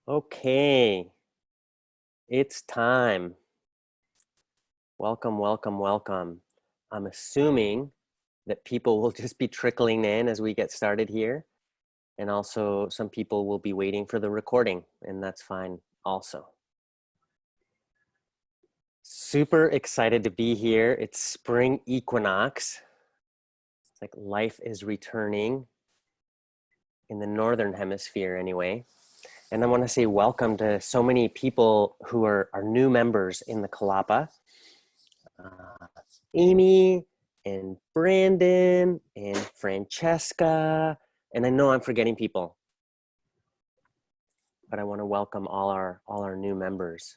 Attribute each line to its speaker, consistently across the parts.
Speaker 1: Okay, it's time. Welcome, welcome, welcome. I'm assuming that people will just be trickling in as we get started here. And also some people will be waiting for the recording, and that's fine also. Super excited to be here. It's spring equinox. It's like life is returning in the northern hemisphere anyway. And I want to say welcome to so many people who are new members in the Kalapa. Amy and Brandon and Francesca, and I know I'm forgetting people, but I want to welcome all our new members.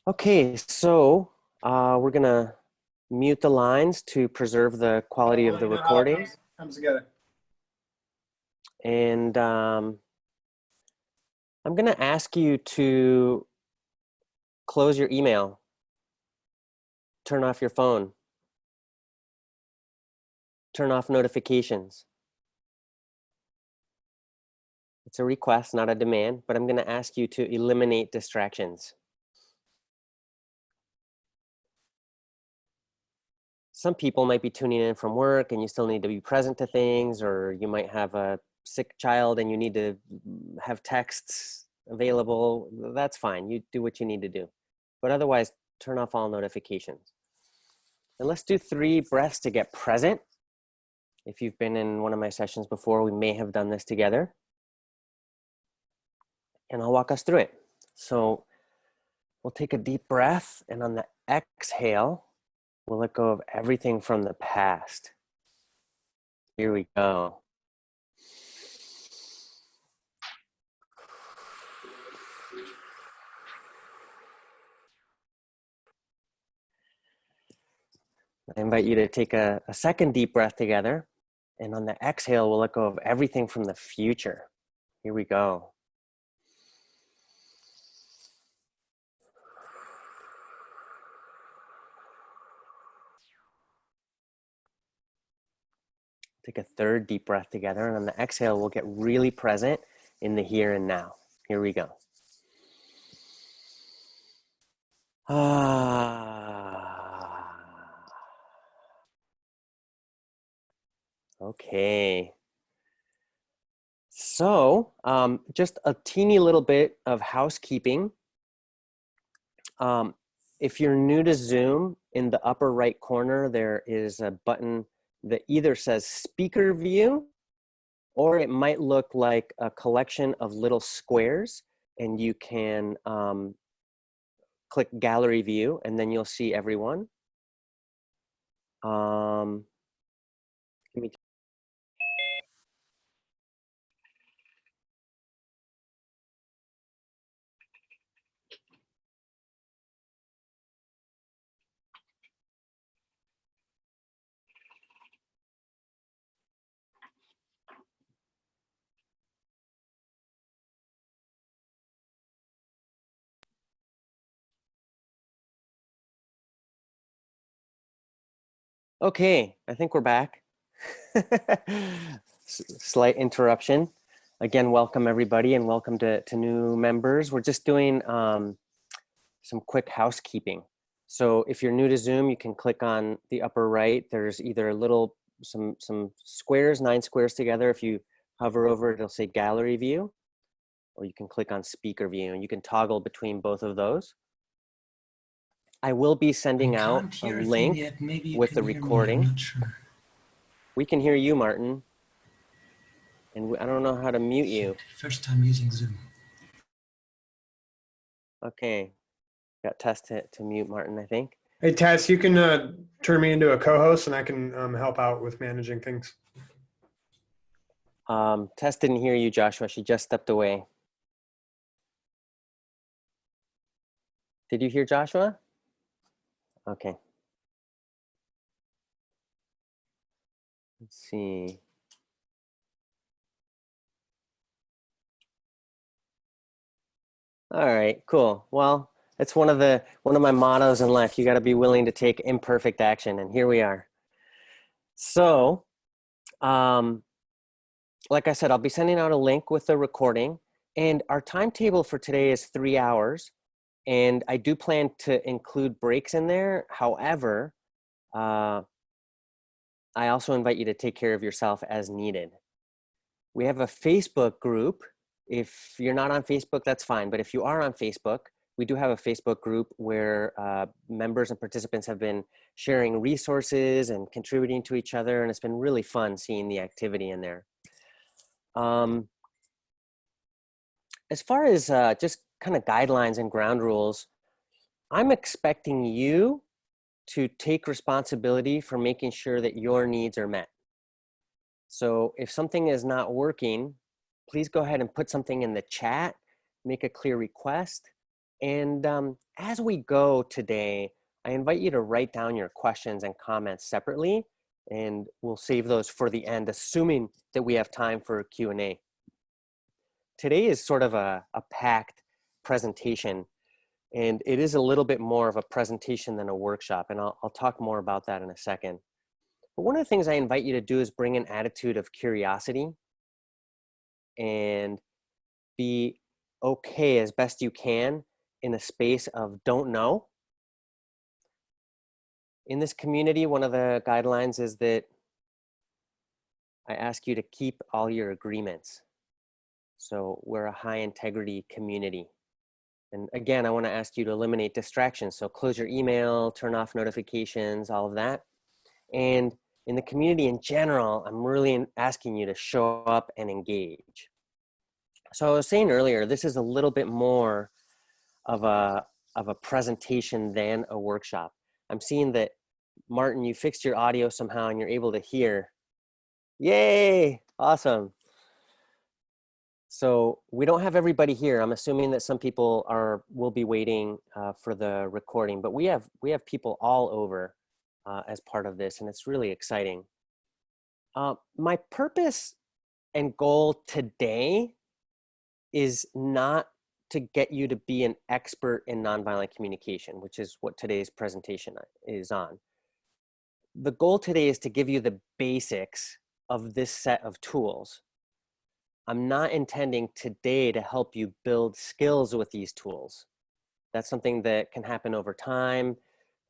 Speaker 1: Okay, so we're gonna mute the lines to preserve the quality of the recording.
Speaker 2: Comes together.
Speaker 1: And I'm gonna ask you to close your email, turn off your phone, turn off notifications. It's a request, not a demand, but I'm gonna ask you to eliminate distractions. Some people might be tuning in from work and you still need to be present to things, or you might have a sick child and you need to have texts available. That's fine. You do what you need to do. But otherwise, turn off all notifications. And let's do 3 breaths to get present. If you've been in one of my sessions before, we may have done this together. And I'll walk us through it. So we'll take a deep breath, and on the exhale, we'll let go of everything from the past. Here we go. I invite you to take a second deep breath together. And on the exhale, we'll let go of everything from the future. Here we go. Take a third deep breath together, and on the exhale, we'll get really present in the here and now. Here we go. Okay. So just a teeny little bit of housekeeping. If you're new to Zoom, in the upper right corner, there is a button that either says speaker view, or it might look like a collection of little squares, and you can click gallery view, and then you'll see everyone. Okay, I think we're back. Slight interruption. Again, welcome everybody, and welcome to new members. We're just doing some quick housekeeping. So if you're new to Zoom, you can click on the upper right. There's either some squares, 9 squares together. If you hover over it, it'll say gallery view, or you can click on speaker view, and you can toggle between both of those. I will be sending out a link with the recording.
Speaker 2: I'm not sure.
Speaker 1: We can hear you, Martin. And I don't know how to mute you.
Speaker 2: First time using Zoom.
Speaker 1: Okay. Got Tess to mute Martin, I think.
Speaker 3: Hey, Tess, you can turn me into a co-host and I can help out with managing things.
Speaker 1: Tess didn't hear you, Joshua. She just stepped away. Did you hear Joshua? Okay. Let's see. All right, cool. Well, it's one of my mottos in life. You got to be willing to take imperfect action, and here we are. So, like I said, I'll be sending out a link with the recording, and our timetable for today is 3 hours. And I do plan to include breaks in there. However, I also invite you to take care of yourself as needed. We have a Facebook group. If you're not on Facebook, that's fine. But if you are on Facebook, we do have a Facebook group where members and participants have been sharing resources and contributing to each other. And it's been really fun seeing the activity in there. As far as just kind of guidelines and ground rules, I'm expecting you to take responsibility for making sure that your needs are met. So if something is not working, please go ahead and put something in the chat, make a clear request. And as we go today, I invite you to write down your questions and comments separately, and we'll save those for the end, assuming that we have time for Q&A. Today is sort of a packed presentation, and it is a little bit more of a presentation than a workshop, and I'll talk more about that in a second. But one of the things I invite you to do is bring an attitude of curiosity and be okay as best you can in a space of don't know. In this community, one of the guidelines is that I ask you to keep all your agreements. So we're a high integrity community. And again, I want to ask you to eliminate distractions. So close your email, turn off notifications, all of that. And in the community in general, I'm really asking you to show up and engage. So I was saying earlier, this is a little bit more of a presentation than a workshop. I'm seeing that, Martin, you fixed your audio somehow and you're able to hear. Yay, awesome. So we don't have everybody here. I'm assuming that some people will be waiting for the recording, but we have people all over as part of this, and it's really exciting. My purpose and goal today is not to get you to be an expert in nonviolent communication, which is what today's presentation is on. The goal today is to give you the basics of this set of tools. I'm not intending today to help you build skills with these tools. That's something that can happen over time,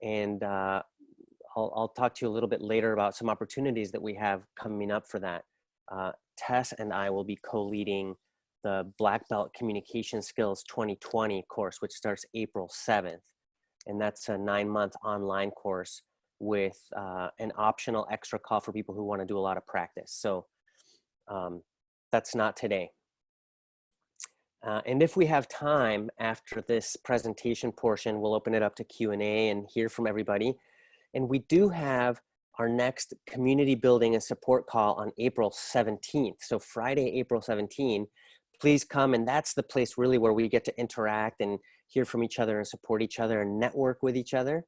Speaker 1: and I'll talk to you a little bit later about some opportunities that we have coming up for that. Tess and I will be co-leading the Black Belt Communication Skills 2020 course, which starts April 7th. And that's a 9-month online course with an optional extra call for people who want to do a lot of practice. So that's not today. And if we have time after this presentation portion, we'll open it up to Q&A and hear from everybody. And we do have our next community building and support call on April 17th. So Friday, April 17th, please come. And that's the place really where we get to interact and hear from each other and support each other and network with each other.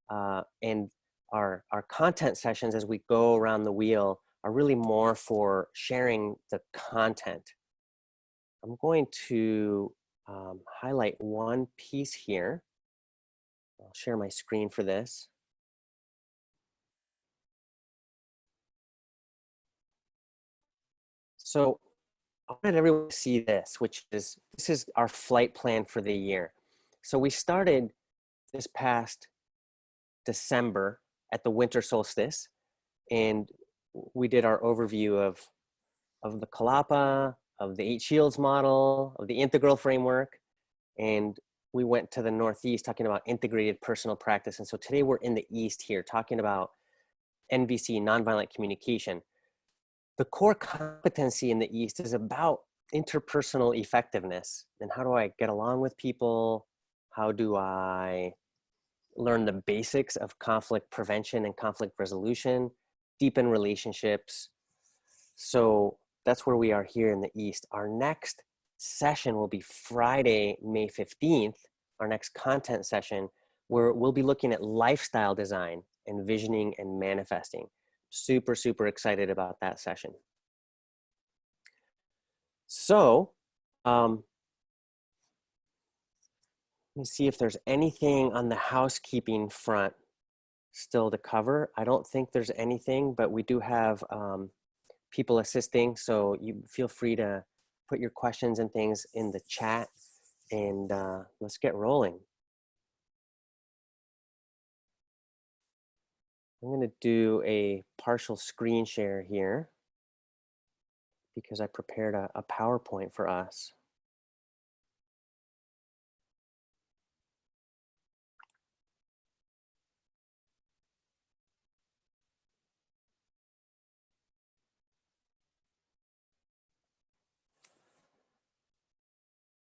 Speaker 1: And our content sessions as we go around the wheel are really more for sharing the content. I'm going to highlight one piece here. I'll share my screen for this. So I wanted everyone to see this, this is our flight plan for the year. So we started this past December at the winter solstice, and we did our overview of the Kalapa, of the 8 Shields model, of the integral framework, and we went to the Northeast talking about integrated personal practice. And so today we're in the East here talking about NVC, nonviolent communication. The core competency in the East is about interpersonal effectiveness. And how do I get along with people? How do I learn the basics of conflict prevention and conflict resolution, deepen relationships? So that's where we are here in the East. Our next session will be Friday, May 15th, our next content session, where we'll be looking at lifestyle design, envisioning, and manifesting. Super, super excited about that session. So, let me see if there's anything on the housekeeping front still to cover. I don't think there's anything, but we do have people assisting, so you feel free to put your questions and things in the chat, and let's get rolling. I'm going to do a partial screen share here because I prepared a PowerPoint for us.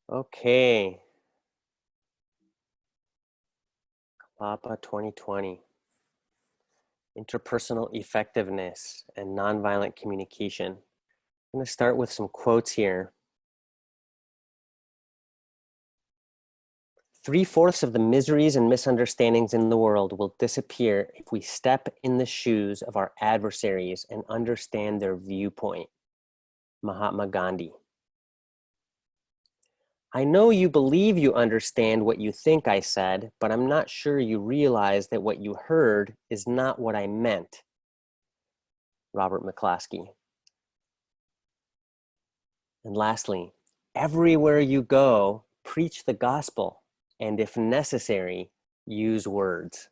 Speaker 1: Okay. KLAPA 2020. Interpersonal effectiveness and nonviolent communication. I'm going to start with some quotes here. 3/4 of the miseries and misunderstandings in the world will disappear if we step in the shoes of our adversaries and understand their viewpoint. Mahatma Gandhi. I know you believe you understand what you think I said, but I'm not sure you realize that what you heard is not what I meant. Robert McCloskey. And lastly, everywhere you go, preach the gospel, and if necessary, use words.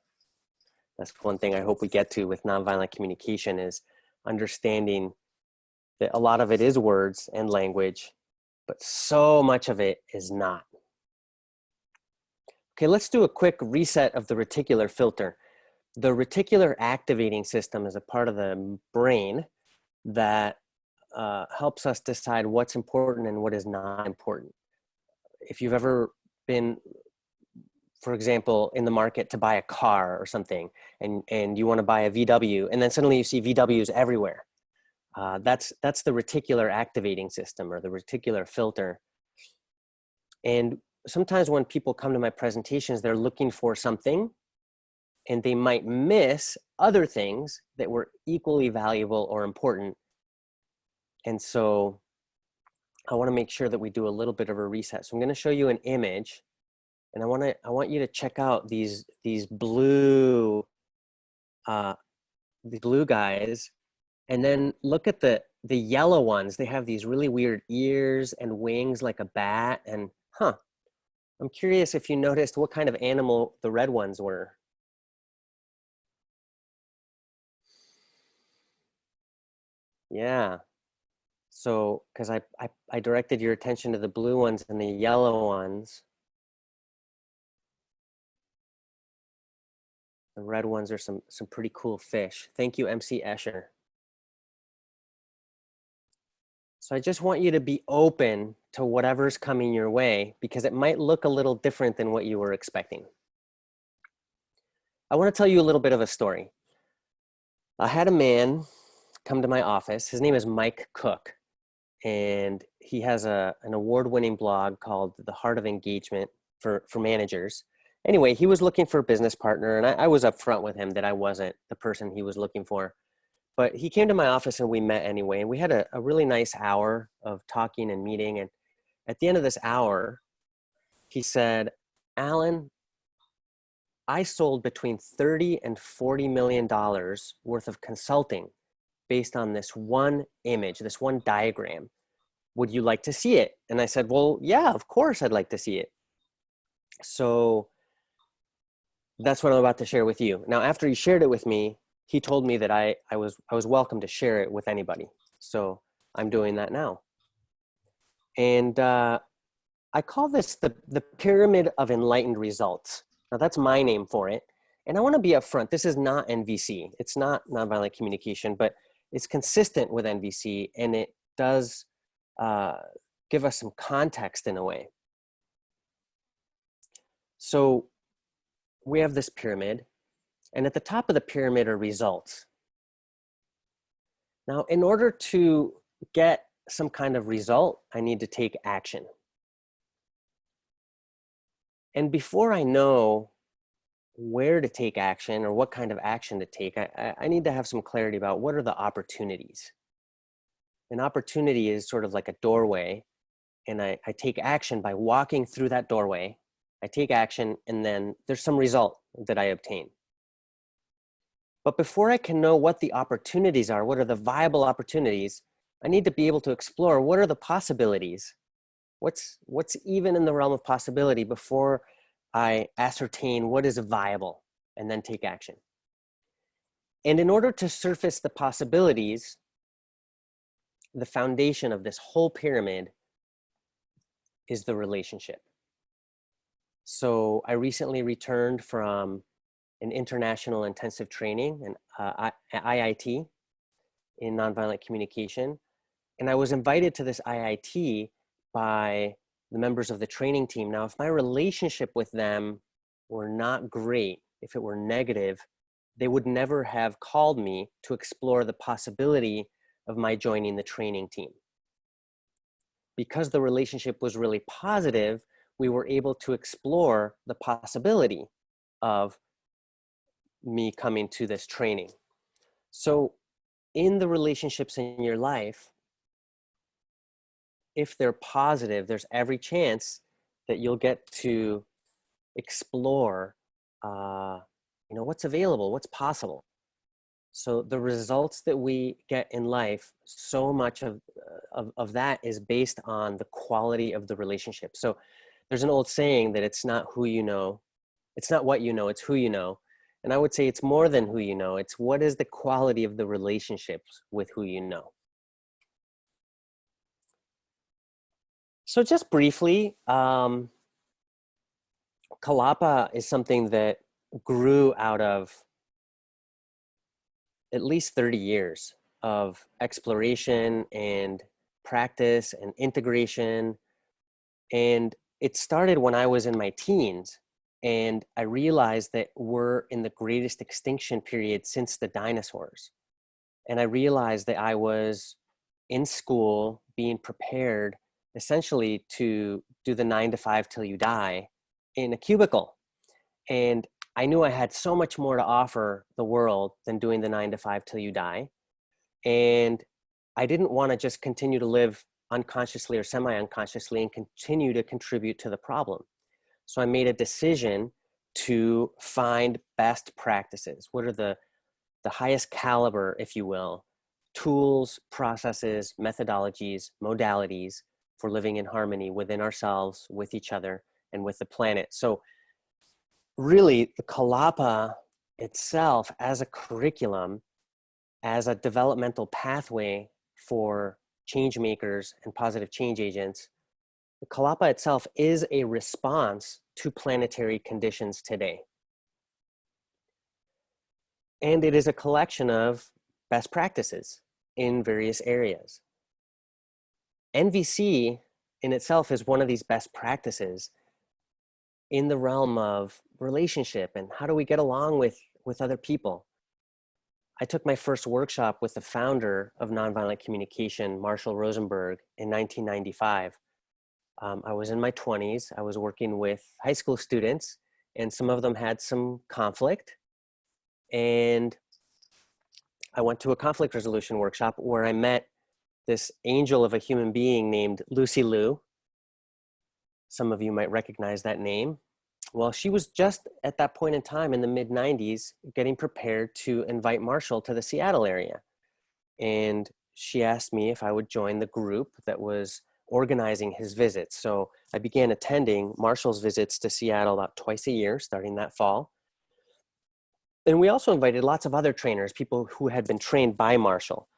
Speaker 1: That's one thing I hope we get to with nonviolent communication, is understanding that a lot of it is words and language, but so much of it is not. Okay, let's do a quick reset of the reticular filter. The reticular activating system is a part of the brain that helps us decide what's important and what is not important. If you've ever been, for example, in the market to buy a car or something, and you want to buy a VW, and then suddenly you see VWs everywhere. That's the reticular activating system, or the reticular filter. And sometimes when people come to my presentations, they're looking for something, and they might miss other things that were equally valuable or important. And so I want to make sure that we do a little bit of a reset. So I'm going to show you an image, and I want you to check out these blue guys, and then look at the yellow ones. They have these really weird ears and wings like a bat. And I'm curious if you noticed what kind of animal the red ones were. Yeah. So, because I directed your attention to the blue ones and the yellow ones. The red ones are some pretty cool fish. Thank you, MC Escher. So I just want you to be open to whatever's coming your way, because it might look a little different than what you were expecting. I want to tell you a little bit of a story. I had a man come to my office. His name is Mike Cook, and he has an award-winning blog called The Heart of Engagement for managers. Anyway, he was looking for a business partner, and I was upfront with him that I wasn't the person he was looking for. But he came to my office and we met anyway, and we had a really nice hour of talking and meeting. And at the end of this hour, he said, Alan, I sold between $30 and $40 million worth of consulting based on this one image, this one diagram. Would you like to see it? And I said, well, yeah, of course I'd like to see it. So that's what I'm about to share with you. Now, after he shared it with me, he told me that I was welcome to share it with anybody. So I'm doing that now. And I call this the pyramid of enlightened results. Now that's my name for it. And I want to be upfront. This is not NVC. It's not nonviolent communication, but it's consistent with NVC, and it does give us some context in a way. So we have this pyramid, and at the top of the pyramid are results. Now, in order to get some kind of result, I need to take action. And before I know where to take action or what kind of action to take, I need to have some clarity about what are the opportunities. An opportunity is sort of like a doorway, and I take action by walking through that doorway. I take action, and then there's some result that I obtain. But before I can know what the opportunities are, what are the viable opportunities, I need to be able to explore what are the possibilities. What's even in the realm of possibility before I ascertain what is viable and then take action. And in order to surface the possibilities, the foundation of this whole pyramid is the relationship. So I recently returned from an international intensive training, an IIT in nonviolent communication. And I was invited to this IIT by the members of the training team. Now, if my relationship with them were not great, if it were negative, they would never have called me to explore the possibility of my joining the training team. Because the relationship was really positive, we were able to explore the possibility of me coming to this training. So in the relationships in your life, if they're positive, there's every chance that you'll get to explore, what's available, what's possible. So the results that we get in life, so much of that is based on the quality of the relationship. So there's an old saying that it's not who you know, it's not what you know, it's who you know. And I would say it's more than who you know, it's what is the quality of the relationships with who you know. So just briefly, Kalapa is something that grew out of at least 30 years of exploration and practice and integration. And it started when I was in my teens. And I realized that we're in the greatest extinction period since the dinosaurs. And I realized that I was in school being prepared essentially to do the 9 to 5 till you die in a cubicle. And I knew I had so much more to offer the world than doing the 9 to 5 till you die. And I didn't want to just continue to live unconsciously or semi-unconsciously and continue to contribute to the problem. So I made a decision to find best practices. What are the highest caliber, if you will, tools, processes, methodologies, modalities for living in harmony within ourselves, with each other, and with the planet. So really, the Kalapa itself as a curriculum, as a developmental pathway for change makers and positive change agents, the Kalapa itself is a response to planetary conditions today. And it is a collection of best practices in various areas. NVC in itself is one of these best practices in the realm of relationship and how do we get along with other people. I took my first workshop with the founder of nonviolent communication, Marshall Rosenberg, in 1995. I was in my 20s. I was working with high school students, and some of them had some conflict. And I went to a conflict resolution workshop where I met this angel of a human being named Lucy Liu. Some of you might recognize that name. Well, she was just at that point in time in the mid-90s getting prepared to invite Marshall to the Seattle area. And she asked me if I would join the group that was organizing his visits. So I began attending Marshall's visits to Seattle about twice a year, starting that fall. And we also invited lots of other trainers, people who had been trained by Marshall.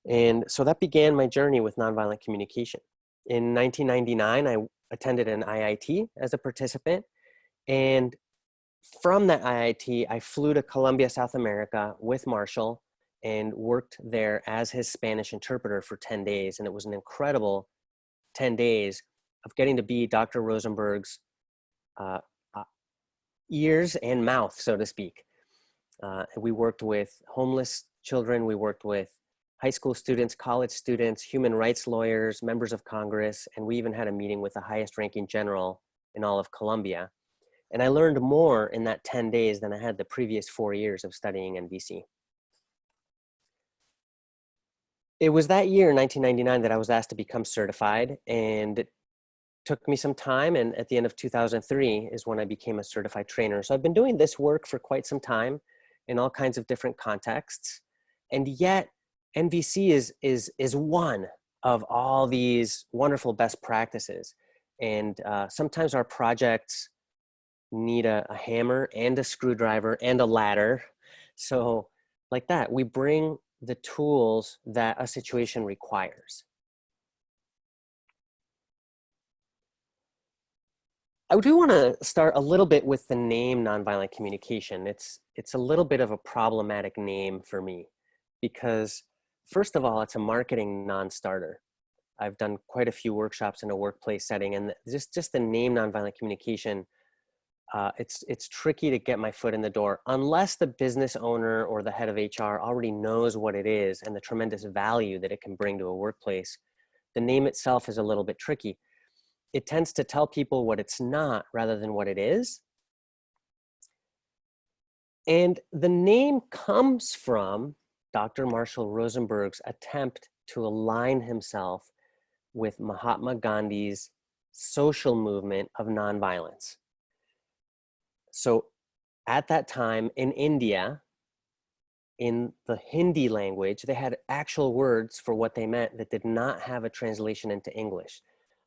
Speaker 1: And so that began my journey with nonviolent communication. In 1999, I attended an IIT as a participant. And from that IIT, I flew to Colombia, South America with Marshall and worked there as his Spanish interpreter for 10 days. And it was an incredible 10 days of getting to be Dr. Rosenberg's ears and mouth, so to speak. We worked with homeless children. We worked with high school students, college students, human rights lawyers, members of Congress, and we even had a meeting with the highest ranking general in all of Colombia. And I learned more in that 10 days than I had the previous 4 years of studying NVC. It was that year, 1999, that I was asked to become certified, and it took me some time, and at the end of 2003 is when I became a certified trainer. So I've been doing this work for quite some time, in all kinds of different contexts. And yet NVC is one of all these wonderful best practices. And sometimes our projects need a hammer and a screwdriver and a ladder. So like that, we bring the tools that a situation requires. I do want to start a little bit with the name nonviolent communication. It's a little bit of a problematic name for me because first of all, it's a marketing non-starter. I've done quite a few workshops in a workplace setting, and just the name nonviolent communication, it's tricky to get my foot in the door unless the business owner or the head of HR already knows what it is and the tremendous value that it can bring to a workplace. The name itself is a little bit tricky. It tends to tell people what it's not rather than what it is. And the name comes from Dr. Marshall Rosenberg's attempt to align himself with Mahatma Gandhi's social movement of nonviolence. So at that time in India, in the Hindi language, they had actual words for what they meant that did not have a translation into English.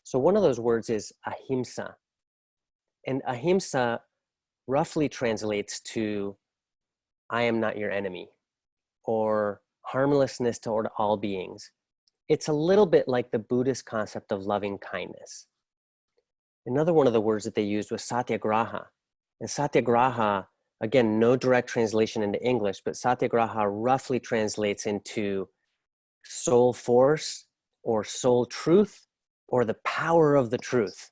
Speaker 1: So one of those words is ahimsa. And ahimsa roughly translates to, I am not your enemy, or harmlessness toward all beings. It's a little bit like the Buddhist concept of loving kindness. Another one of the words that they used was satyagraha. And satyagraha, again, no direct translation into English, but satyagraha roughly translates into soul force or soul truth or the power of the truth.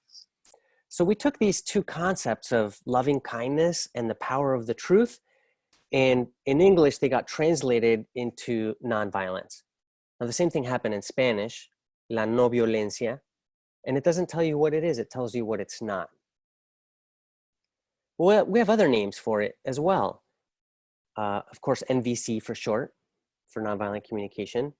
Speaker 1: So we took these two concepts of loving kindness and the power of the truth, and in English, they got translated into nonviolence. Now, the same thing happened in Spanish, la no violencia, and it doesn't tell you what it is, it tells you what it's not. Well, we have other names for it as well. Of course, NVC for short, for nonviolent communication.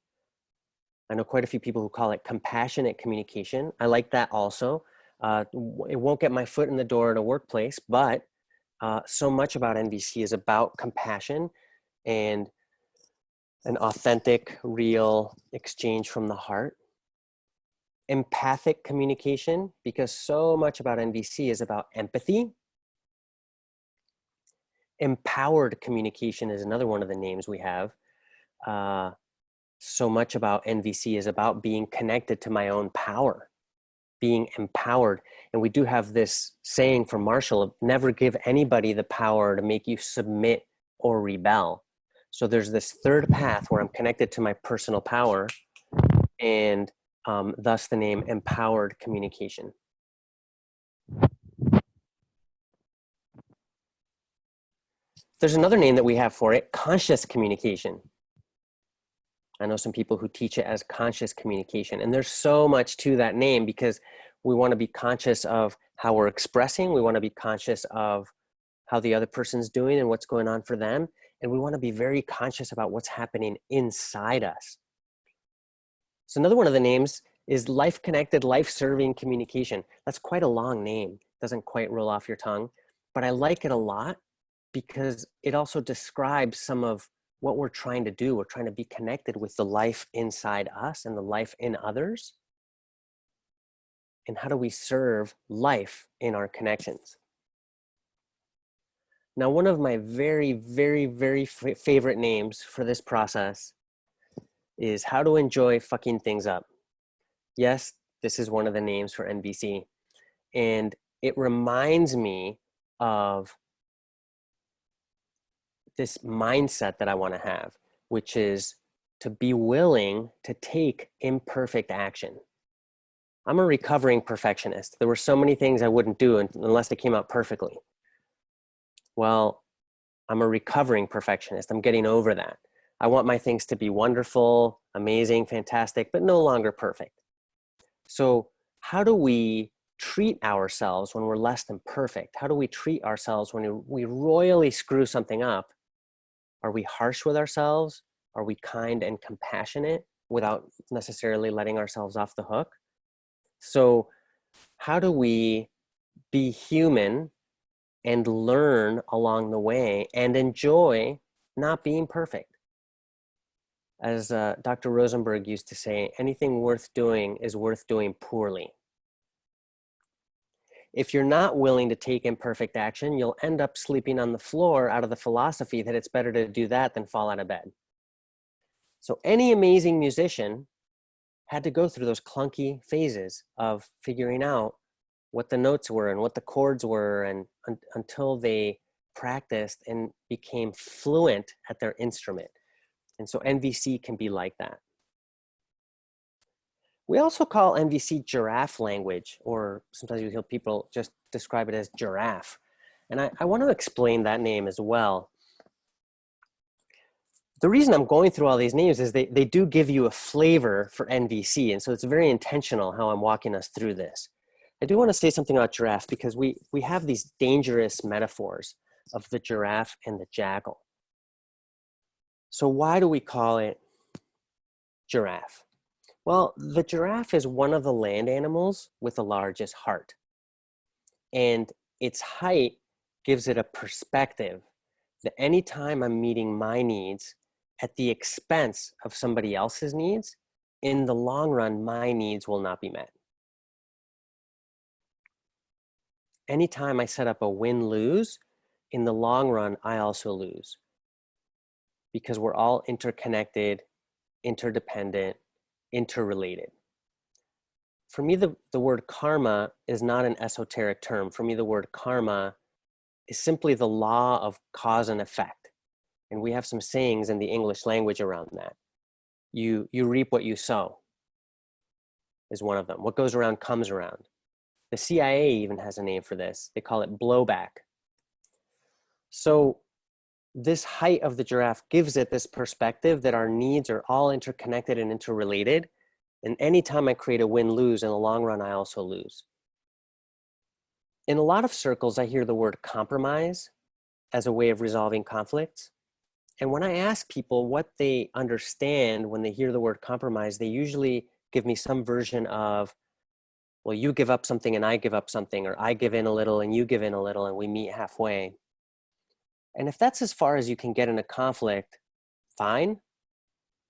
Speaker 1: I know quite a few people who call it compassionate communication. I like that also. It won't get my foot in the door at a workplace, but so much about NVC is about compassion and an authentic, real exchange from the heart. Empathic communication, because so much about NVC is about empathy. Empowered communication is another one of the names we have. So much about NVC is about being connected to my own power, being empowered. And we do have this saying from Marshall, never give anybody the power to make you submit or rebel. So there's this third path where I'm connected to my personal power, and thus the name empowered communication. There's another name that we have for it, conscious communication. I know some people who teach it as conscious communication, and there's so much to that name because we want to be conscious of how we're expressing. We want to be conscious of how the other person's doing and what's going on for them. And we want to be very conscious about what's happening inside us. So another one of the names is life-connected, life-serving communication. That's quite a long name. Doesn't quite roll off your tongue, but I like it a lot because it also describes some of what we're trying to do. We're trying to be connected with the life inside us and the life in others. And how do we serve life in our connections? Now, one of my very, very, very favorite names for this process is how to enjoy fucking things up. Yes, this is one of the names for NVC. And it reminds me of this mindset that I want to have, which is to be willing to take imperfect action. I'm a recovering perfectionist. There were so many things I wouldn't do unless they came out perfectly. Well, I'm a recovering perfectionist. I'm getting over that. I want my things to be wonderful, amazing, fantastic, but no longer perfect. So how do we treat ourselves when we're less than perfect? How do we treat ourselves when we royally screw something up? Are we harsh with ourselves? Are we kind and compassionate without necessarily letting ourselves off the hook? So how do we be human and learn along the way and enjoy not being perfect. As Dr. Rosenberg used to say, anything worth doing is worth doing poorly. If you're not willing to take imperfect action, you'll end up sleeping on the floor out of the philosophy that it's better to do that than fall out of bed. So any amazing musician had to go through those clunky phases of figuring out what the notes were and what the chords were, and until they practiced and became fluent at their instrument. And so NVC can be like that. We also call NVC giraffe language, or sometimes you hear people just describe it as giraffe. And I want to explain that name as well. The reason I'm going through all these names is they do give you a flavor for NVC. And so it's very intentional how I'm walking us through this. I do want to say something about giraffe because we have these dangerous metaphors of the giraffe and the jackal. So why do we call it giraffe? Well, the giraffe is one of the land animals with the largest heart. And its height gives it a perspective that anytime I'm meeting my needs at the expense of somebody else's needs, in the long run, my needs will not be met. Anytime I set up a win-lose, in the long run, I also lose. Because we're all interconnected, interdependent, interrelated. For me, the word karma is not an esoteric term. For me, the word karma is simply the law of cause and effect. And we have some sayings in the English language around that. You reap what you sow is one of them. What goes around comes around. The CIA even has a name for this. They call it blowback. So this height of the giraffe gives it this perspective that our needs are all interconnected and interrelated. And anytime I create a win-lose, in the long run, I also lose. In a lot of circles, I hear the word compromise as a way of resolving conflicts. And when I ask people what they understand when they hear the word compromise, they usually give me some version of, well, you give up something and I give up something, or I give in a little and you give in a little and we meet halfway. And if that's as far as you can get in a conflict, fine.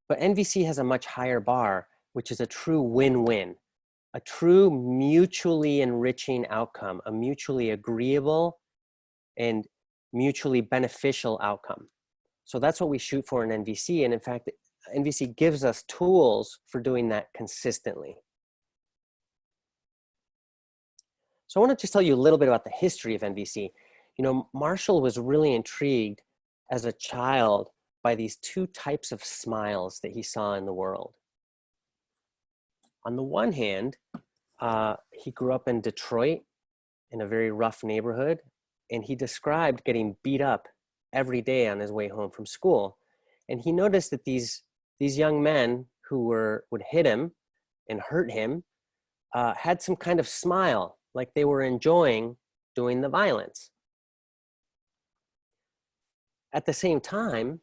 Speaker 1: But NVC has a much higher bar, which is a true win-win, a true mutually enriching outcome, a mutually agreeable and mutually beneficial outcome. So that's what we shoot for in NVC. And in fact, NVC gives us tools for doing that consistently. So I want to just tell you a little bit about the history of NVC. You know, Marshall was really intrigued as a child by these two types of smiles that he saw in the world. On the one hand, he grew up in Detroit in a very rough neighborhood, and he described getting beat up every day on his way home from school. And he noticed that these young men who would hit him and hurt him had some kind of smile, like they were enjoying doing the violence. At the same time,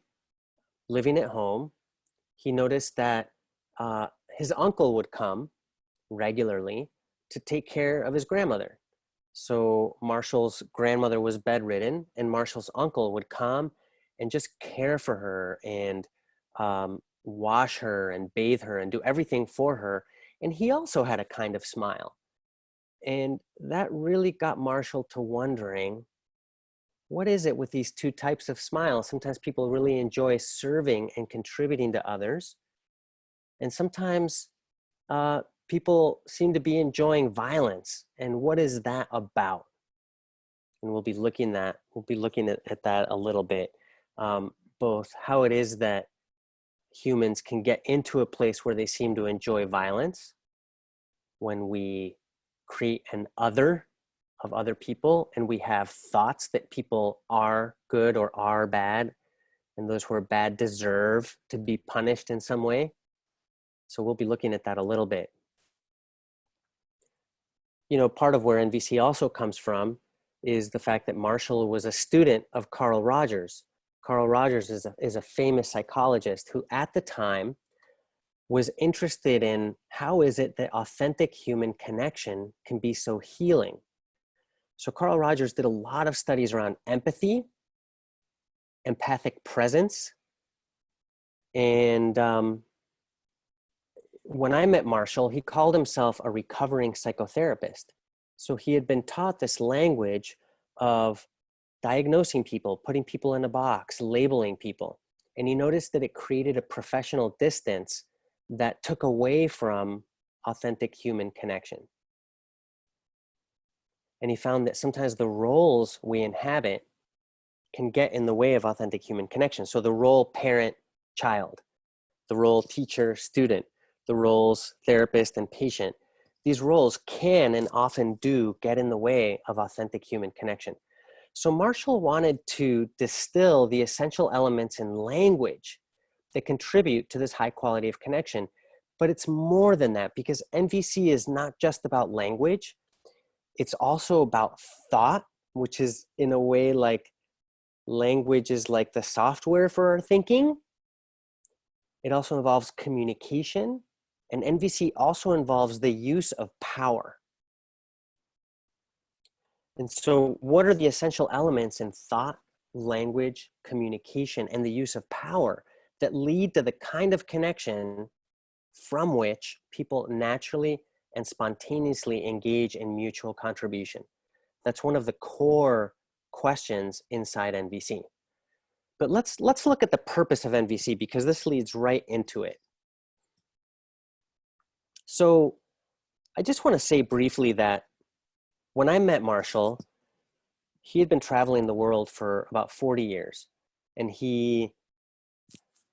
Speaker 1: living at home, he noticed that his uncle would come regularly to take care of his grandmother. So Marshall's grandmother was bedridden, and Marshall's uncle would come and just care for her and wash her and bathe her and do everything for her. And he also had a kind of smile. And that really got Marshall to wondering, what is it with these two types of smiles? Sometimes people really enjoy serving and contributing to others. And sometimes people seem to be enjoying violence. And what is that about? And we'll be looking at that a little bit, both how it is that humans can get into a place where they seem to enjoy violence when we create an other of other people, and we have thoughts that people are good or are bad, and those who are bad deserve to be punished in some way. So we'll be looking at that a little bit. You know, part of where NVC also comes from is the fact that Marshall was a student of Carl Rogers. Carl Rogers is a famous psychologist who at the time was interested in how is it that authentic human connection can be so healing. So Carl Rogers did a lot of studies around empathy empathic presence. And when I met Marshall, he called himself a recovering psychotherapist. So he had been taught this language of diagnosing people, putting people in a box, labeling people. And he noticed that it created a professional distance that took away from authentic human connection. And he found that sometimes the roles we inhabit can get in the way of authentic human connection. So the role parent-child, the role teacher-student, the roles therapist and patient, these roles can and often do get in the way of authentic human connection. So Marshall wanted to distill the essential elements in language that contribute to this high quality of connection. But it's more than that, because NVC is not just about language. It's also about thought, which is in a way like language is like the software for our thinking. It also involves communication, and NVC also involves the use of power. And so what are the essential elements in thought, language, communication, and the use of power that lead to the kind of connection from which people naturally and spontaneously engage in mutual contribution? That's one of the core questions inside NVC. But let's look at the purpose of NVC, because this leads right into it. So I just want to say briefly that when I met Marshall, he had been traveling the world for about 40 years, and he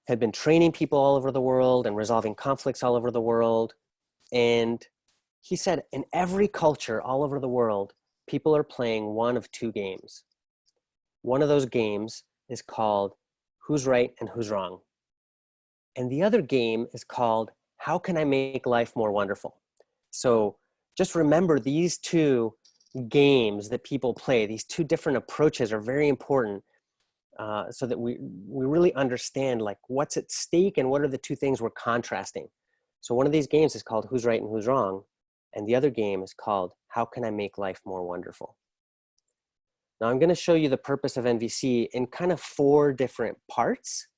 Speaker 1: had been training people all over the world and resolving conflicts all over the world. And he said in every culture all over the world, people are playing one of two games. One of those games is called who's right and who's wrong. And the other game is called how can I make life more wonderful? So just remember these two games that people play, these two different approaches are very important, so that we really understand like what's at stake and what are the two things we're contrasting. So one of these games is called who's right and who's wrong, and the other game is called how can I make life more wonderful? Now I'm going to show you the purpose of NVC in kind of four different parts,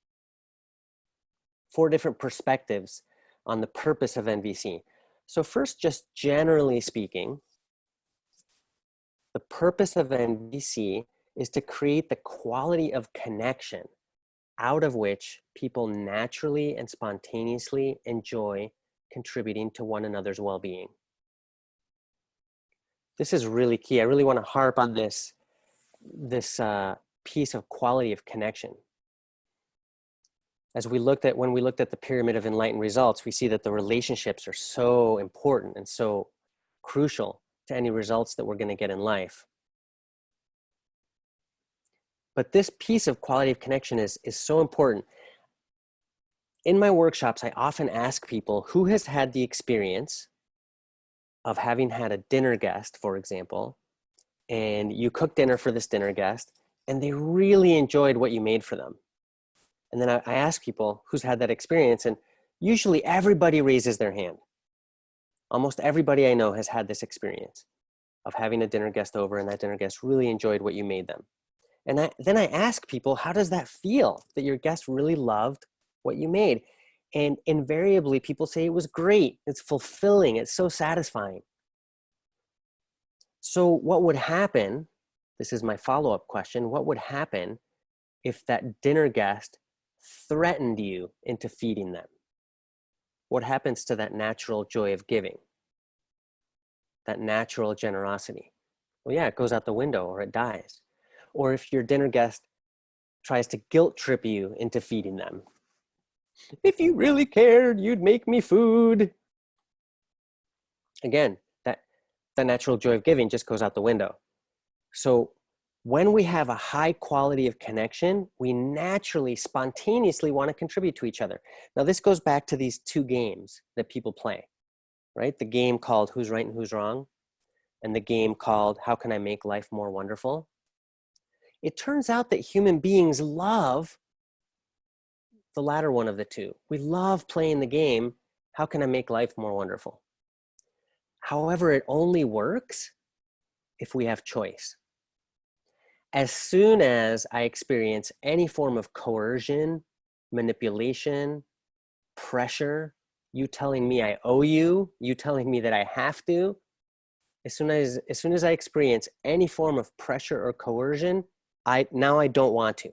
Speaker 1: four different perspectives on the purpose of NVC. So first, just generally speaking, the purpose of NVC is to create the quality of connection out of which people naturally and spontaneously enjoy contributing to one another's well-being. This is really key. I really want to harp on this piece of quality of connection. As when we looked at the pyramid of enlightened results, we see that the relationships are so important and so crucial to any results that we're going to get in life. But this piece of quality of connection is so important. In my workshops, I often ask people who has had the experience of having had a dinner guest, for example, and you cooked dinner for this dinner guest, and they really enjoyed what you made for them. And then I ask people who's had that experience, and usually everybody raises their hand. Almost everybody I know has had this experience of having a dinner guest over, and that dinner guest really enjoyed what you made them. And then I ask people, how does that feel that your guest really loved what you made? And invariably people say it was great, it's fulfilling, it's so satisfying. So what would happen, this is my follow-up question, what would happen if that dinner guest threatened you into feeding them? What happens to that natural joy of giving? That natural generosity? Well, yeah, it goes out the window or it dies. Or if your dinner guest tries to guilt trip you into feeding them. If you really cared, you'd make me food. Again, the natural joy of giving just goes out the window. So when we have a high quality of connection, we naturally, spontaneously want to contribute to each other. Now this goes back to these two games that people play, right? The game called who's right and who's wrong, and the game called how can I make life more wonderful? It turns out that human beings love the latter one of the two. We love playing the game, how can I make life more wonderful? However, it only works if we have choice. As soon as I experience any form of coercion, manipulation, pressure, you telling me I owe you, you telling me that I have to, as soon as I experience any form of pressure or coercion, now I don't want to.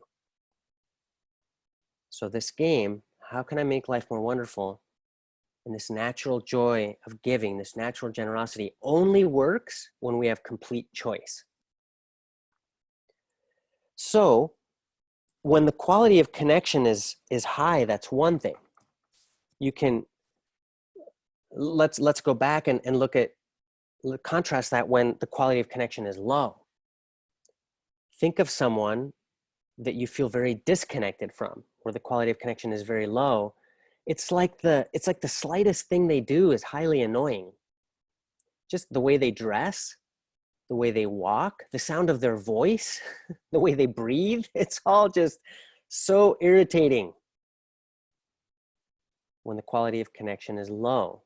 Speaker 1: So this game, how can I make life more wonderful? And this natural joy of giving, this natural generosity only works when we have complete choice. So when the quality of connection is high, that's one thing. You can, let's go back and contrast that when the quality of connection is low. Think of someone that you feel very disconnected from, where the quality of connection is very low. It's like the slightest thing they do is highly annoying. Just the way they dress, the way they walk, the sound of their voice, the way they breathe, it's all just so irritating when the quality of connection is low.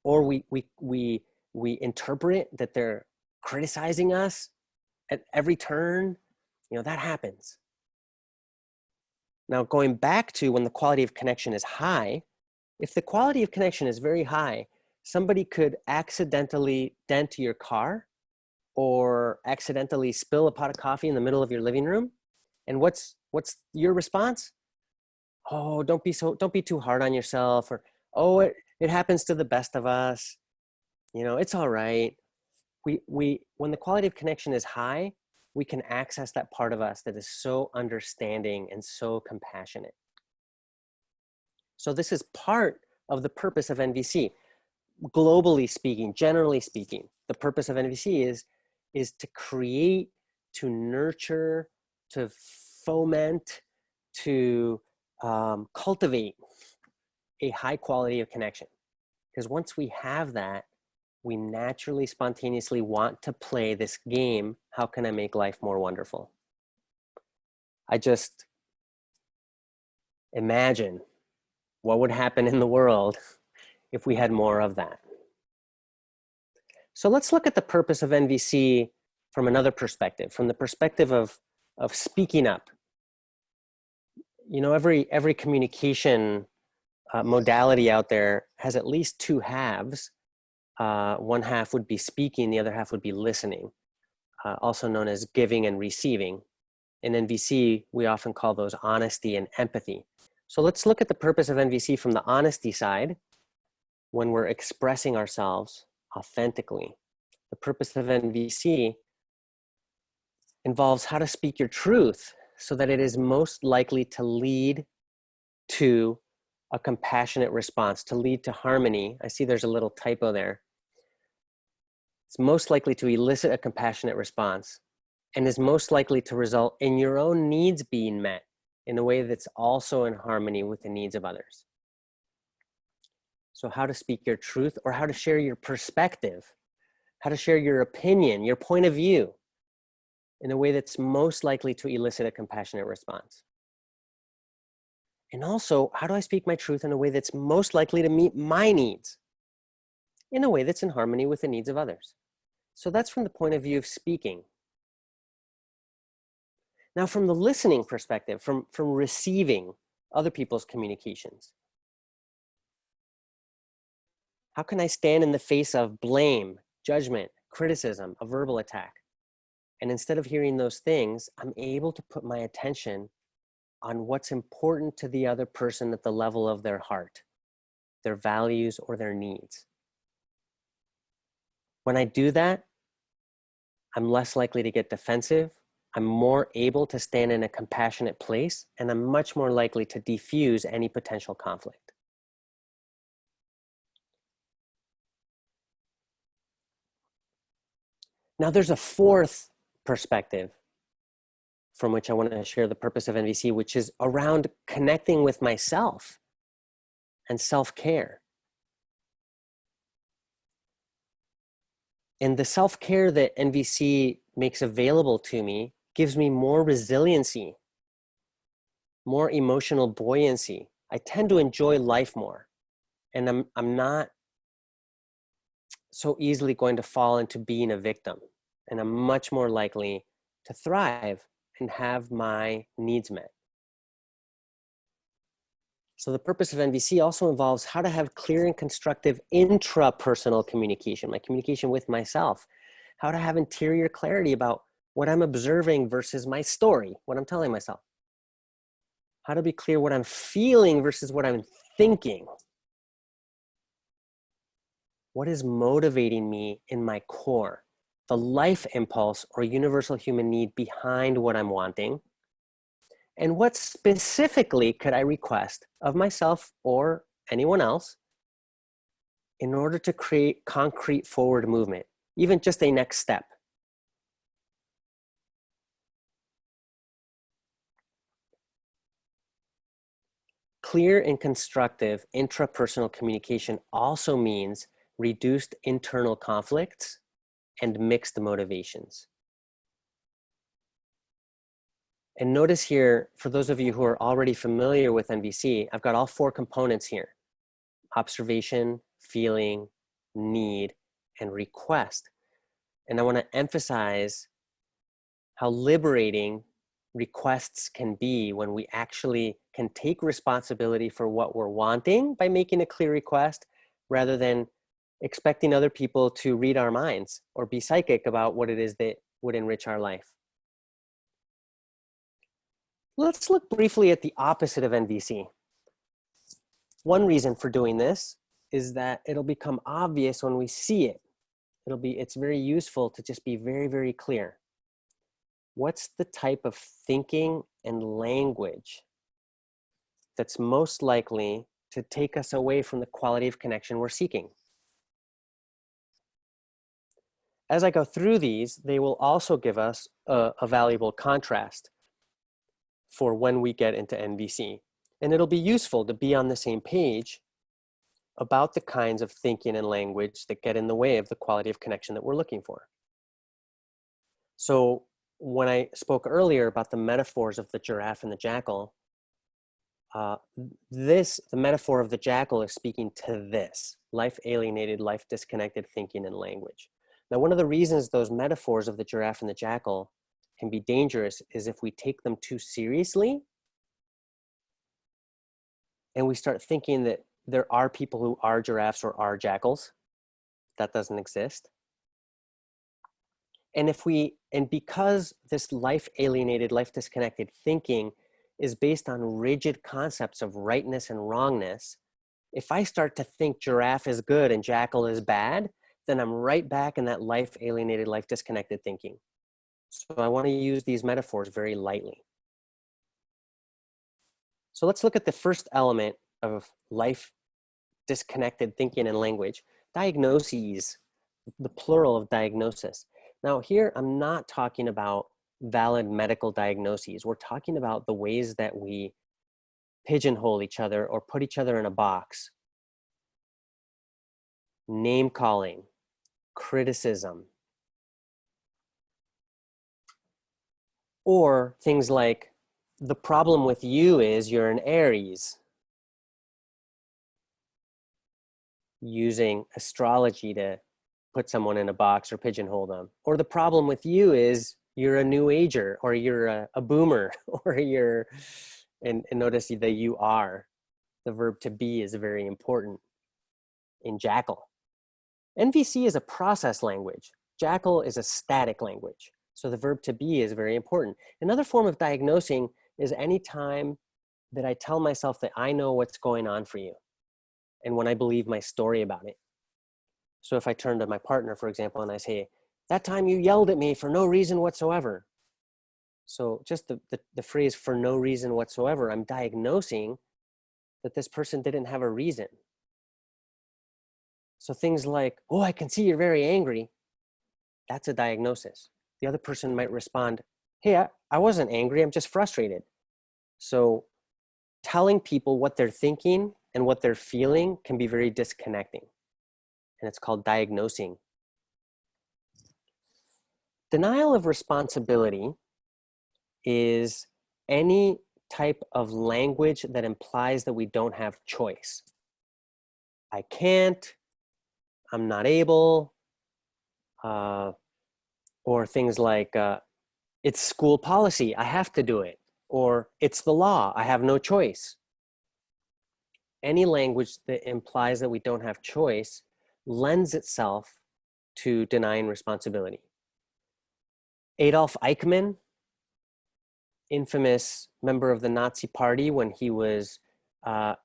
Speaker 1: Or we interpret that they're criticizing us at every turn. You know, that happens. Now, going back to when the quality of connection is high, if the quality of connection is very high, somebody could accidentally dent your car or accidentally spill a pot of coffee in the middle of your living room. And what's your response? Oh, don't be too hard on yourself, or, oh, it happens to the best of us. You know, it's all right. When the quality of connection is high, we can access that part of us that is so understanding and so compassionate. So this is part of the purpose of NVC. Globally speaking, generally speaking, the purpose of NVC is to create, to nurture, to foment, to cultivate a high quality of connection. Because once we have that, we naturally, spontaneously want to play this game. How can I make life more wonderful? I just imagine what would happen in the world if we had more of that. So let's look at the purpose of NVC from another perspective, from the perspective of speaking up. You know, every communication modality out there has at least two halves. One half would be speaking, the other half would be listening, also known as giving and receiving. In NVC, we often call those honesty and empathy. So let's look at the purpose of NVC from the honesty side. When we're expressing ourselves authentically, the purpose of NVC involves how to speak your truth so that it is most likely to lead to a compassionate response, to lead to harmony. I see there's a little typo there. It's most likely to elicit a compassionate response and is most likely to result in your own needs being met in a way that's also in harmony with the needs of others. So how to speak your truth, or how to share your perspective, how to share your opinion, your point of view in a way that's most likely to elicit a compassionate response. And also, how do I speak my truth in a way that's most likely to meet my needs in a way that's in harmony with the needs of others? So that's from the point of view of speaking. Now, from the listening perspective, from receiving other people's communications, how can I stand in the face of blame, judgment, criticism, a verbal attack? And instead of hearing those things, I'm able to put my attention on what's important to the other person at the level of their heart, their values, or their needs. When I do that, I'm less likely to get defensive. I'm more able to stand in a compassionate place, and I'm much more likely to diffuse any potential conflict. Now, there's a fourth perspective from which I want to share the purpose of NVC, which is around connecting with myself and self-care. And the self-care that NVC makes available to me gives me more resiliency, more emotional buoyancy. I tend to enjoy life more, and I'm not so easily going to fall into being a victim, and I'm much more likely to thrive and have my needs met. So the purpose of NVC also involves how to have clear and constructive intrapersonal communication, my communication with myself, how to have interior clarity about what I'm observing versus my story, what I'm telling myself, how to be clear what I'm feeling versus what I'm thinking, what is motivating me in my core, the life impulse or universal human need behind what I'm wanting, and what specifically could I request of myself or anyone else in order to create concrete forward movement, even just a next step. Clear and constructive intrapersonal communication also means reduced internal conflicts and mixed motivations. And notice here, for those of you who are already familiar with NVC, I've got all 4 components here: observation, feeling, need, and request. And I want to emphasize how liberating requests can be when we actually can take responsibility for what we're wanting by making a clear request, rather than expecting other people to read our minds or be psychic about what it is that would enrich our life. Let's look briefly at the opposite of NVC. One reason for doing this is that it'll become obvious when we see it. It's very useful to just be very, very clear. What's the type of thinking and language that's most likely to take us away from the quality of connection we're seeking? As I go through these, they will also give us a valuable contrast for when we get into NVC. And it'll be useful to be on the same page about the kinds of thinking and language that get in the way of the quality of connection that we're looking for. So when I spoke earlier about the metaphors of the giraffe and the jackal, the metaphor of the jackal is speaking to this: life alienated, life disconnected thinking and language. Now, one of the reasons those metaphors of the giraffe and the jackal can be dangerous is if we take them too seriously and we start thinking that there are people who are giraffes or are jackals. That doesn't exist. And because this life alienated, life disconnected thinking is based on rigid concepts of rightness and wrongness, if I start to think giraffe is good and jackal is bad, then I'm right back in that life alienated, life disconnected thinking. So I want to use these metaphors very lightly. So let's look at the first element of life disconnected thinking and language: diagnoses, the plural of diagnosis. Now here, I'm not talking about valid medical diagnoses. We're talking about the ways that we pigeonhole each other or put each other in a box. Name calling, criticism, or things like, the problem with you is you're an Aries, using astrology to put someone in a box or pigeonhole them. Or the problem with you is you're a new ager, or you're a boomer, or you're, and notice the you are. The verb to be is very important in jackal. NVC is a process language. Jackal is a static language. So the verb to be is very important. Another form of diagnosing is any time that I tell myself that I know what's going on for you, and when I believe my story about it. So if I turn to my partner, for example, and I say, that time you yelled at me for no reason whatsoever. So just the phrase "for no reason whatsoever," I'm diagnosing that this person didn't have a reason. So things like, oh, I can see you're very angry. That's a diagnosis. The other person might respond, hey, I wasn't angry, I'm just frustrated. So telling people what they're thinking and what they're feeling can be very disconnecting. And it's called diagnosing. Denial of responsibility is any type of language that implies that we don't have choice. I can't, I'm not able, or things like, It's school policy, I have to do it. Or it's the law, I have no choice. Any language that implies that we don't have choice lends itself to denying responsibility. Adolf Eichmann, infamous member of the Nazi Party, when he was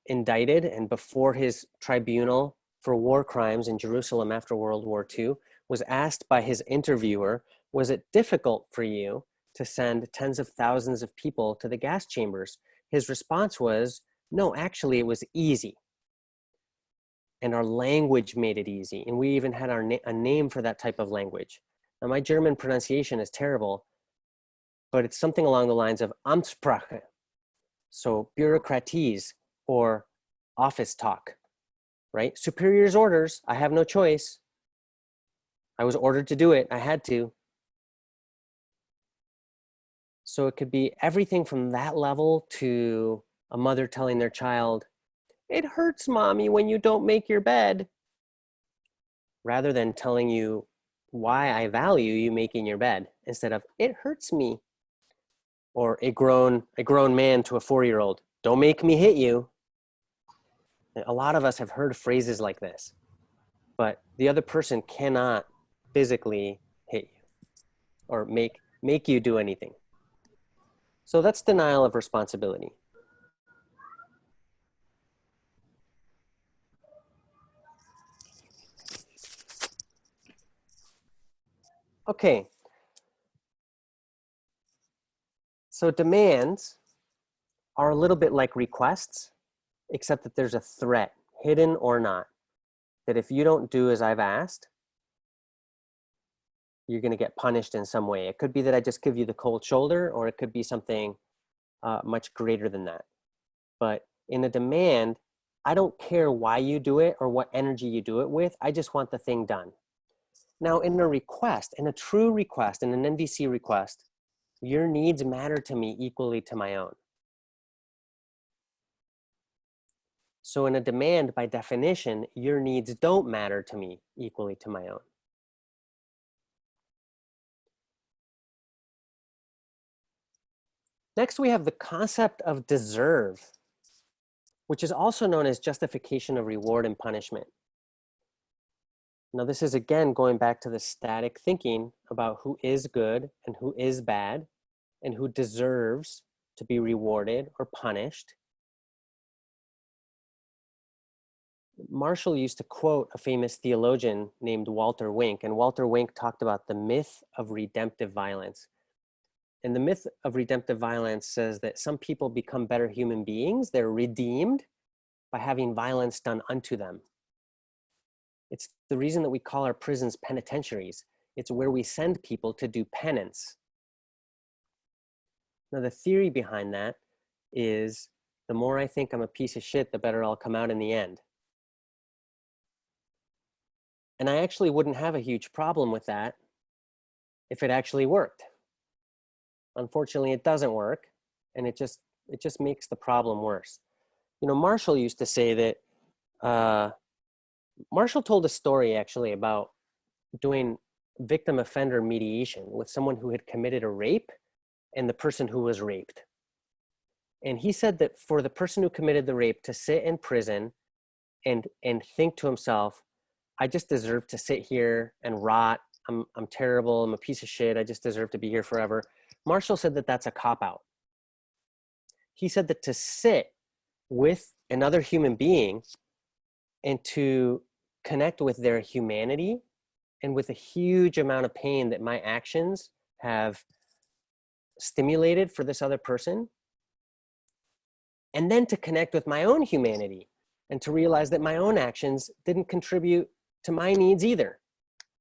Speaker 1: indicted and before his tribunal for war crimes in Jerusalem after World War II, was asked by his interviewer, was it difficult for you to send tens of thousands of people to the gas chambers? His response was, no, actually it was easy. And our language made it easy. And we even had a name for that type of language. Now my German pronunciation is terrible, but it's something along the lines of Amtssprache. So bureaucraties or office talk, right? Superior's orders, I have no choice. I was ordered to do it, I had to. So it could be everything from that level to a mother telling their child, it hurts, mommy, when you don't make your bed, rather than telling you why I value you making your bed, instead of, it hurts me. Or a grown man to a 4-year-old, don't make me hit you. A lot of us have heard phrases like this, but the other person cannot physically hit you or make you do anything. So that's denial of responsibility. Okay. So demands are a little bit like requests, except that there's a threat, hidden or not, that if you don't do as I've asked, you're going to get punished in some way. It could be that I just give you the cold shoulder, or it could be something much greater than that. But in a demand, I don't care why you do it or what energy you do it with. I just want the thing done. Now, in a request, in a true request, in an NVC request, your needs matter to me equally to my own. So in a demand, by definition, your needs don't matter to me equally to my own. Next, we have the concept of deserve, which is also known as justification of reward and punishment. Now, this is again going back to the static thinking about who is good and who is bad and who deserves to be rewarded or punished. Marshall used to quote a famous theologian named Walter Wink, and Walter Wink talked about the myth of redemptive violence. And the myth of redemptive violence says that some people become better human beings. They're redeemed by having violence done unto them. It's the reason that we call our prisons penitentiaries. It's where we send people to do penance. Now, the theory behind that is the more I think I'm a piece of shit, the better I'll come out in the end. And I actually wouldn't have a huge problem with that if it actually worked. Unfortunately, it doesn't work, and it just makes the problem worse. You know, Marshall used to say that, Marshall told a story actually about doing victim offender mediation with someone who had committed a rape and the person who was raped. And he said that for the person who committed the rape to sit in prison and think to himself, I just deserve to sit here and rot. I'm terrible. I'm a piece of shit. I just deserve to be here forever. Marshall said that that's a cop-out. He said that to sit with another human being and to connect with their humanity and with a huge amount of pain that my actions have stimulated for this other person, and then to connect with my own humanity and to realize that my own actions didn't contribute to my needs either.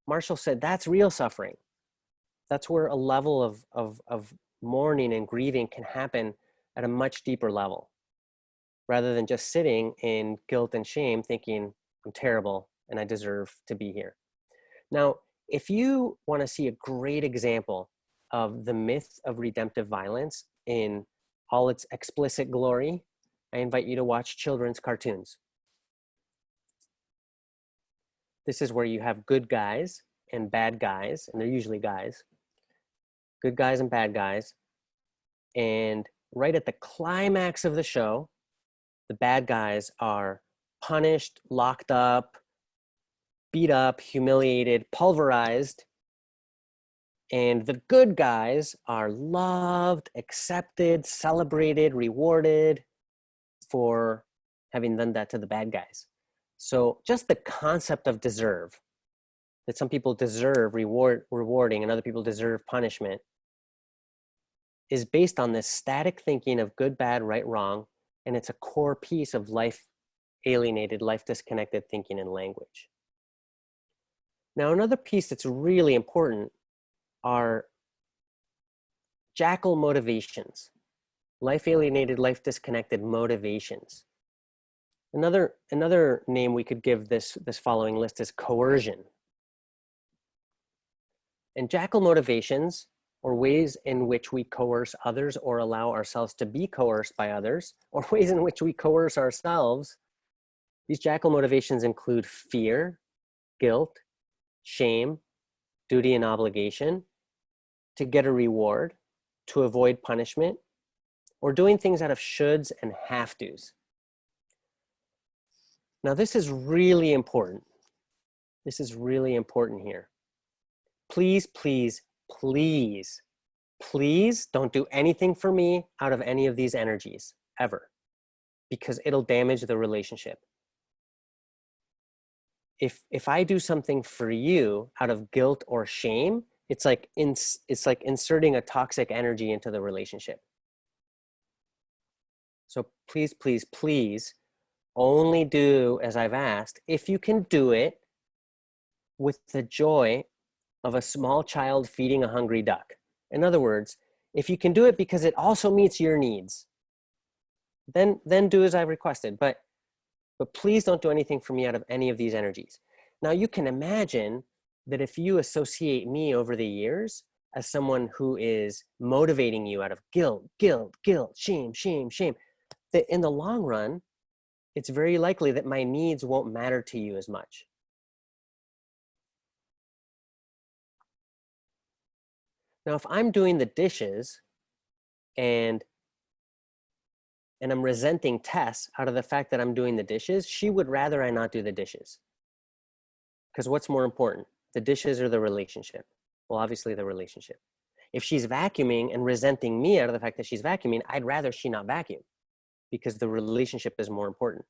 Speaker 1: Marshall said that's real suffering. That's where a level of mourning and grieving can happen at a much deeper level, rather than just sitting in guilt and shame thinking I'm terrible and I deserve to be here. Now, if you want to see a great example of the myth of redemptive violence in all its explicit glory, I invite you to watch children's cartoons. This is where you have good guys and bad guys, and they're usually guys, good guys and bad guys. And right at the climax of the show, the bad guys are punished, locked up, beat up, humiliated, pulverized. And the good guys are loved, accepted, celebrated, rewarded for having done that to the bad guys. So just the concept of deserve, that some people deserve rewarding and other people deserve punishment, is based on this static thinking of good, bad, right, wrong. And it's a core piece of life alienated, life disconnected thinking and language. Now, another piece that's really important are jackal motivations, life alienated, life disconnected motivations. Another name we could give this following list is coercion. And jackal motivations, or ways in which we coerce others or allow ourselves to be coerced by others, or ways in which we coerce ourselves, these jackal motivations include fear, guilt, shame, duty and obligation, to get a reward, to avoid punishment, or doing things out of shoulds and have-tos. Now, this is really important. This is really important here. Please, please, please, please don't do anything for me out of any of these energies, ever, because it'll damage the relationship. If I do something for you out of guilt or shame, it's like inserting a toxic energy into the relationship. So please, please, please, only do as I've asked, if you can do it with the joy of a small child feeding a hungry duck. In other words, if you can do it because it also meets your needs, then do as I've requested. But please don't do anything for me out of any of these energies. Now, you can imagine that if you associate me over the years as someone who is motivating you out of guilt, shame, that in the long run, it's very likely that my needs won't matter to you as much. Now, if I'm doing the dishes and I'm resenting Tess out of the fact that I'm doing the dishes, she would rather I not do the dishes. Because what's more important, the dishes or the relationship? Well, obviously the relationship. If she's vacuuming and resenting me out of the fact that she's vacuuming, I'd rather she not vacuum because the relationship is more important.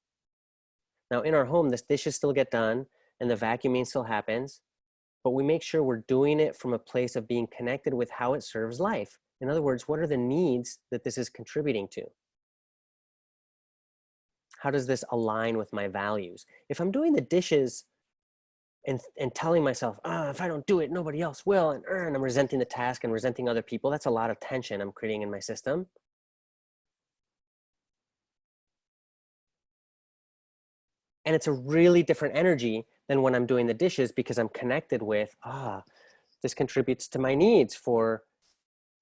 Speaker 1: Now, in our home, the dishes still get done and the vacuuming still happens, but we make sure we're doing it from a place of being connected with how it serves life. In other words, what are the needs that this is contributing to? How does this align with my values? If I'm doing the dishes and telling myself, if I don't do it, nobody else will, and I'm resenting the task and resenting other people, that's a lot of tension I'm creating in my system. And it's a really different energy than when I'm doing the dishes because I'm connected with, this contributes to my needs for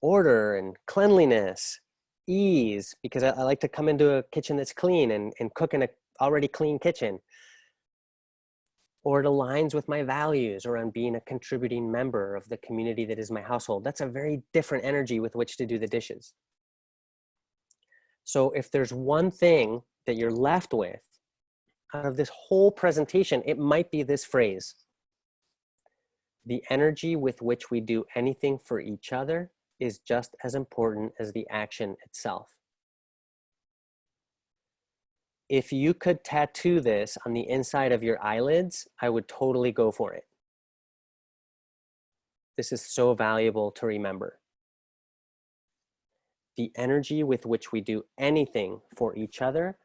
Speaker 1: order and cleanliness, ease, because I like to come into a kitchen that's clean and cook in a already clean kitchen. Or it aligns with my values around being a contributing member of the community that is my household. That's a very different energy with which to do the dishes. So if there's one thing that you're left with out of this whole presentation, it might be this phrase: the energy with which we do anything for each other is just as important as the action itself. If you could tattoo this on the inside of your eyelids, I would totally go for it. This is so valuable to remember. The energy with which we do anything for each other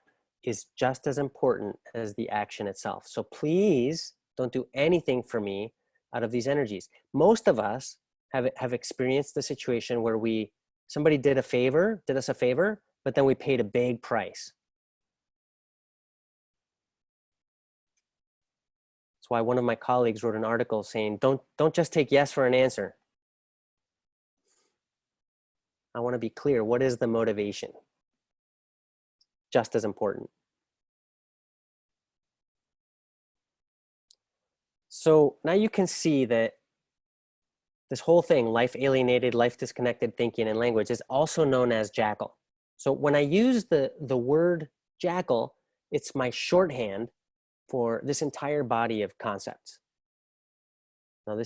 Speaker 1: is just as important as the action itself. So please don't do anything for me out of these energies. Most of us have experienced the situation where somebody did us a favor, but then we paid a big price. That's why one of my colleagues wrote an article saying, don't just take yes for an answer. I want to be clear, what is the motivation? Just as important. So now you can see that this whole thing, life alienated, life disconnected thinking and language, is also known as jackal. So when I use the word jackal, it's my shorthand for this entire body of concepts. Now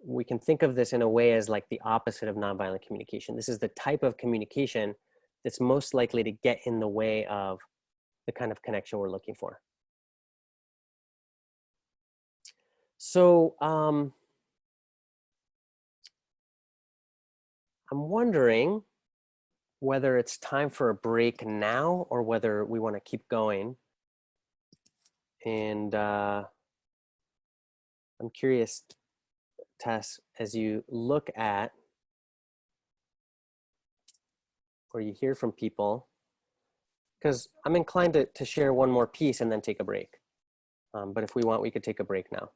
Speaker 1: we can think of this in a way as like the opposite of nonviolent communication. This is the type of communication that's most likely to get in the way of the kind of connection we're looking for. So I'm wondering whether it's time for a break now or whether we want to keep going. And I'm curious, Tess, as you look at or you hear from people, because I'm inclined to share one more piece and then take a break. But if we want, we could take a break now.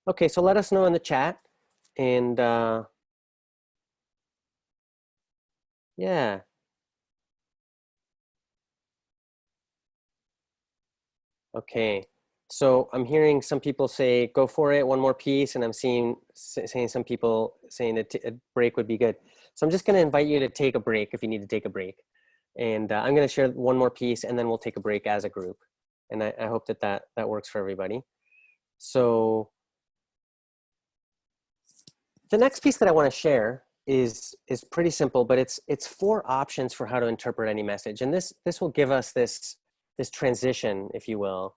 Speaker 1: Okay, so let us know in the chat. And yeah. Okay, so I'm hearing some people say, go for it, one more piece. And I'm saying some people saying that a break would be good. So I'm just gonna invite you to take a break if you need to take a break. And I'm gonna share one more piece and then we'll take a break as a group. And I hope that works for everybody. So the next piece that I want to share is pretty simple, but it's 4 options for how to interpret any message. And this will give us this transition, if you will,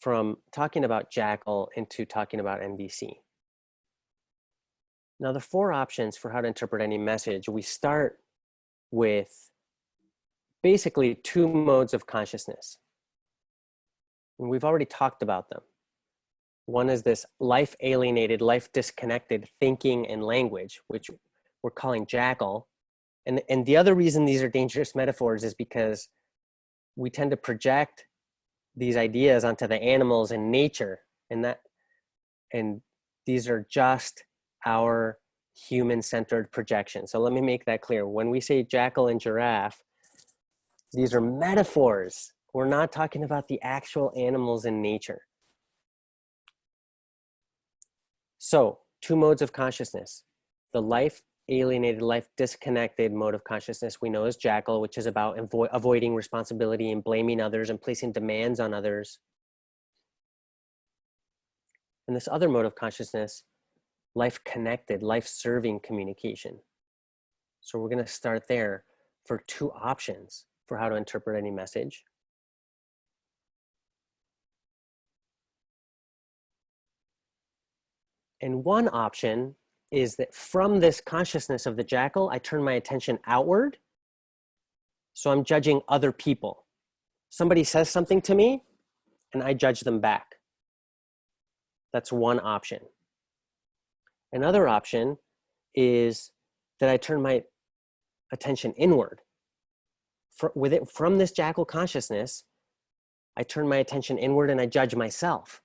Speaker 1: from talking about jackal into talking about NVC. Now the 4 options for how to interpret any message, we start with basically 2 modes of consciousness. And we've already talked about them. One is this life alienated, life disconnected thinking and language, which we're calling jackal. And the other reason these are dangerous metaphors is because we tend to project these ideas onto the animals in nature, and these are just our human-centered projection. So let me make that clear. When we say jackal and giraffe, these are metaphors. We're not talking about the actual animals in nature. So 2 modes of consciousness. The life alienated, life disconnected mode of consciousness we know as jackal, which is about avoiding responsibility and blaming others and placing demands on others. And this other mode of consciousness, life connected, life serving communication. So we're going to start there for 2 options for how to interpret any message. And one option is that from this consciousness of the jackal, I turn my attention outward. So I'm judging other people. Somebody says something to me and I judge them back. That's one option. Another option is that I turn my attention inward. From this jackal consciousness, I turn my attention inward and I judge myself.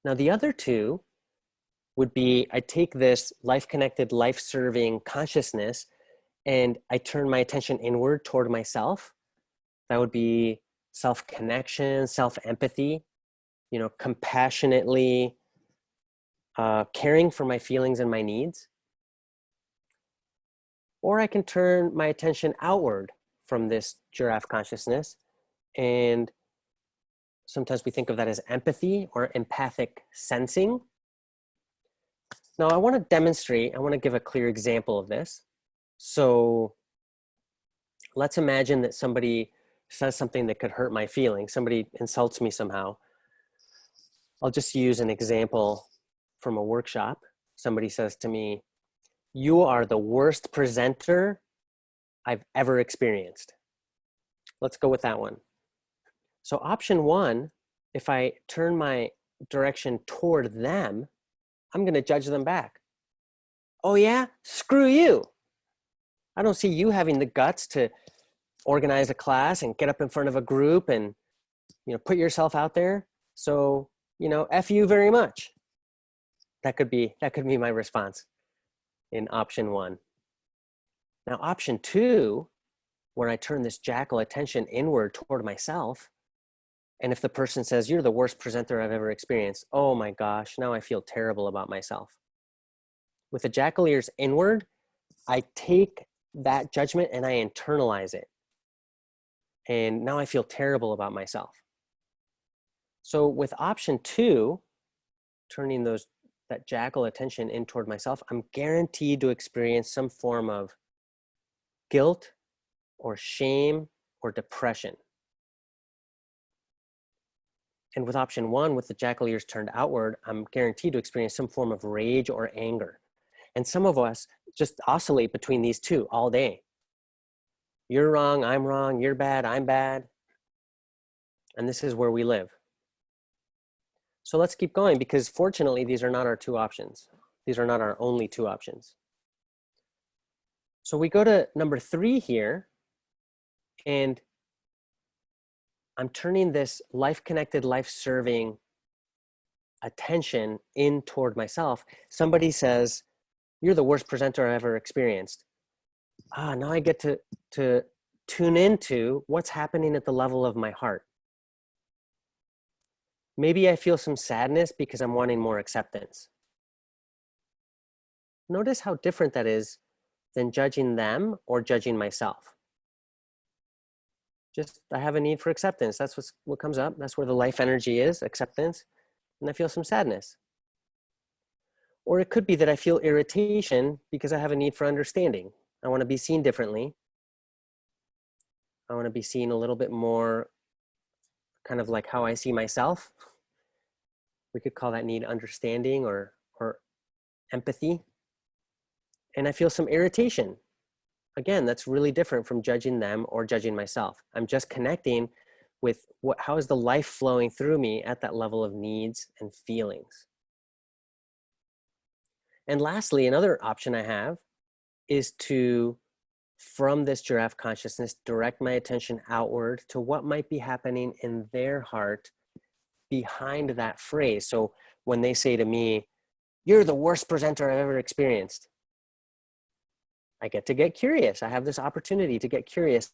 Speaker 1: Now the other 2 would be, I take this life-connected, life-serving consciousness and I turn my attention inward toward myself. That would be self-connection, self-empathy, you know, compassionately caring for my feelings and my needs. Or I can turn my attention outward from this giraffe consciousness, and sometimes we think of that as empathy or empathic sensing. Now I want to give a clear example of this. So let's imagine that somebody says something that could hurt my feelings. Somebody insults me somehow. I'll just use an example from a workshop. Somebody says to me, "You are the worst presenter I've ever experienced." Let's go with that one. So option 1, if I turn my direction toward them, I'm going to judge them back. "Oh yeah, screw you. I don't see you having the guts to organize a class and get up in front of a group and, you know, put yourself out there. So, you know, F you very much." That could be my response in option 1. Now, option 2, where I turn this jackal attention inward toward myself, and if the person says, "You're the worst presenter I've ever experienced," oh my gosh, now I feel terrible about myself. With the jackal ears inward, I take that judgment and I internalize it. And now I feel terrible about myself. So with option 2, turning that jackal attention in toward myself, I'm guaranteed to experience some form of guilt or shame or depression. And with option 1, with the jackal ears turned outward, I'm guaranteed to experience some form of rage or anger. And some of us just oscillate between these two all day. You're wrong, I'm wrong, you're bad, I'm bad. And this is where we live. So let's keep going, because fortunately, these are not our 2 options. These are not our only 2 options. So we go to number 3 here, and I'm turning this life-connected, life-serving attention in toward myself. Somebody says, "You're the worst presenter I've ever experienced." Now I get to tune into what's happening at the level of my heart. Maybe I feel some sadness because I'm wanting more acceptance. Notice how different that is than judging them or judging myself. Just, I have a need for acceptance. That's what comes up. That's where the life energy is, acceptance. And I feel some sadness. Or it could be that I feel irritation because I have a need for understanding. I want to be seen differently. I want to be seen a little bit more kind of like how I see myself. We could call that need understanding or empathy. And I feel some irritation. Again, that's really different from judging them or judging myself. I'm just connecting with how is the life flowing through me at that level of needs and feelings. And lastly, another option I have is to, from this giraffe consciousness, direct my attention outward to what might be happening in their heart behind that phrase. So when they say to me, "You're the worst presenter I've ever experienced," I get to get curious. I have this opportunity to get curious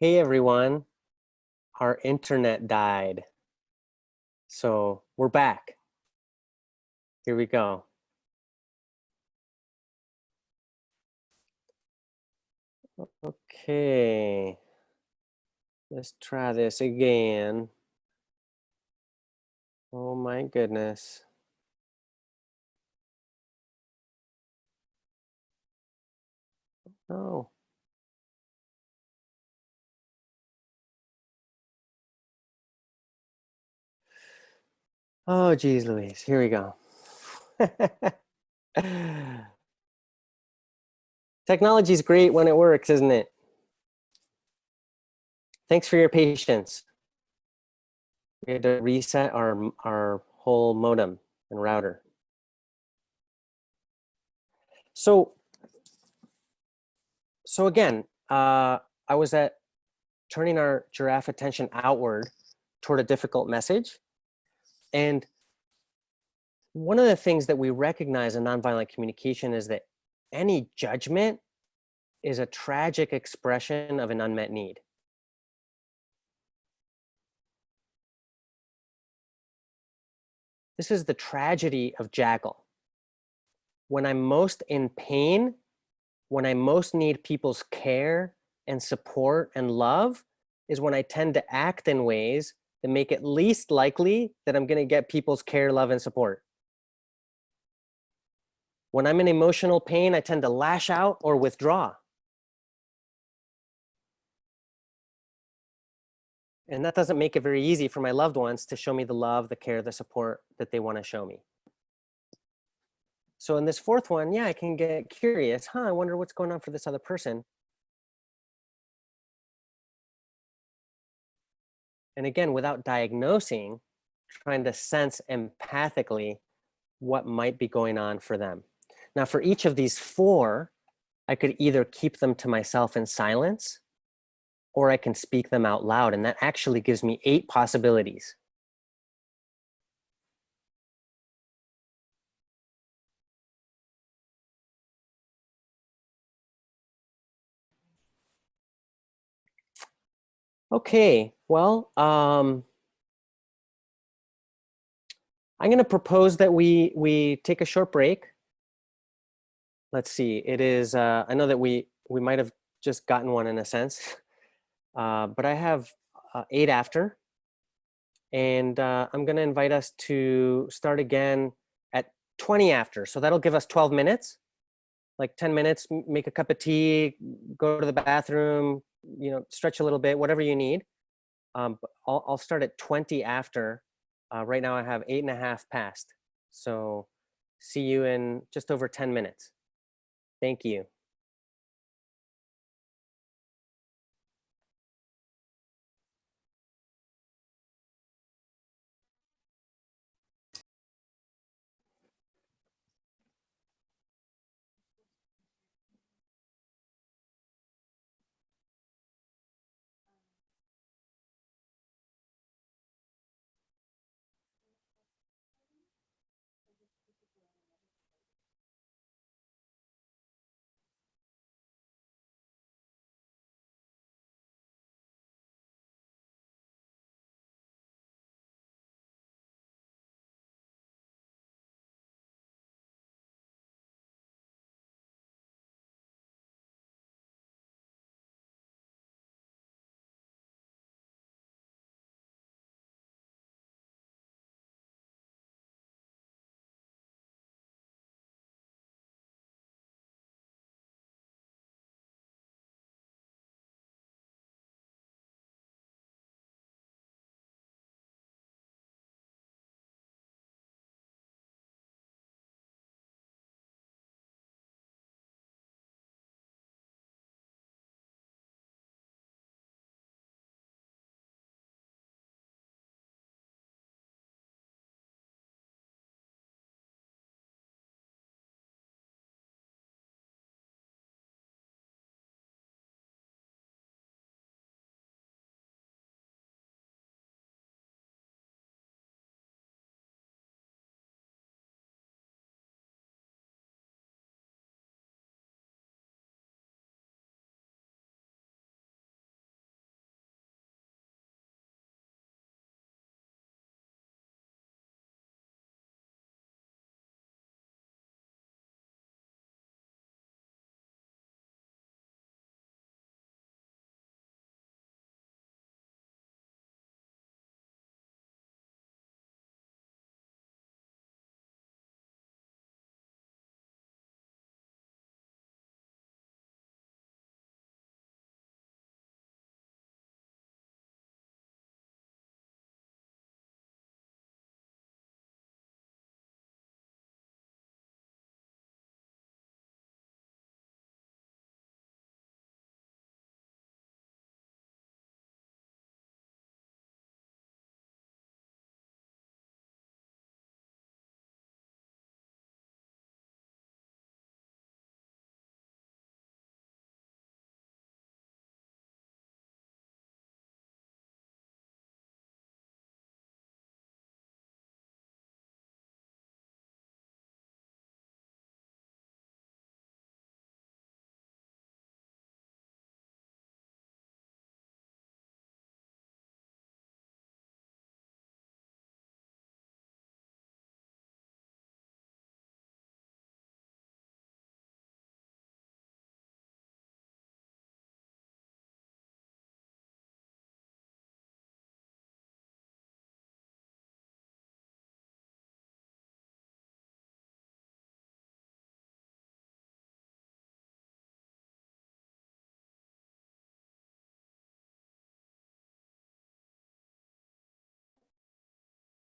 Speaker 1: Hey everyone, our internet died. So we're back. Here we go. Okay, let's try this again. Oh my goodness. Oh. Oh geez Louise, here we go. Technology's great when it works, isn't it? Thanks for your patience. We had to reset our whole modem and router. So again, I was at turning our giraffe attention outward toward a difficult message. And one of the things that we recognize in nonviolent communication is that any judgment is a tragic expression of an unmet need. This is the tragedy of Jackal. When I'm most in pain, when I most need people's care and support and love, is when I tend to act in ways that make it least likely that I'm going to get people's care, love, and support. When I'm in emotional pain, I tend to lash out or withdraw. And that doesn't make it very easy for my loved ones to show me the love, the care, the support that they want to show me. So in this fourth one, yeah, I can get curious. I wonder what's going on for this other person. And again, without diagnosing, trying to sense empathically what might be going on for them. Now, for each of these four, I could either keep them to myself in silence, or I can speak them out loud. And that actually gives me 8 possibilities. Okay, well, I'm going to propose that we take a short break. Let's see, it is, I know that we might have just gotten one in a sense, but I have 8 after. And I'm going to invite us to start again at 20 after. So that'll give us 12 minutes, like 10 minutes, make a cup of tea, go to the bathroom, stretch a little bit, whatever you need. But I'll start at 20 after. Right now I have 8.5 past. So see you in just over 10 minutes. Thank you.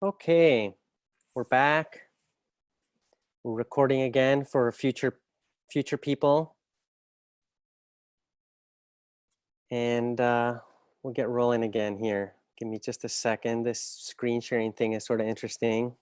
Speaker 1: Okay, we're back. We're recording again for future people. And we'll get rolling again here. Give me just a second. This screen sharing thing is sort of interesting.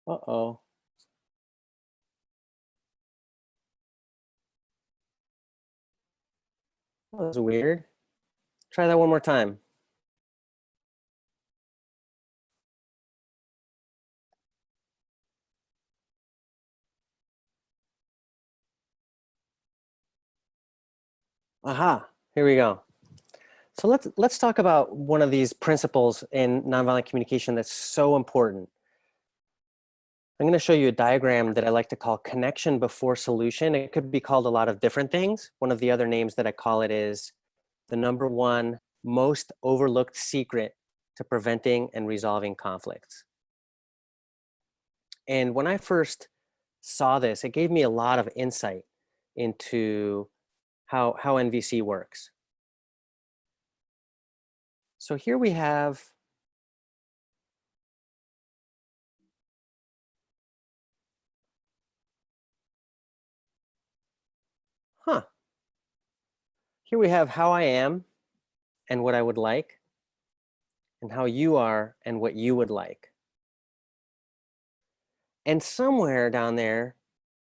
Speaker 1: Uh-oh. That was weird. Try that one more time. Aha, here we go. So let's talk about one of these principles in nonviolent communication that's so important. I'm going to show you a diagram that I like to call connection before solution. It could be called a lot of different things. One of the other names that I call it is the number one most overlooked secret to preventing and resolving conflicts. And when I first saw this, it gave me a lot of insight into how NVC works. So here we have here we have how I am and what I would like, and how you are and what you would like. And somewhere down there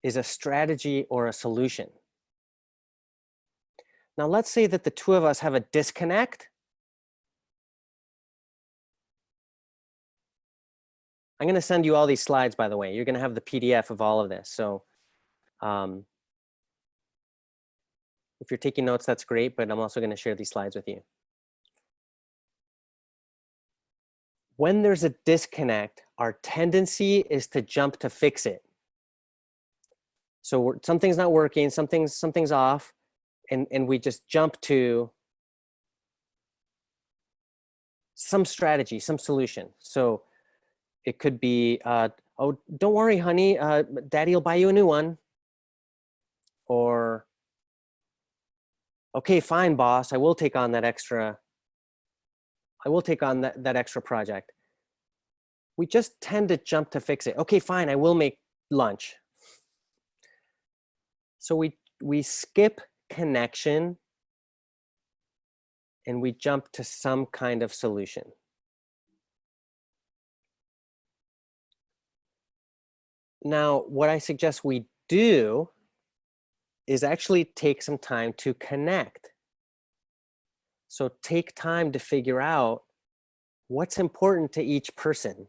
Speaker 1: is a strategy or a solution. Now let's say that the two of us have a disconnect. I'm going to send you all these slides, by the way. You're going to have the PDF of all of this. So if you're taking notes, that's great, but I'm also going to share these slides with you. When there's a disconnect, our tendency is to jump to fix it. So something's not working, something's off, and we just jump to some strategy, some solution. So it could be, oh, don't worry, honey, daddy will buy you a new one. Or, okay, fine, boss, I will take on that extra project. We just tend to jump to fix it. Okay, fine, I will make lunch. So we skip connection and we jump to some kind of solution. Now, what I suggest we do is actually take some time to connect. So take time to figure out what's important to each person.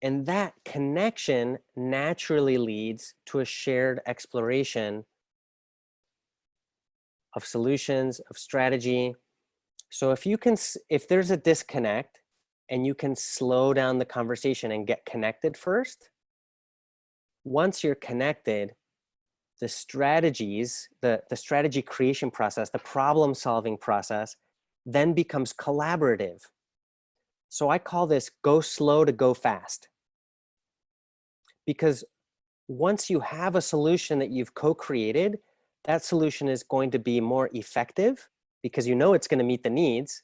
Speaker 1: And that connection naturally leads to a shared exploration of solutions, of strategy. So if there's a disconnect and you can slow down the conversation and get connected first, once you're connected, the strategies, the strategy creation process, the problem solving process then becomes collaborative. So I call this go slow to go fast. Because once you have a solution that you've co-created, that solution is going to be more effective because you know it's going to meet the needs.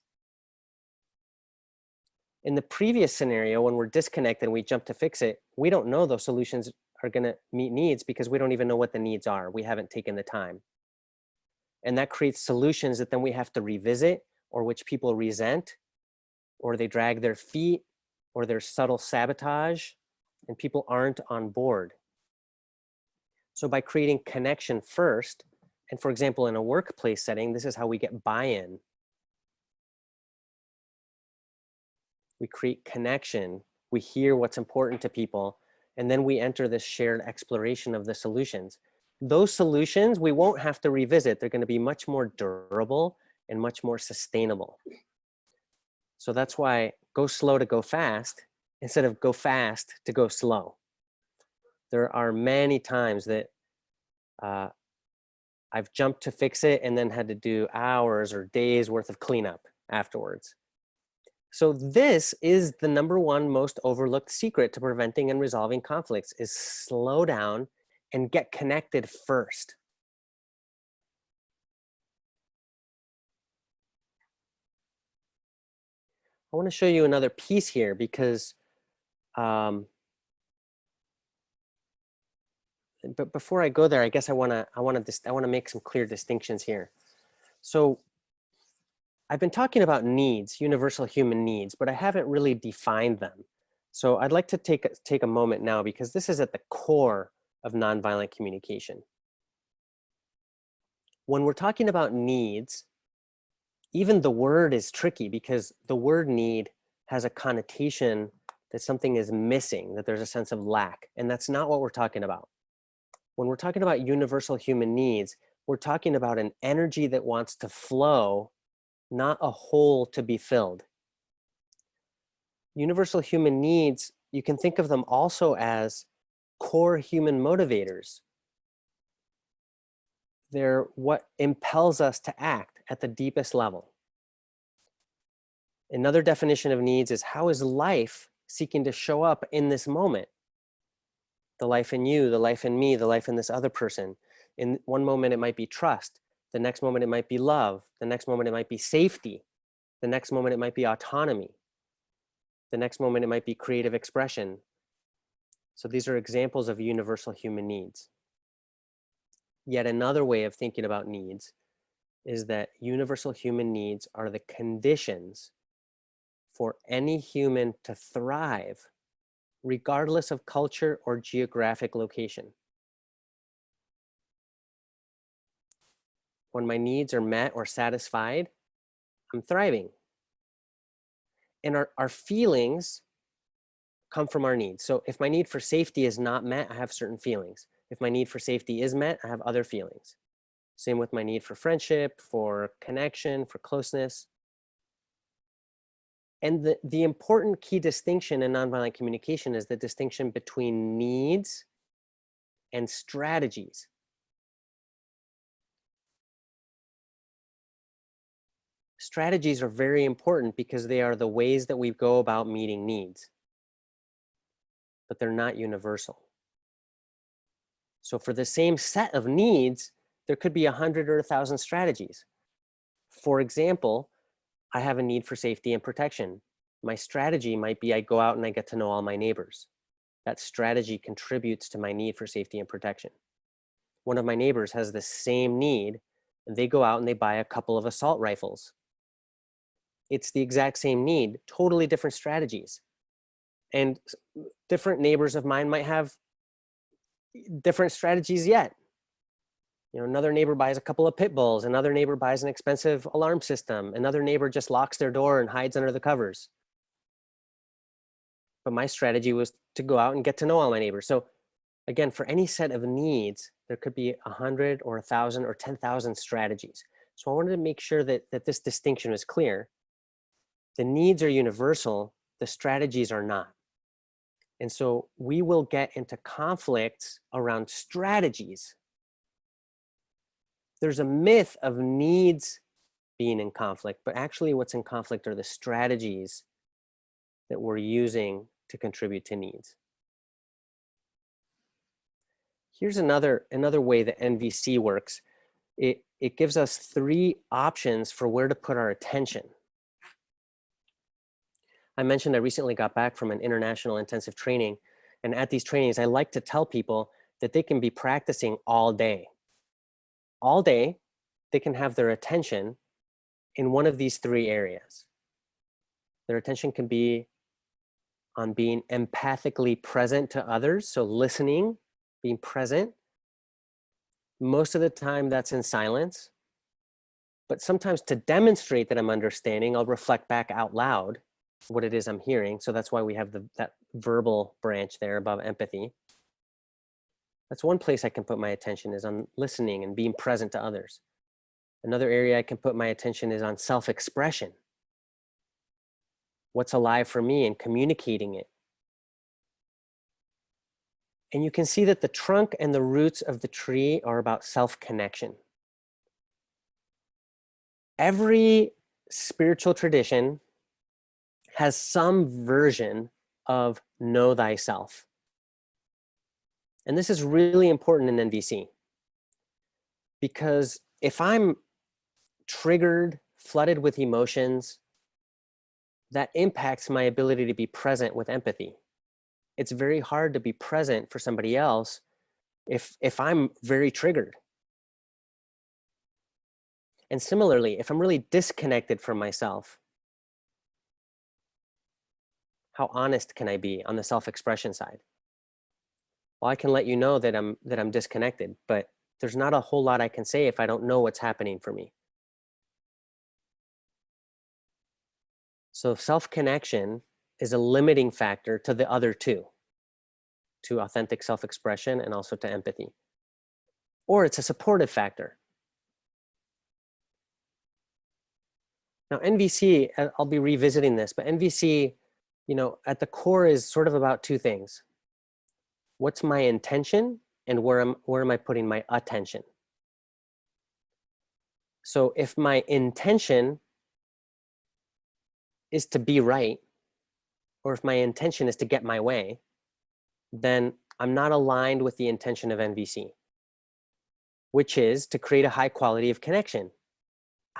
Speaker 1: In the previous scenario, when we're disconnected and we jump to fix it, we don't know those solutions are going to meet needs because we don't even know what the needs are. We haven't taken the time. And that creates solutions that then we have to revisit, or which people resent, or they drag their feet, or there's subtle sabotage, and people aren't on board. So by creating connection first, and for example, in a workplace setting, this is how we get buy-in. We create connection, we hear what's important to people, and then we enter this shared exploration of the solutions. Those solutions, we won't have to revisit. They're going to be much more durable and much more sustainable. So that's why go slow to go fast instead of go fast to go slow. There are many times that I've jumped to fix it and then had to do hours or days worth of cleanup afterwards. So this is the #1 most overlooked secret to preventing and resolving conflicts is slow down and get connected first. I want to show you another piece here because but before I go there, I guess I want to make some clear distinctions here. So I've been talking about needs, universal human needs, but I haven't really defined them. So I'd like to take a moment now because this is at the core of nonviolent communication. When we're talking about needs, even the word is tricky because the word need has a connotation that something is missing, that there's a sense of lack, and that's not what we're talking about. When we're talking about universal human needs, we're talking about an energy that wants to flow, not a hole to be filled. Universal human needs, you can think of them also as core human motivators. They're what impels us to act at the deepest level. Another definition of needs is how is life seeking to show up in this moment? The life in you, the life in me, the life in this other person. In one moment, it might be trust. The next moment, it might be love. The next moment, it might be safety. The next moment, it might be autonomy. The next moment, it might be creative expression. So these are examples of universal human needs. Yet another way of thinking about needs is that universal human needs are the conditions for any human to thrive, regardless of culture or geographic location. When my needs are met or satisfied, I'm thriving. And our feelings come from our needs. So if my need for safety is not met, I have certain feelings. If my need for safety is met, I have other feelings. Same with my need for friendship, for connection, for closeness. And the important key distinction in nonviolent communication is the distinction between needs and strategies. Strategies are very important because they are the ways that we go about meeting needs, but they're not universal. So for the same set of needs, there could be 100 or 1,000 strategies. For example, I have a need for safety and protection. My strategy might be I go out and I get to know all my neighbors. That strategy contributes to my need for safety and protection. One of my neighbors has the same need, and they go out and they buy a couple of assault rifles. It's the exact same need, totally different strategies. And different neighbors of mine might have different strategies yet. You know, another neighbor buys a couple of pit bulls, another neighbor buys an expensive alarm system, another neighbor just locks their door and hides under the covers. But my strategy was to go out and get to know all my neighbors. So again, for any set of needs, there could be 100 or 1,000 or 10,000 strategies. So I wanted to make sure that this distinction is clear. The needs are universal, the strategies are not. And so we will get into conflicts around strategies. There's a myth of needs being in conflict, but actually what's in conflict are the strategies that we're using to contribute to needs. Here's another way that NVC works. It gives us 3 options for where to put our attention. I mentioned I recently got back from an international intensive training, and at these trainings, I like to tell people that they can be practicing all day. All day, they can have their attention in one of these 3 areas. Their attention can be on being empathically present to others, so listening, being present. Most of the time that's in silence, but sometimes to demonstrate that I'm understanding, I'll reflect back out loud what it is I'm hearing. So that's why we have that verbal branch there above empathy. That's one place I can put my attention is on listening and being present to others. Another area I can put my attention is on self-expression. What's alive for me and communicating it. And you can see that the trunk and the roots of the tree are about self-connection. Every spiritual tradition has some version of know thyself. And this is really important in NVC, because if I'm triggered, flooded with emotions, that impacts my ability to be present with empathy. It's very hard to be present for somebody else if I'm very triggered. And similarly, if I'm really disconnected from myself, how honest can I be on the self-expression side? Well, I can let you know that I'm disconnected, but there's not a whole lot I can say if I don't know what's happening for me. So self-connection is a limiting factor to the other two, to authentic self-expression and also to empathy. Or it's a supportive factor. Now, NVC, I'll be revisiting this, but NVC, at the core is sort of about two things. What's my intention and where am I putting my attention? So if my intention is to be right, or if my intention is to get my way, then I'm not aligned with the intention of NVC, which is to create a high quality of connection,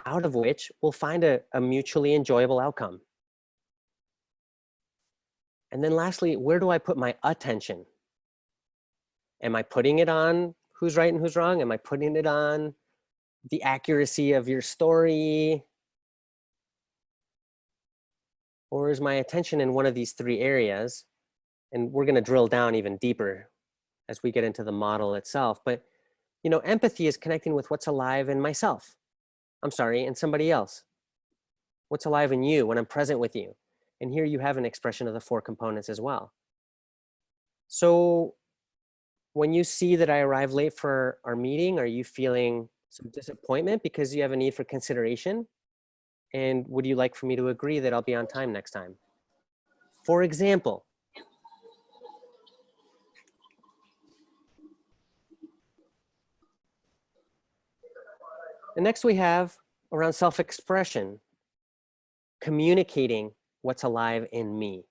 Speaker 1: out of which we'll find a mutually enjoyable outcome. And then lastly, where do I put my attention? Am I putting it on who's right and who's wrong? Am I putting it on the accuracy of your story? Or is my attention in one of these three areas? And we're going to drill down even deeper as we get into the model itself. But, empathy is connecting with what's alive in myself. I'm sorry, in somebody else. What's alive in you when I'm present with you? And here you have an expression of the four components as well. So when you see that I arrive late for our meeting, are you feeling some disappointment because you have a need for consideration? And would you like for me to agree that I'll be on time next time? For example. And next we have around self-expression, communicating what's alive in me.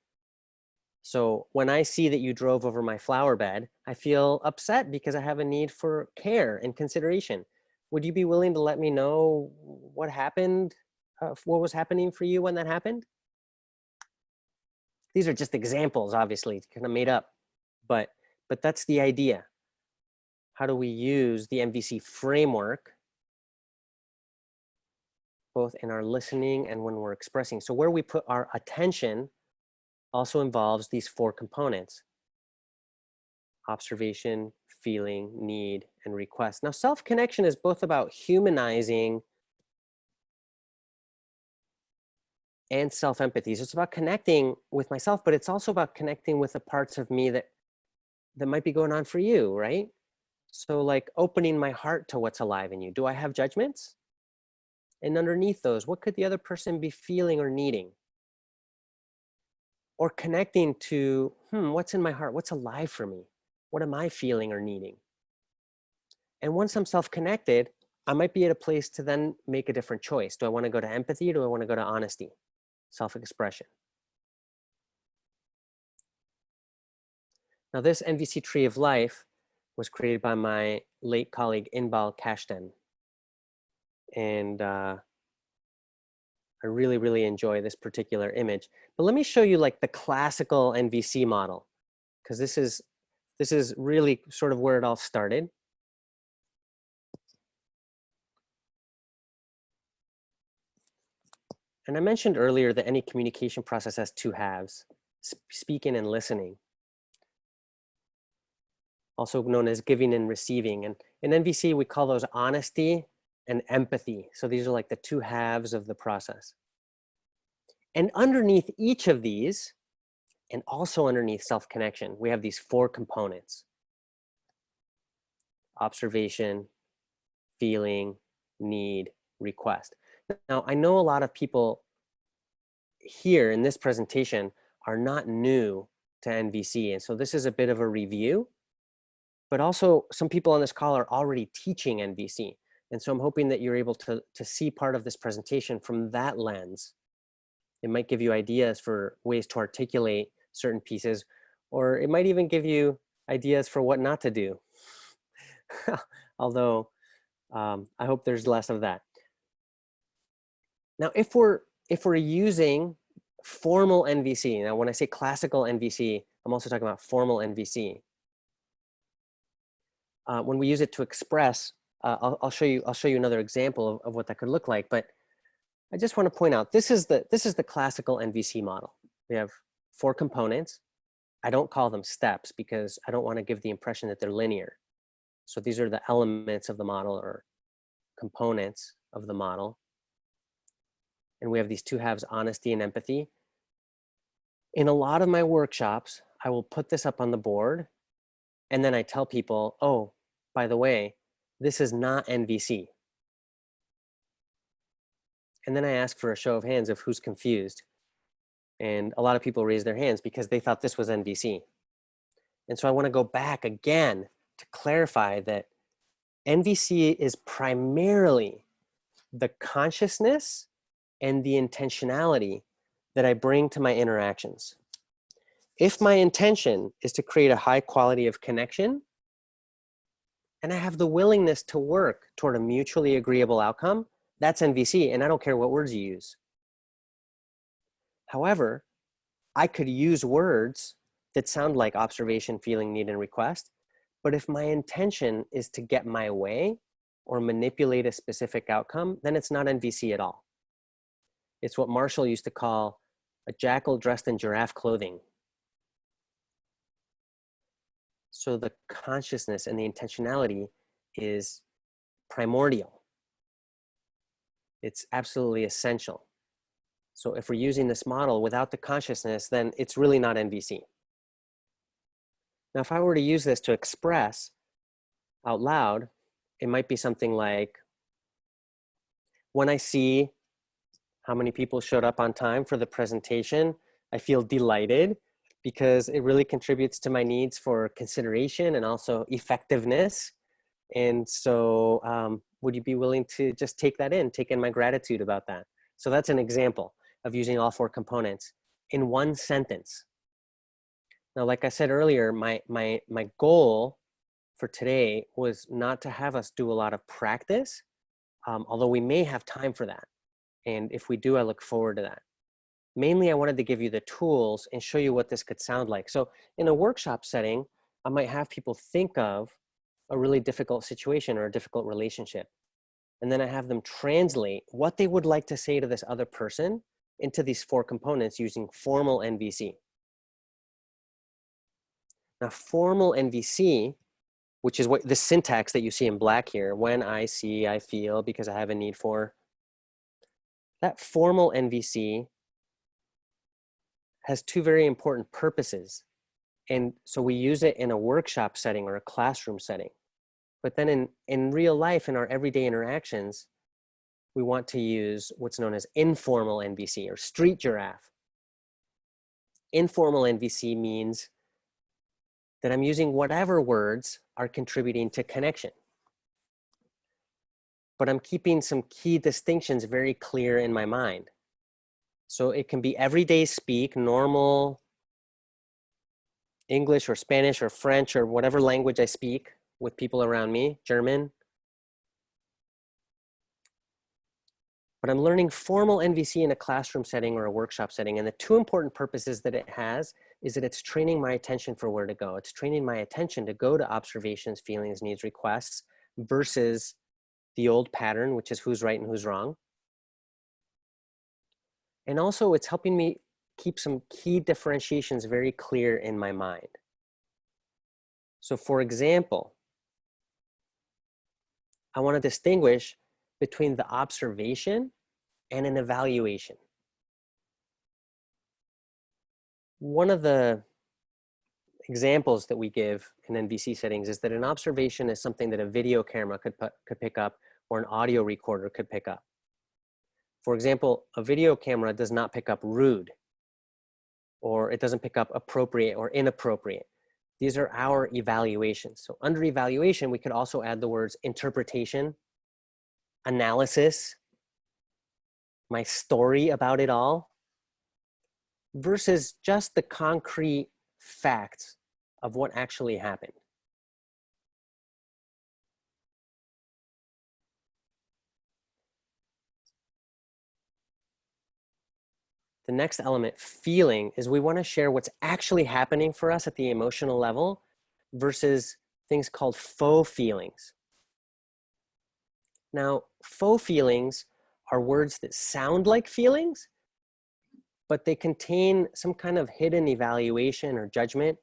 Speaker 1: So when I see that you drove over my flower bed, I feel upset because I have a need for care and consideration. Would you be willing to let me know what happened, what was happening for you when that happened? These are just examples, obviously, kind of made up, but that's the idea. How do we use the MVC framework both in our listening and when we're expressing? So where we put our attention also involves these four components: observation, feeling, need, and request. Now, self-connection is both about humanizing and self-empathy. So it's about connecting with myself, but it's also about connecting with the parts of me that might be going on for you, right? So like opening my heart to what's alive in you. Do I have judgments? And underneath those, what could the other person be feeling or needing? Or connecting to, what's in my heart? What's alive for me? What am I feeling or needing? And once I'm self-connected, I might be at a place to then make a different choice. Do I want to go to empathy or do I want to go to honesty, self-expression? Now this NVC tree of life was created by my late colleague Inbal Kashtan. And I really, really enjoy this particular image. But let me show you like the classical NVC model, because this is really sort of where it all started. And I mentioned earlier that any communication process has two halves, speaking and listening, also known as giving and receiving. And in NVC, we call those honesty and empathy. So these are like the two halves of the process. And underneath each of these, and also underneath self-connection, we have these four components: observation, feeling, need, request. Now, I know a lot of people here in this presentation are not new to NVC, and so this is a bit of a review, but also some people on this call are already teaching NVC. And so I'm hoping that you're able to see part of this presentation from that lens. It might give you ideas for ways to articulate certain pieces, or it might even give you ideas for what not to do. Although I hope there's less of that. Now, if we're using formal NVC, now when I say classical NVC, I'm also talking about formal NVC. When we use it to express, I'll show you another example of what that could look like. But I just want to point out, this is the classical NVC model. We have 4 components. I don't call them steps because I don't want to give the impression that they're linear. So these are the elements of the model, or components of the model. And we have these 2 halves, honesty and empathy. In a lot of my workshops, I will put this up on the board, and then I tell people, oh, by the way, this is not NVC. And then I ask for a show of hands of who's confused. And a lot of people raise their hands because they thought this was NVC. And so I want to go back again to clarify that NVC is primarily the consciousness and the intentionality that I bring to my interactions. If my intention is to create a high quality of connection, and I have the willingness to work toward a mutually agreeable outcome, that's NVC, and I don't care what words you use. However, I could use words that sound like observation, feeling, need, and request, but if my intention is to get my way or manipulate a specific outcome, then it's not NVC at all. It's what Marshall used to call a jackal dressed in giraffe clothing. So the consciousness and the intentionality is primordial. It's absolutely essential. So if we're using this model without the consciousness, then it's really not NVC. Now, if I were to use this to express out loud, it might be something like, when I see how many people showed up on time for the presentation, I feel delighted because it really contributes to my needs for consideration and also effectiveness. And so would you be willing to just take in my gratitude about that? So that's an example of using all 4 components in one sentence. Now, like I said earlier, my goal for today was not to have us do a lot of practice, although we may have time for that. And if we do, I look forward to that. Mainly, I wanted to give you the tools and show you what this could sound like. So in a workshop setting, I might have people think of a really difficult situation or a difficult relationship. And then I have them translate what they would like to say to this other person into these 4 components using formal NVC. Now, formal NVC, which is what the syntax that you see in black here, when I see, I feel, because I have a need for, that formal NVC has 2 very important purposes. And so we use it in a workshop setting or a classroom setting. But then in real life, in our everyday interactions, we want to use what's known as informal NVC or street giraffe. Informal NVC means that I'm using whatever words are contributing to connection. But I'm keeping some key distinctions very clear in my mind. So it can be everyday speak, normal English or Spanish or French or whatever language I speak with people around me, German. But I'm learning formal NVC in a classroom setting or a workshop setting. And the 2 important purposes that it has is that it's training my attention for where to go. It's training my attention to go to observations, feelings, needs, requests versus the old pattern, which is who's right and who's wrong. And also it's helping me keep some key differentiations very clear in my mind. So for example, I want to distinguish between the observation and an evaluation. One of the examples that we give in NVC settings is that an observation is something that a video camera could pick up or an audio recorder could pick up. For example, a video camera does not pick up rude, or it doesn't pick up appropriate or inappropriate. These are our evaluations. So under evaluation, we could also add the words interpretation, analysis, my story about it all, versus just the concrete facts of what actually happened. The next element, feeling, is we want to share what's actually happening for us at the emotional level versus things called faux feelings. Now, faux feelings are words that sound like feelings, but they contain some kind of hidden evaluation or judgment.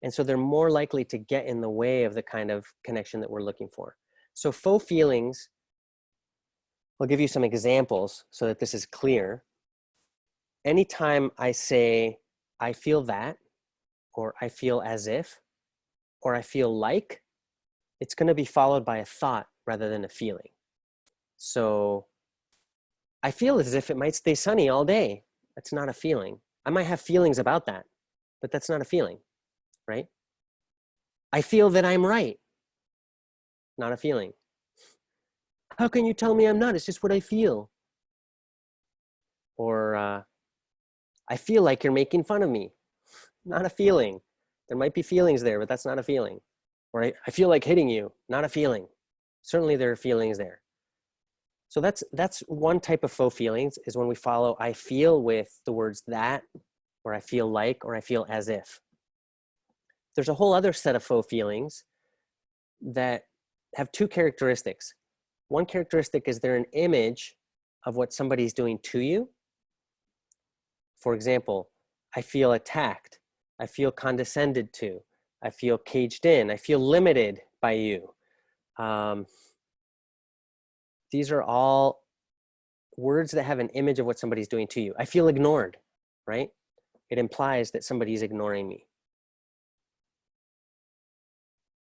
Speaker 1: And so they're more likely to get in the way of the kind of connection that we're looking for. So faux feelings, I'll give you some examples so that this is clear. Anytime I say, I feel that, or I feel as if, or I feel like, it's going to be followed by a thought rather than a feeling. So I feel as if it might stay sunny all day. That's not a feeling. I might have feelings about that, but that's not a feeling, right? I feel that I'm right. Not a feeling. How can you tell me I'm not? It's just what I feel. Or I feel like you're making fun of me. Not a feeling. There might be feelings there, but that's not a feeling. Or I feel like hitting you. Not a feeling. Certainly there are feelings there. So that's one type of faux feelings, is when we follow I feel with the words that, or I feel like, or I feel as if. There's a whole other set of faux feelings that have two characteristics. One characteristic is they're an image of what somebody's doing to you. For example, I feel attacked. I feel condescended to. I feel caged in. I feel limited by you. These are all words that have an image of what somebody's doing to you. I feel ignored, right? It implies that somebody's ignoring me.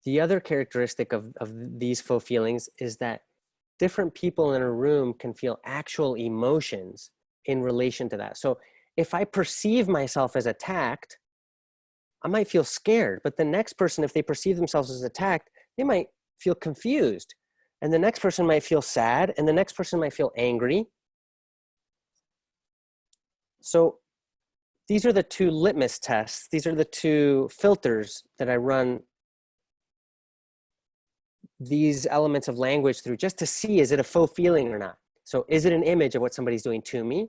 Speaker 1: The other characteristic of these faux feelings is that different people in a room can feel actual emotions in relation to that. So if I perceive myself as attacked, I might feel scared, but the next person, if they perceive themselves as attacked, they might feel confused. And the next person might feel sad, and the next person might feel angry. So these are the two litmus tests. These are the two filters that I run these elements of language through, just to see, is it a faux feeling or not? So is it an image of what somebody's doing to me?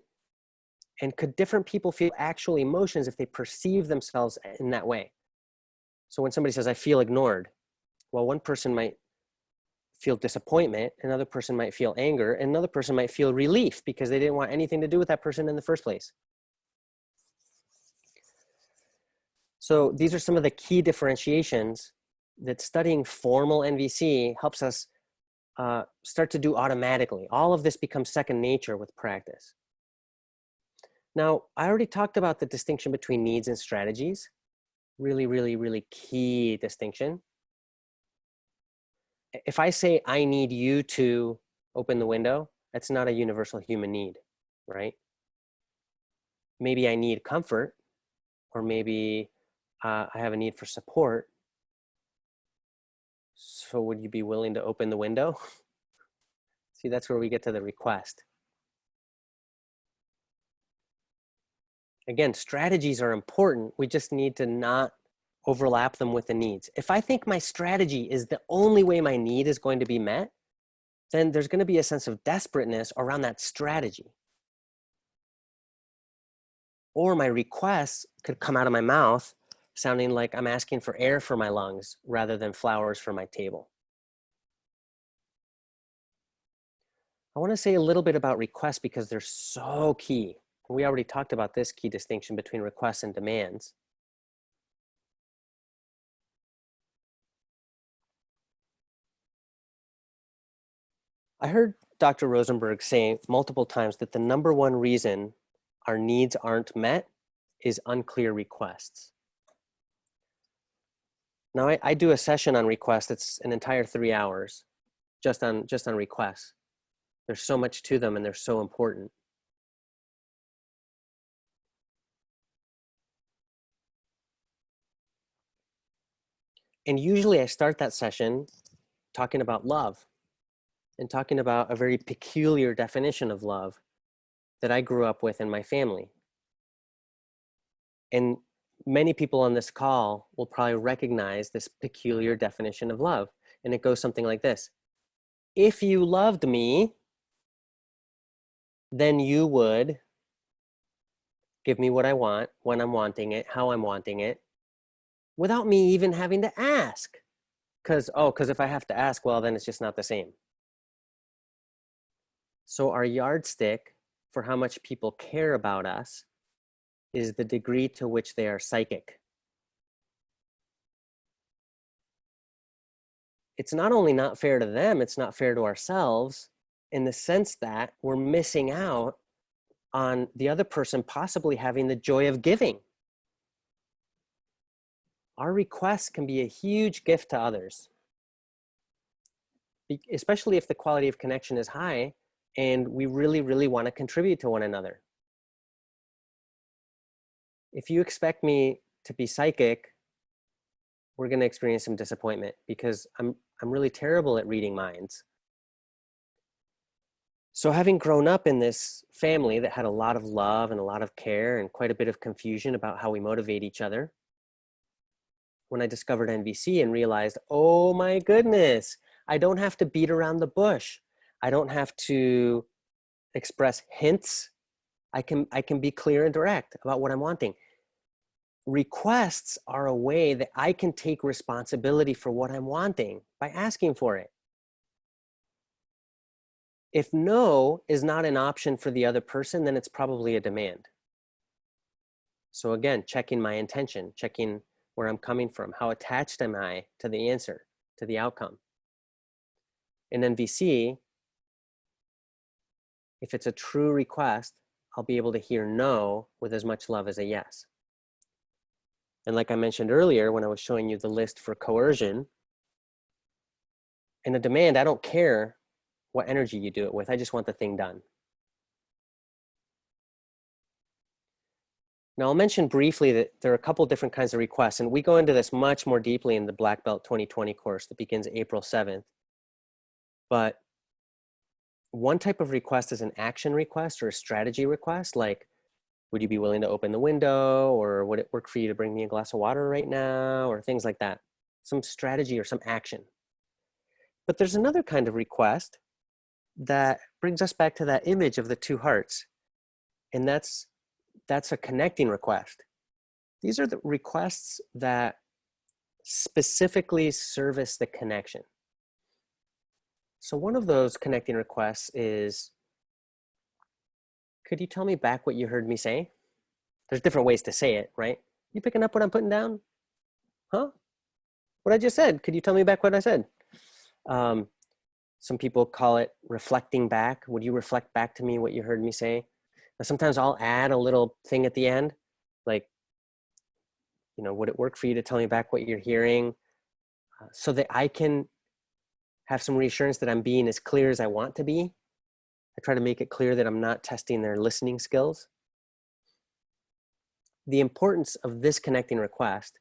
Speaker 1: And could different people feel actual emotions if they perceive themselves in that way? So when somebody says, I feel ignored, well, one person might feel disappointment, another person might feel anger, and another person might feel relief because they didn't want anything to do with that person in the first place. So these are some of the key differentiations that studying formal NVC helps us start to do automatically. All of this becomes second nature with practice. Now, I already talked about the distinction between needs and strategies. Really, really, really key distinction. If I say, I need you to open the window, that's not a universal human need, right? Maybe I need comfort, or maybe I have a need for support. So would you be willing to open the window? See, that's where we get to the request. Again, strategies are important. We just need to not overlap them with the needs. If I think my strategy is the only way my need is going to be met, then there's going to be a sense of desperateness around that strategy. Or my requests could come out of my mouth sounding like I'm asking for air for my lungs rather than flowers for my table. I want to say a little bit about requests because they're so key. We already talked about this key distinction between requests and demands. I heard Dr. Rosenberg say multiple times that the #1 reason our needs aren't met is unclear requests. Now, I do a session on requests. It's an entire 3 hours just on requests. There's so much to them and they're so important. And usually I start that session talking about love and talking about a very peculiar definition of love that I grew up with in my family. And many people on this call will probably recognize this peculiar definition of love. And it goes something like this. If you loved me, then you would give me what I want, when I'm wanting it, how I'm wanting it, without me even having to ask. Because if I have to ask, well, then it's just not the same. So our yardstick for how much people care about us is the degree to which they are psychic. It's not only not fair to them, it's not fair to ourselves in the sense that we're missing out on the other person possibly having the joy of giving. Our requests can be a huge gift to others, especially if the quality of connection is high and we really, really want to contribute to one another. If you expect me to be psychic, we're going to experience some disappointment because I'm really terrible at reading minds. So having grown up in this family that had a lot of love and a lot of care and quite a bit of confusion about how we motivate each other, when I discovered NVC and realized, oh my goodness, I don't have to beat around the bush. I don't have to express hints. I can be clear and direct about what I'm wanting. Requests are a way that I can take responsibility for what I'm wanting by asking for it. If no is not an option for the other person, then it's probably a demand. So again, checking my intention, checking where I'm coming from, how attached am I to the answer, to the outcome. In NVC, if it's a true request, I'll be able to hear no with as much love as a yes. And like I mentioned earlier, when I was showing you the list for coercion, in a demand, I don't care what energy you do it with. I just want the thing done. Now, I'll mention briefly that there are a couple different kinds of requests, and we go into this much more deeply in the Black Belt 2020 course that begins April 7th. But one type of request is an action request or a strategy request, like, would you be willing to open the window, or would it work for you to bring me a glass of water right now, or things like that. Some strategy or some action. But there's another kind of request that brings us back to that image of the two hearts, and that's a connecting request. These are the requests that specifically service the connection. So one of those connecting requests is, could you tell me back what you heard me say? There's different ways to say it, right? You picking up what I'm putting down? Huh? What I just said, could you tell me back what I said? Some people call it reflecting back. Would you reflect back to me what you heard me say? Now, sometimes I'll add a little thing at the end, like, would it work for you to tell me back what you're hearing, so that I can have some reassurance that I'm being as clear as I want to be. I try to make it clear that I'm not testing their listening skills. The importance of this connecting request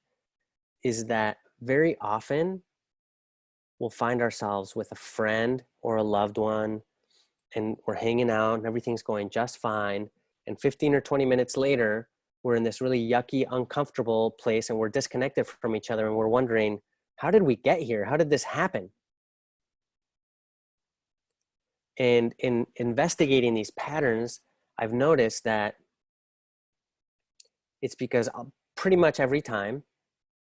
Speaker 1: is that very often we'll find ourselves with a friend or a loved one, and we're hanging out and everything's going just fine. And 15 or 20 minutes later, we're in this really yucky, uncomfortable place, and we're disconnected from each other, and we're wondering, how did we get here? How did this happen? And in investigating these patterns, I've noticed that it's because pretty much every time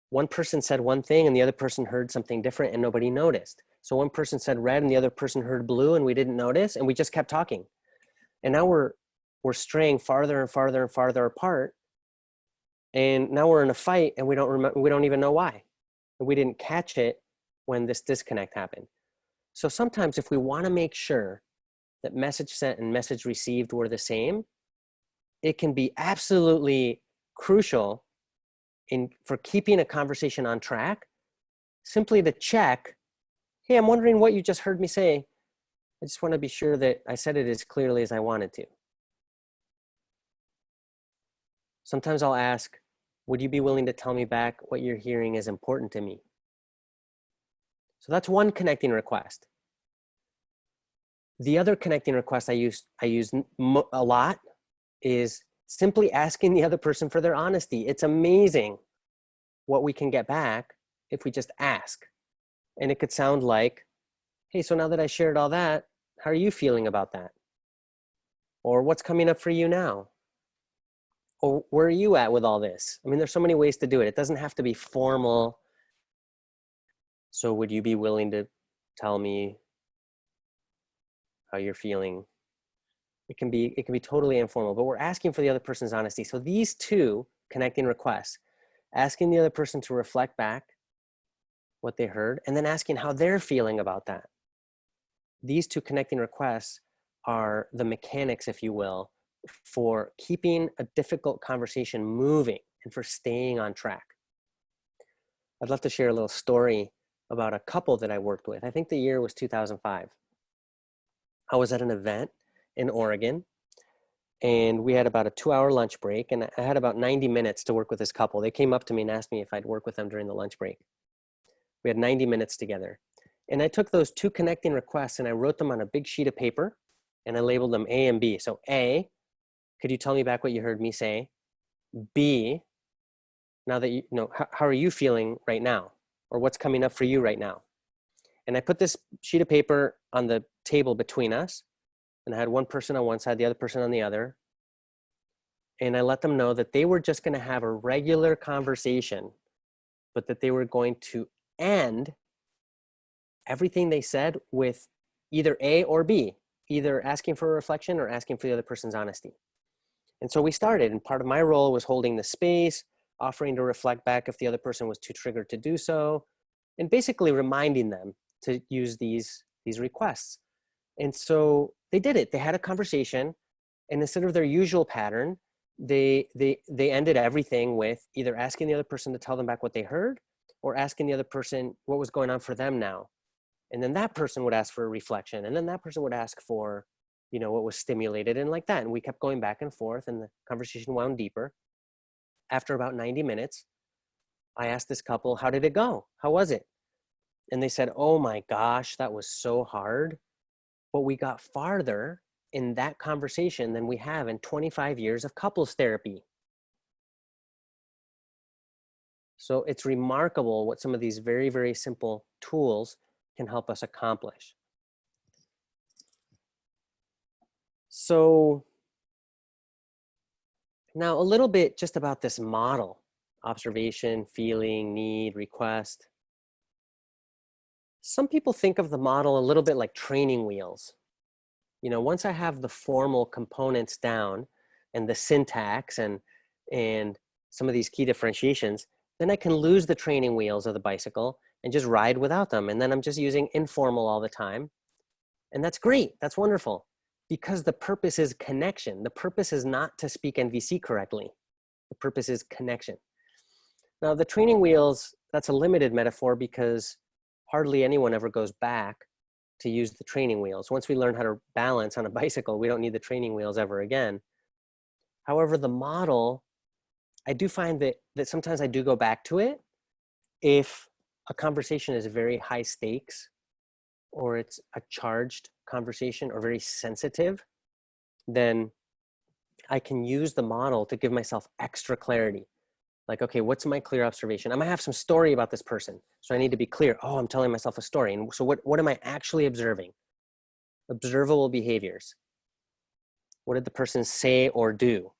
Speaker 1: one person said one thing and the other person heard something different and nobody noticed. So one person said red and the other person heard blue and we didn't notice, and we just kept talking. And now we're straying farther and farther and farther apart. And now we're in a fight and we don't even know why. And we didn't catch it when this disconnect happened. So sometimes if we want to make sure that message sent and message received were the same, it can be absolutely crucial for keeping a conversation on track, simply to check, hey, I'm wondering what you just heard me say. I just want to be sure that I said it as clearly as I wanted to. Sometimes I'll ask, would you be willing to tell me back what you're hearing is important to me? So that's one connecting request. The other connecting request I use a lot is, simply asking the other person for their honesty. It's amazing what we can get back if we just ask. And it could sound like, hey, so now that I shared all that, how are you feeling about that? Or what's coming up for you now? Or where are you at with all this? I mean, there's so many ways to do it. It doesn't have to be formal. So would you be willing to tell me how you're feeling? It can be totally informal, but we're asking for the other person's honesty. So these two connecting requests, asking the other person to reflect back what they heard, and then asking how they're feeling about that. These two connecting requests are the mechanics, if you will, for keeping a difficult conversation moving and for staying on track. I'd love to share a little story about a couple that I worked with. I think the year was 2005. I was at an event in Oregon, and we had about a 2-hour lunch break, and I had about 90 minutes to work with this couple. They came up to me and asked me if I'd work with them during the lunch break. We had 90 minutes together. And I took those two connecting requests and I wrote them on a big sheet of paper and I labeled them A and B. So A, could you tell me back what you heard me say? B, now that you know, how are you feeling right now? Or what's coming up for you right now? And I put this sheet of paper on the table between us, and I had one person on one side, the other person on the other. And I let them know that they were just gonna have a regular conversation, but that they were going to end everything they said with either A or B, either asking for a reflection or asking for the other person's honesty. And so we started, and part of my role was holding the space, offering to reflect back if the other person was too triggered to do so, and basically reminding them to use these requests. And so they did it. They had a conversation, and instead of their usual pattern, they ended everything with either asking the other person to tell them back what they heard or asking the other person what was going on for them now. And then that person would ask for a reflection, and then that person would ask for, you know, what was stimulated, and like that. And we kept going back and forth, and the conversation wound deeper. After about 90 minutes, I asked this couple, how did it go? How was it? And they said, oh my gosh, that was so hard. But we got farther in that conversation than we have in 25 years of couples therapy. So it's remarkable what some of these very, very simple tools can help us accomplish. So now a little bit just about this model: observation, feeling, need, request. Some people think of the model a little bit like training wheels. You know, once I have the formal components down and the syntax and some of these key differentiations, then I can lose the training wheels of the bicycle and just ride without them. And then I'm just using informal all the time. And that's great. That's wonderful. Because the purpose is connection. The purpose is not to speak NVC correctly. The purpose is connection. Now, the training wheels, that's a limited metaphor because hardly anyone ever goes back to use the training wheels. Once we learn how to balance on a bicycle, we don't need the training wheels ever again. However, the model, I do find that sometimes I do go back to it if a conversation is very high stakes, or it's a charged conversation or very sensitive, then I can use the model to give myself extra clarity. Like, okay, what's my clear observation? I might have some story about this person, so I need to be clear. Oh, I'm telling myself a story. And so what am I actually observing? Observable behaviors. What did the person say or do?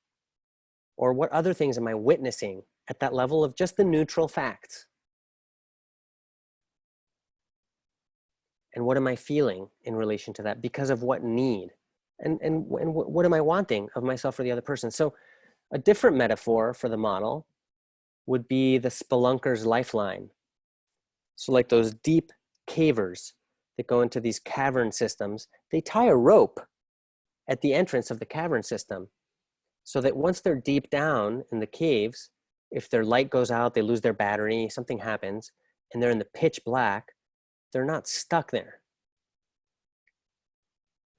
Speaker 1: Or what other things am I witnessing at that level of just the neutral facts? And what am I feeling in relation to that? Because of what need? And what am I wanting of myself or the other person? So a different metaphor for the model would be the spelunker's lifeline. So like those deep cavers that go into these cavern systems, they tie a rope at the entrance of the cavern system so that once they're deep down in the caves, if their light goes out, they lose their battery, something happens, and they're in the pitch black, they're not stuck there.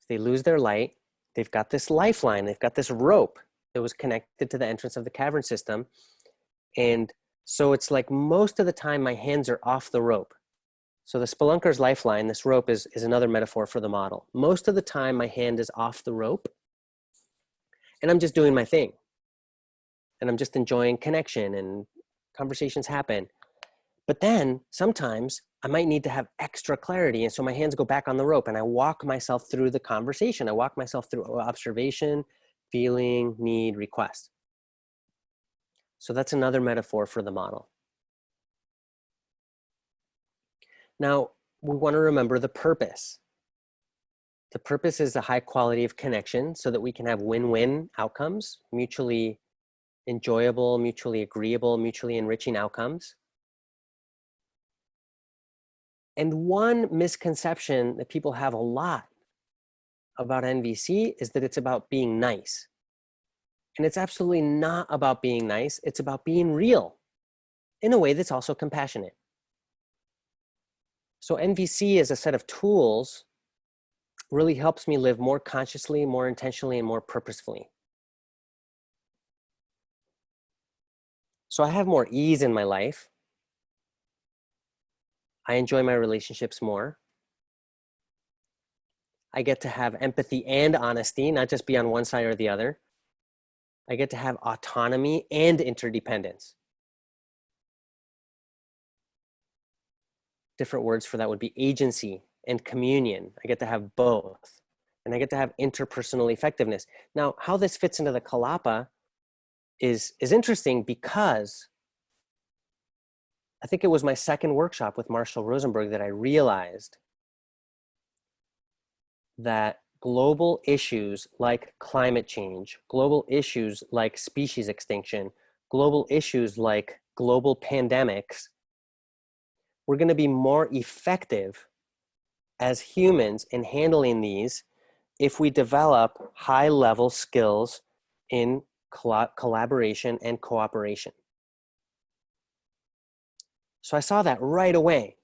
Speaker 1: If they lose their light, they've got this lifeline, they've got this rope that was connected to the entrance of the cavern system. And so it's like most of the time my hands are off the rope. So the spelunker's lifeline, this rope is another metaphor for the model. Most of the time my hand is off the rope and I'm just doing my thing. and I'm just enjoying connection and conversations happen. But then sometimes I might need to have extra clarity. And so my hands go back on the rope and I walk myself through the conversation. I walk myself through observation, feeling, need, request. So that's another metaphor for the model. Now, we want to remember the purpose. The purpose is a high quality of connection so that we can have win-win outcomes, mutually enjoyable, mutually agreeable, mutually enriching outcomes. And one misconception that people have a lot about NVC is that it's about being nice. And it's absolutely not about being nice. It's about being real in a way that's also compassionate. So NVC as a set of tools really helps me live more consciously, more intentionally, and more purposefully. So I have more ease in my life. I enjoy my relationships more. I get to have empathy and honesty, not just be on one side or the other. I get to have autonomy and interdependence. Different words for that would be agency and communion. I get to have both. And I get to have interpersonal effectiveness. Now, how this fits into the Kalapa is interesting because I think it was my second workshop with Marshall Rosenberg that I realized that global issues like climate change, global issues like species extinction, global issues like global pandemics, we're going to be more effective as humans in handling these if we develop high-level skills in collaboration and cooperation. So I saw that right away,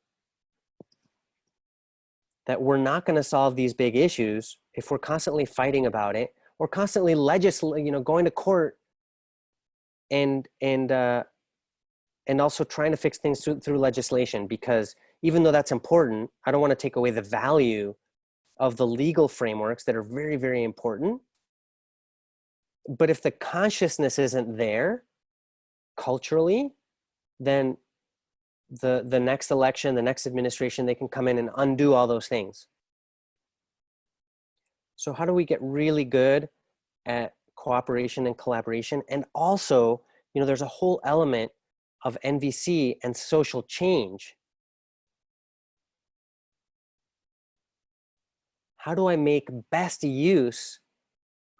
Speaker 1: that we're not going to solve these big issues if we're constantly fighting about it or constantly going to court and also trying to fix things through legislation, because even though that's important, I don't want to take away the value of the legal frameworks that are very, very important. But if the consciousness isn't there culturally, then the next election, the next administration, they can come in and undo all those things. So how do we get really good at cooperation and collaboration? And also, there's a whole element of NVC and social change. How do I make best use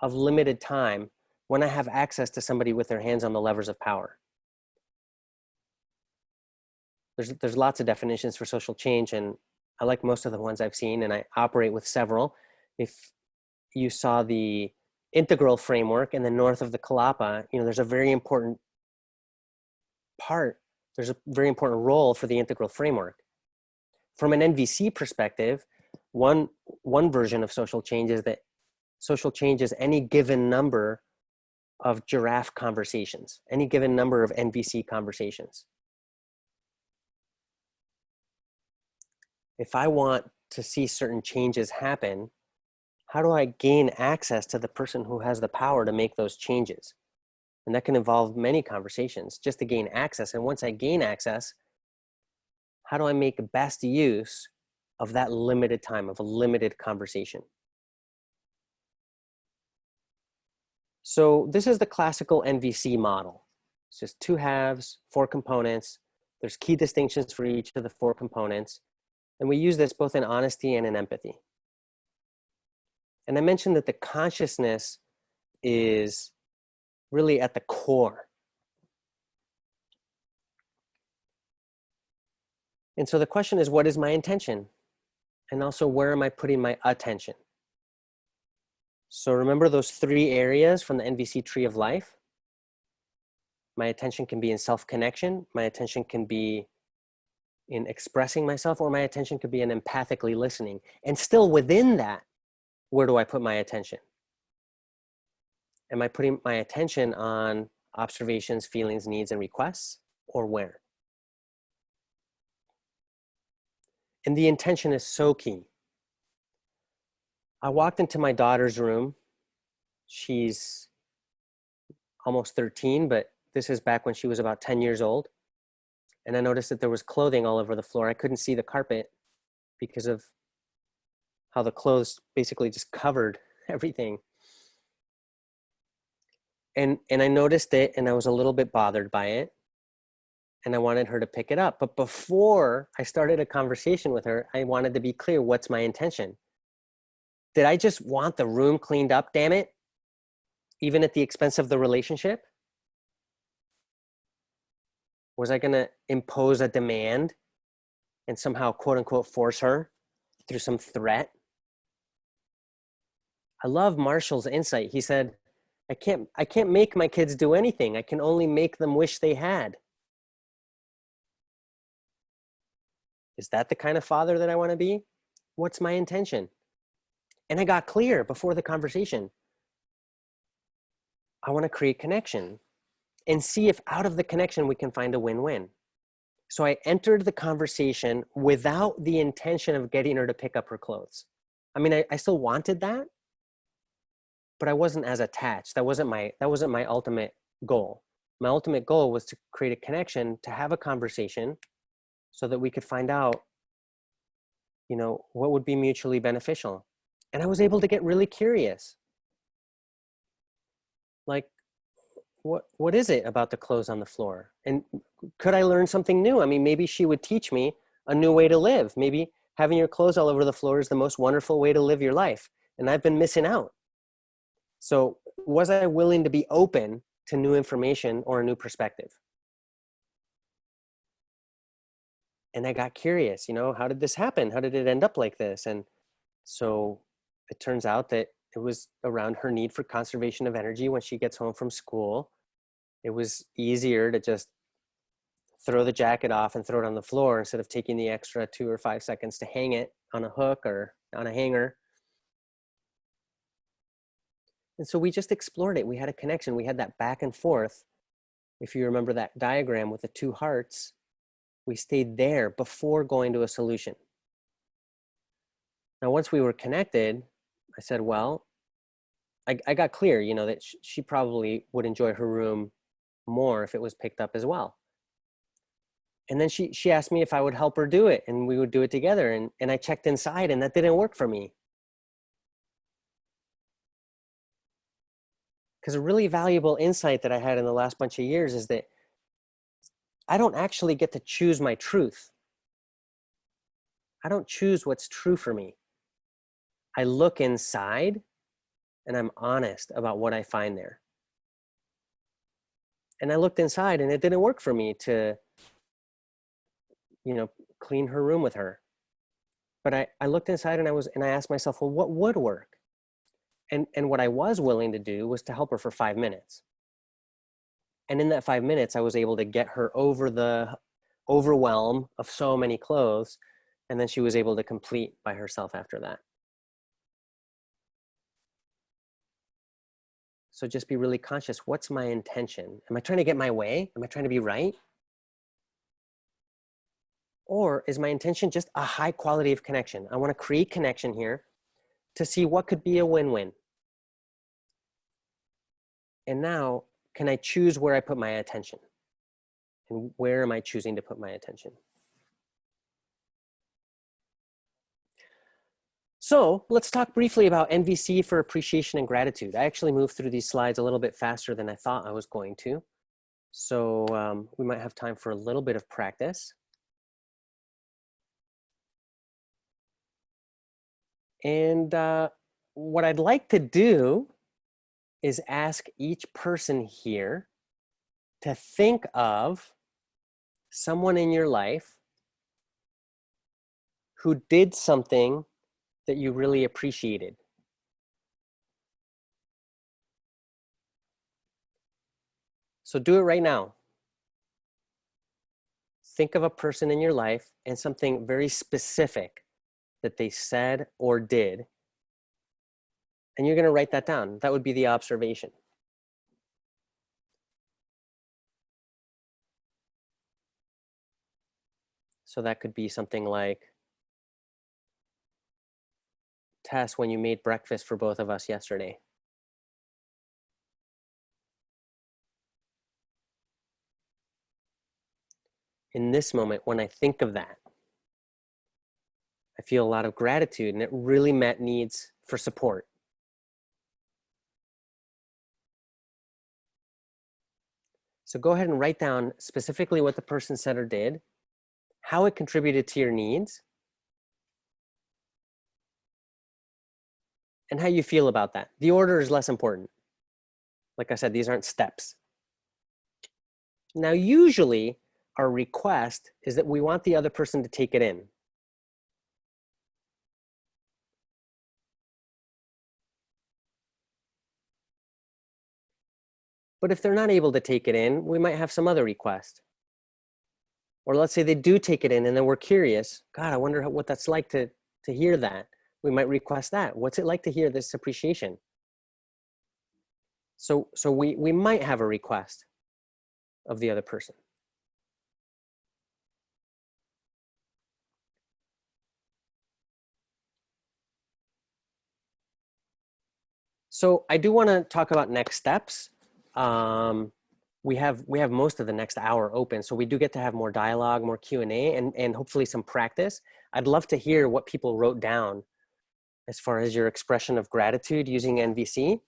Speaker 1: of limited time when I have access to somebody with their hands on the levers of power? There's lots of definitions for social change, and I like most of the ones I've seen, and I operate with several. If you saw the integral framework in the north of the Kalapa, there's a very important there's a very important role for the integral framework. From an NVC perspective, one version of social change is that social change is any given number of giraffe conversations, any given number of NVC conversations. If I want to see certain changes happen, how do I gain access to the person who has the power to make those changes? And that can involve many conversations just to gain access. And once I gain access, how do I make best use of that limited time, of a limited conversation? So this is the classical NVC model. It's just two halves, four components. There's key distinctions for each of the four components. And we use this both in honesty and in empathy. And I mentioned that the consciousness is really at the core. And so the question is, what is my intention? And also, where am I putting my attention? So remember those three areas from the NVC tree of life? My attention can be in self-connection, my attention can be in expressing myself, or my attention could be in empathically listening. And still within that, where do I put my attention? Am I putting my attention on observations, feelings, needs, and requests, or where? And the intention is so key. I walked into my daughter's room. She's almost 13, but this is back when she was about 10 years old. And I noticed that there was clothing all over the floor. I couldn't see the carpet because of how the clothes basically just covered everything. And I noticed it, and I was a little bit bothered by it, and I wanted her to pick it up. But before I started a conversation with her, I wanted to be clear, what's my intention? Did I just want the room cleaned up, damn it? Even at the expense of the relationship? Was I gonna impose a demand and somehow quote unquote force her through some threat? I love Marshall's insight. He said, I can't make my kids do anything. I can only make them wish they had. Is that the kind of father that I want to be? What's my intention? And I got clear before the conversation. I want to create connection and see if out of the connection we can find a win-win. So I entered the conversation without the intention of getting her to pick up her clothes. I mean, I still wanted that, but I wasn't as attached. That wasn't my ultimate goal. My ultimate goal was to create a connection, to have a conversation so that we could find out, what would be mutually beneficial. And I was able to get really curious. Like, what is it about the clothes on the floor? And could I learn something new? I mean, maybe she would teach me a new way to live. Maybe having your clothes all over the floor is the most wonderful way to live your life. And I've been missing out. So was I willing to be open to new information or a new perspective? And I got curious, how did this happen? How did it end up like this? And so it turns out that it was around her need for conservation of energy when she gets home from school. It was easier to just throw the jacket off and throw it on the floor instead of taking the extra 2 or 5 seconds to hang it on a hook or on a hanger. And so we just explored it. We had a connection. We had that back and forth. If you remember that diagram with the 2 hearts, we stayed there before going to a solution. Now, once we were connected, I said, well, I got clear, that she probably would enjoy her room more if it was picked up as well. And then she asked me if I would help her do it, and we would do it together. And I checked inside, and that didn't work for me. Because a really valuable insight that I had in the last bunch of years is that I don't actually get to choose my truth. I don't choose what's true for me. I look inside and I'm honest about what I find there. And I looked inside and it didn't work for me to, clean her room with her. But I looked inside and I asked myself, well, what would work? And what I was willing to do was to help her for 5 minutes. And in that 5 minutes, I was able to get her over the overwhelm of so many clothes. And then she was able to complete by herself after that. So just be really conscious. What's my intention? Am I trying to get my way? Am I trying to be right? Or is my intention just a high quality of connection? I want to create connection here to see what could be a win-win. And now, can I choose where I put my attention? And where am I choosing to put my attention? So let's talk briefly about NVC for appreciation and gratitude. I actually moved through these slides a little bit faster than I thought I was going to. So we might have time for a little bit of practice. And what I'd like to do is ask each person here to think of someone in your life who did something that you really appreciated. So do it right now. Think of a person in your life and something very specific that they said or did. And you're going to write that down. That would be the observation. So that could be something like, Tess, when you made breakfast for both of us yesterday. in this moment, when I think of that, I feel a lot of gratitude, and it really met needs for support. So go ahead and write down specifically what the person said or did, how it contributed to your needs, and how you feel about that. The order is less important. Like I said, these aren't steps. Now, usually our request is that we want the other person to take it in. But if they're not able to take it in, we might have some other request. Or let's say they do take it in and then we're curious, God, I wonder what that's like to hear that. We might request that. What's it like to hear this appreciation? So we might have a request of the other person. So I do want to talk about next steps. We have most of the next hour open, so we do get to have more dialogue, more Q&A, and hopefully some practice. I'd love to hear what people wrote down as far as your expression of gratitude using NVC.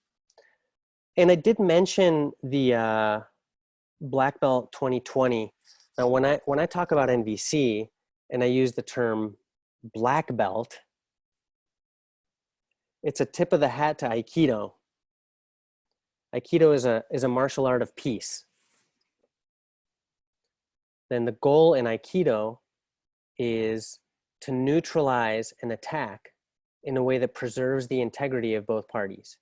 Speaker 1: And I did mention the Black Belt 2020. Now, when I talk about NVC and I use the term black belt, it's a tip of the hat to Aikido. Aikido is a martial art of peace. Then the goal in Aikido is to neutralize an attack in a way that preserves the integrity of both parties.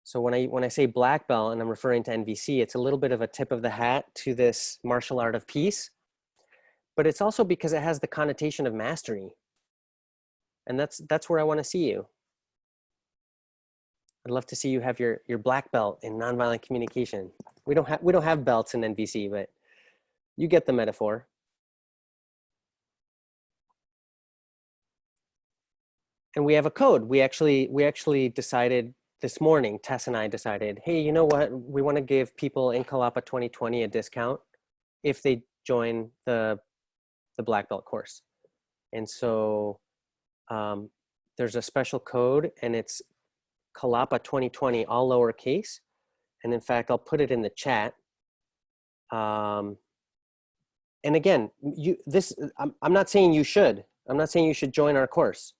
Speaker 1: So when I say black belt and I'm referring to NVC, it's a little bit of a tip of the hat to this martial art of peace, but it's also because it has the connotation of mastery. And that's where I want to see you. I'd love to see you have your black belt in nonviolent communication. We don't have belts in NVC, but you get the metaphor. And we have a code. We actually decided this morning, Tess and I decided, hey, you know what? We want to give people in Kalapa 2020 a discount if they join the black belt course. And so there's a special code, and it's Kalapa 2020, all lowercase. And in fact, I'll put it in the chat. And again, I'm not saying you should. I'm not saying you should join our course.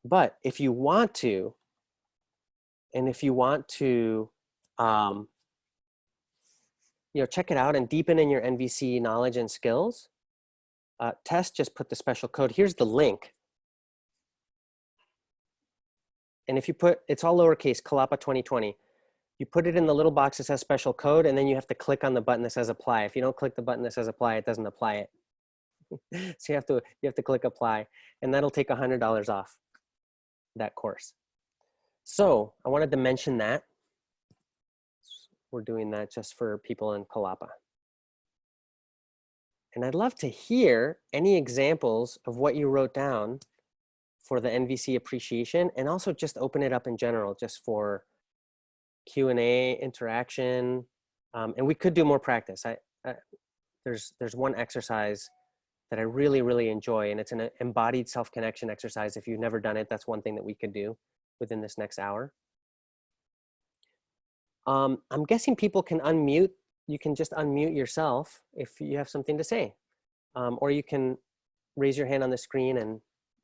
Speaker 1: But if you want to, and if you want to, check it out and deepen in your NVC knowledge and skills, Tess just put the special code. Here's the link. And if you put, it's all lowercase, Kalapa 2020. You put it in the little box that says special code, and then you have to click on the button that says apply. If you don't click the button that says apply, it doesn't apply it. So you have to click apply, and that'll take $100 off that course. So I wanted to mention that. We're doing that just for people in Kalapa. And I'd love to hear any examples of what you wrote down for the NVC appreciation, and also just open it up in general, just for Q&A, interaction, and we could do more practice. There's one exercise that I really, really enjoy, and it's an embodied self-connection exercise. If you've never done it, that's one thing that we could do within this next hour. I'm guessing people can unmute. You can just unmute yourself if you have something to say, or you can raise your hand on the screen and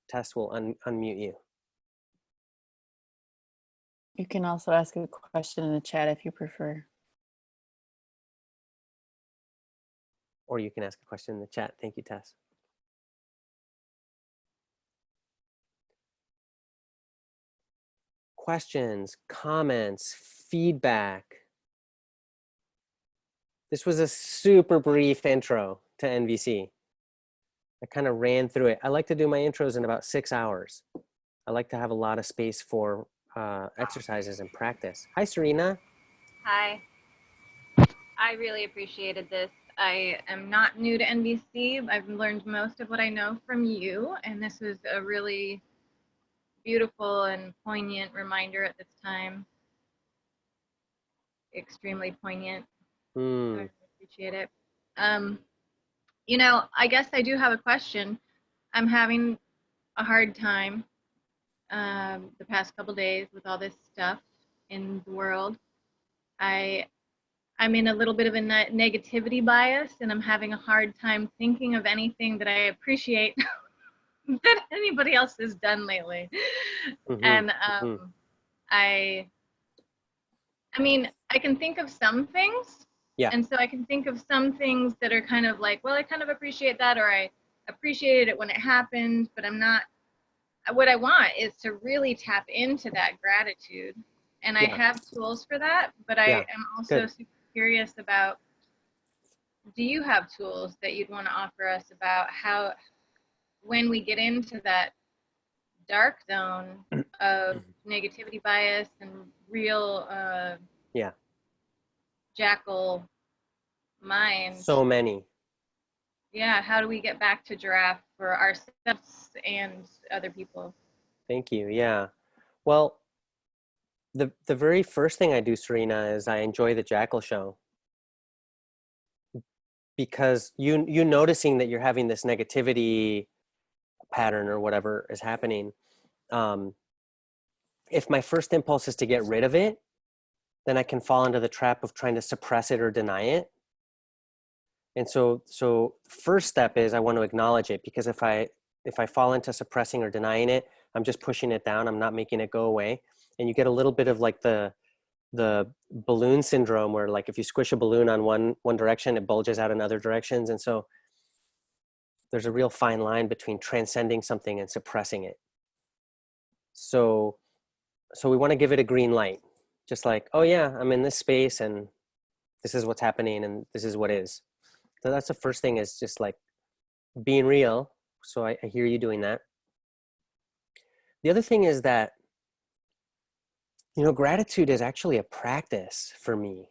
Speaker 1: Tess will unmute you.
Speaker 4: You can also ask a question in the chat if you prefer.
Speaker 1: Or you can ask a question in the chat. Thank you, Tess. Questions, comments, feedback. This was a super brief intro to NVC. I kind of ran through it. I like to do my intros in about 6 hours. I like to have a lot of space for exercises and practice. Hi, Serena.
Speaker 5: Hi. I really appreciated this. I am not new to NVC. I've learned most of what I know from you, and this was a really beautiful and poignant reminder at this time. Extremely poignant. I
Speaker 1: Mm.
Speaker 5: really appreciate it. I guess I do have a question. I'm having a hard time the past couple days with all this stuff in the world. I'm in a little bit of a negativity bias, and I'm having a hard time thinking of anything that I appreciate that anybody else has done lately.
Speaker 1: Mhm,
Speaker 5: And
Speaker 1: mhm.
Speaker 5: I mean, I can think of some things.
Speaker 1: Yeah.
Speaker 5: And so I can think of some things that are kind of like, well, I kind of appreciate that, or I appreciated it when it happened, but I'm not. What I want is to really tap into that gratitude. And I
Speaker 1: Yeah.
Speaker 5: have tools for that, but I
Speaker 1: Yeah.
Speaker 5: am also
Speaker 1: Good.
Speaker 5: super curious about, do you have tools that you'd want to offer us about how, when we get into that dark zone of negativity bias and real
Speaker 1: Yeah.
Speaker 5: jackal mind,
Speaker 1: So many.
Speaker 5: yeah, how do we get back to giraffe for ourselves and other people?
Speaker 1: Thank you. Yeah. Well, the very first thing I do, Serena, is I enjoy the Jackal Show, because you noticing that you're having this negativity pattern or whatever is happening. Um, if my first impulse is to get rid of it, then I can fall into the trap of trying to suppress it or deny it. And so first step is I want to acknowledge it, because if I fall into suppressing or denying it, I'm just pushing it down. I'm not making it go away. And you get a little bit of like the balloon syndrome, where like if you squish a balloon on one direction, it bulges out in other directions. And so there's a real fine line between transcending something and suppressing it. So we want to give it a green light, just like, oh yeah, I'm in this space and this is what's happening and this is what is. So that's the first thing, is just like being real. So I hear you doing that. The other thing is that, gratitude is actually a practice for me.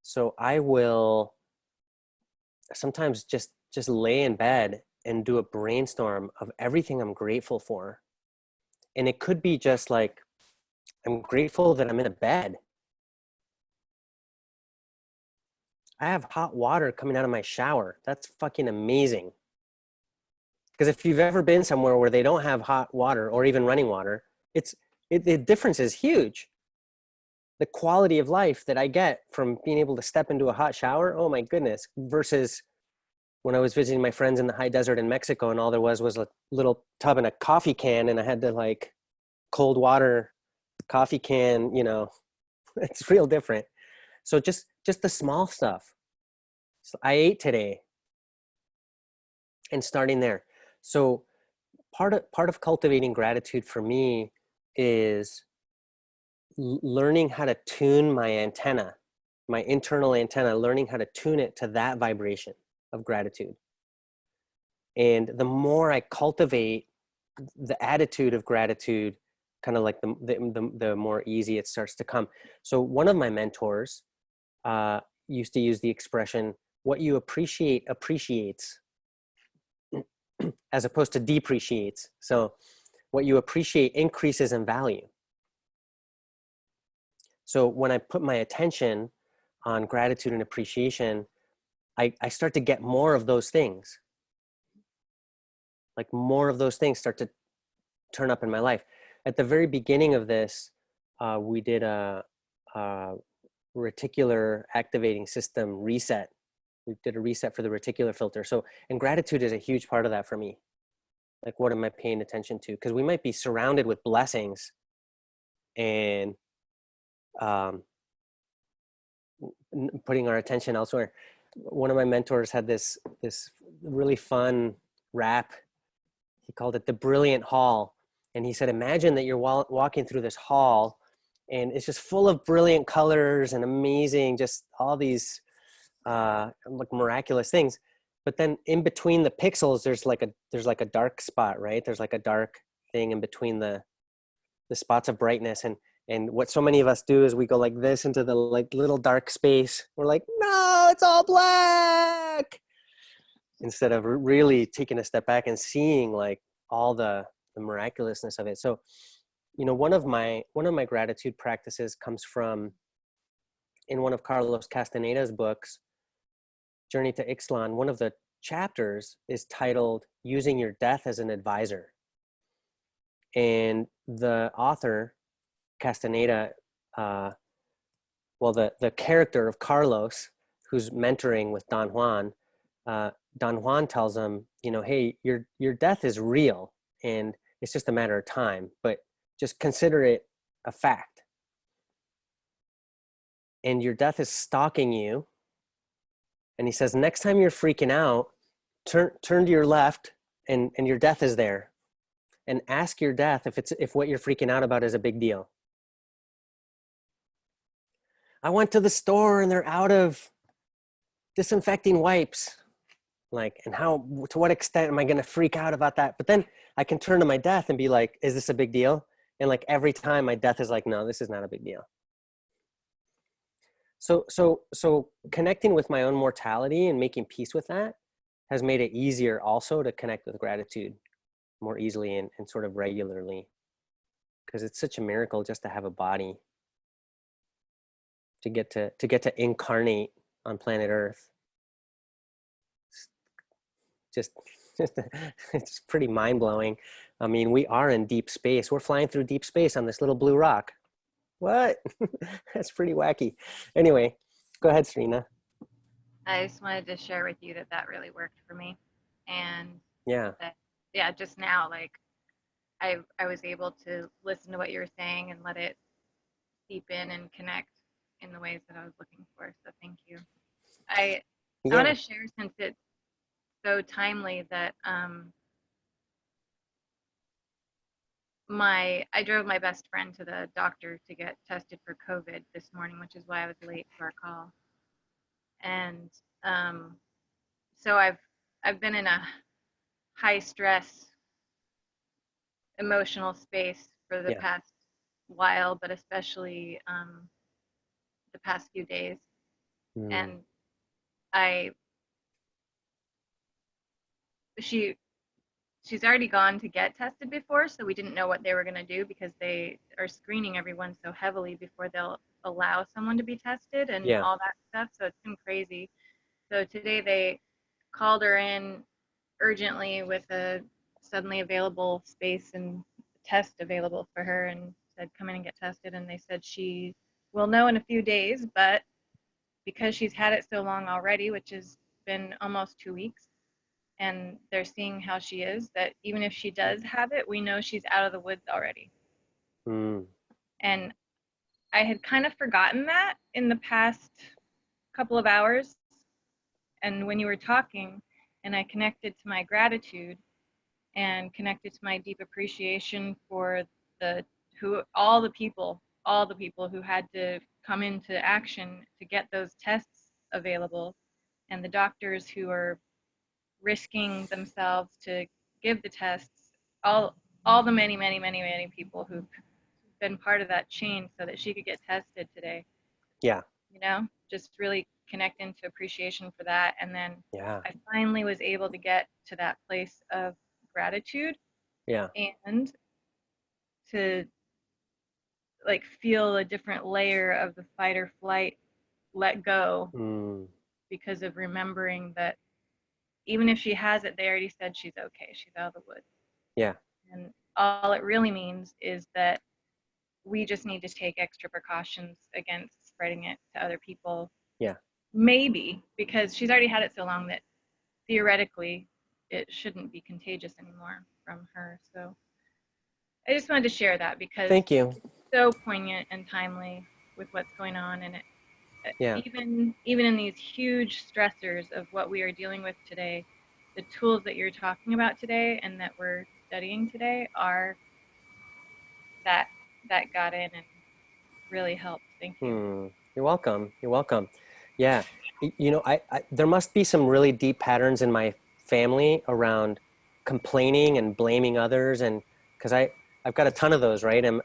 Speaker 1: So I will sometimes just lay in bed and do a brainstorm of everything I'm grateful for. And it could be just like, I'm grateful that I'm in a bed. I have hot water coming out of my shower. That's fucking amazing. Because if you've ever been somewhere where they don't have hot water or even running water, the difference is huge. The quality of life that I get from being able to step into a hot shower, oh my goodness, versus when I was visiting my friends in the high desert in Mexico, and all there was a little tub and a coffee can, and I had to like cold water coffee can, it's real different. So just the small stuff. So I ate today, and starting there. So part of cultivating gratitude for me is learning how to tune my antenna, my internal antenna, learning how to tune it to that vibration of gratitude. And the more I cultivate the attitude of gratitude, kind of like the more easy it starts to come. So one of my mentors used to use the expression, what you appreciate appreciates, as opposed to depreciates. So what you appreciate increases in value. So when I put my attention on gratitude and appreciation, I start to get more of those things. Like more of those things start to turn up in my life. At the very beginning of this, we did a reticular activating system reset. We did a reset for the reticular filter. So, and gratitude is a huge part of that for me. Like, what am I paying attention to? Because we might be surrounded with blessings and putting our attention elsewhere. One of my mentors had this really fun rap. He called it the Brilliant Hall. And he said, imagine that you're walking through this hall and it's just full of brilliant colors and amazing, just all these like miraculous things. But then in between the pixels, there's like a dark spot, right? There's like a dark thing in between the spots of brightness. And what so many of us do is we go like this into the like little dark space. We're like, no, it's all black. Instead of really taking a step back and seeing like all the miraculousness of it. So, one of my gratitude practices comes from in one of Carlos Castaneda's books, Journey to Ixtlan, one of the chapters is titled Using Your Death as an Advisor. And the author, Castaneda, the character of Carlos, who's mentoring with Don Juan, Don Juan tells him, hey, your death is real and it's just a matter of time, but just consider it a fact. And your death is stalking you. And he says, next time you're freaking out, turn to your left and your death is there. And ask your death if what you're freaking out about is a big deal. I went to the store and they're out of disinfecting wipes. And to what extent am I going to freak out about that? But then I can turn to my death and be like, is this a big deal? And every time my death is like, no, this is not a big deal. So connecting with my own mortality and making peace with that has made it easier also to connect with gratitude more easily and sort of regularly, because it's such a miracle just to have a body, to get to incarnate on planet Earth. It's pretty mind-blowing. I mean, we are in deep space. We're flying through deep space on this little blue rock. What? That's pretty wacky. Anyway, go ahead, Serena.
Speaker 5: I just wanted to share with you that really worked for me. And
Speaker 1: Yeah.
Speaker 5: Just now, I was able to listen to what you were saying and let it seep in and connect in the ways that I was looking for. So thank you. I want to share, since it's so timely, that I drove my best friend to the doctor to get tested for COVID this morning, which is why I was late for our call. And so I've been in a high stress emotional space for the past while, but especially the past few days. And she's already gone to get tested before, so we didn't know what they were going to do, because they are screening everyone so heavily before they'll allow someone to be tested and all that stuff. So it's been crazy. So today they called her in urgently with a suddenly available space and test available for her, and said, come in and get tested. And they said she will know in a few days, but because she's had it so long already, which has been almost 2 weeks, and they're seeing how she is, that even if she does have it, we know she's out of the woods already. And I had kind of forgotten that in the past couple of hours. And when you were talking, and I connected to my gratitude and connected to my deep appreciation for all the people who had to come into action to get those tests available, and the doctors who are risking themselves to give the tests, all the many people who've been part of that chain so that she could get tested today. Just really connect into appreciation for that. And then I finally was able to get to that place of gratitude and to feel a different layer of the fight or flight let go, because of remembering that even if she has it, they already said she's okay. She's out of the woods. And all it really means is that we just need to take extra precautions against spreading it to other people. Maybe because she's already had it so long that theoretically it shouldn't be contagious anymore from her. So I just wanted to share that, because
Speaker 1: thank you.
Speaker 5: It's so poignant and timely with what's going on. And even in these huge stressors of what we are dealing with today, the tools that you're talking about today and that we're studying today are that got in and really helped. Thank you.
Speaker 1: You're welcome. Yeah. I there must be some really deep patterns in my family around complaining and blaming others, and because I've got a ton of those, right? And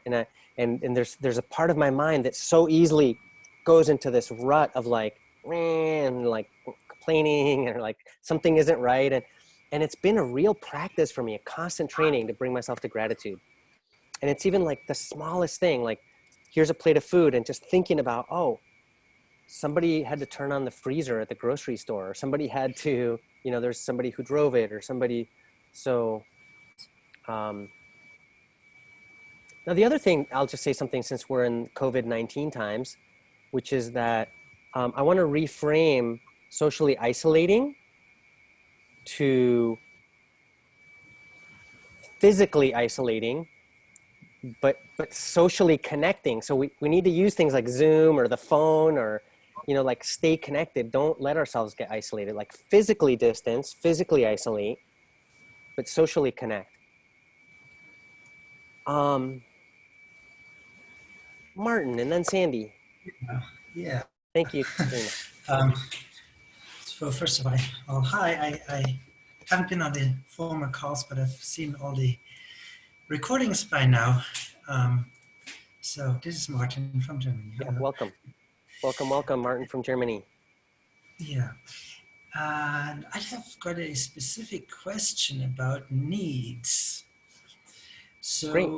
Speaker 1: there's a part of my mind that so easily goes into this rut of complaining, or something isn't right, and it's been a real practice for me, a constant training to bring myself to gratitude. And it's even the smallest thing, here's a plate of food, and just thinking about, oh, somebody had to turn on the freezer at the grocery store, or somebody had to, you know, there's somebody who drove it, or somebody. So now the other thing, I'll just say something since we're in COVID-19 times, which is that I want to reframe socially isolating to physically isolating, but socially connecting. So we need to use things like Zoom or the phone, or, you know, like stay connected. Don't let ourselves get isolated. Like physically distance, physically isolate, but socially connect. Martin and then Sandy.
Speaker 2: Yeah.
Speaker 1: Thank you, Katrina.
Speaker 2: So first of all, hi. I haven't been on the former calls, but I've seen all the recordings by now. So this is Martin from Germany.
Speaker 1: Yeah,
Speaker 2: Hello.
Speaker 1: welcome. Welcome, Martin from Germany.
Speaker 2: Yeah. And I have got a specific question about needs. So
Speaker 1: Great.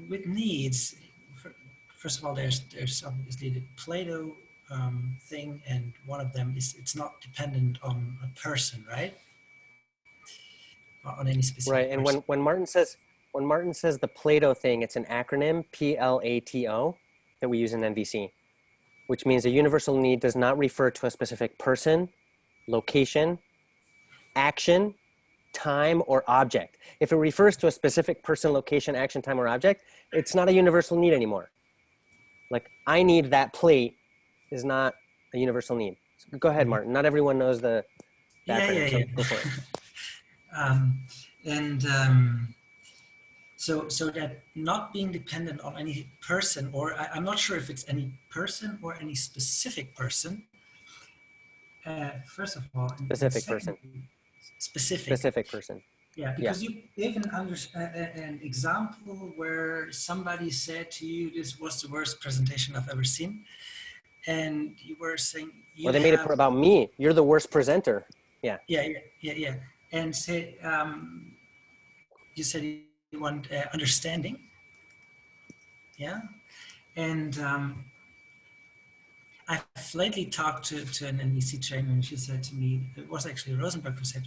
Speaker 2: with needs, first of all, there's obviously the Plato thing, and one of them is it's not dependent on a person, right? On any specific
Speaker 1: Right, and
Speaker 2: person.
Speaker 1: when Martin says the Plato thing, it's an acronym, PLATO, that we use in NVC, which means a universal need does not refer to a specific person, location, action, time, or object. If it refers to a specific person, location, action, time, or object, it's not a universal need anymore. Like, I need that plate is not a universal need. So go ahead, Martin. Not everyone knows the acronym, so go for it.
Speaker 2: So that not being dependent on any person, or I'm not sure if it's any person or any specific person. First of all,
Speaker 1: Specific person.
Speaker 2: Specific
Speaker 1: person.
Speaker 2: Yeah, because you gave an example where somebody said to you, "This was the worst presentation I've ever seen," and you were saying,
Speaker 1: Well, they made it about me. You're the worst presenter. Yeah.
Speaker 2: Yeah. And say, you said you want understanding. Yeah. And I've lately talked to an NVC trainer, and she said to me, it was actually Rosenberg who said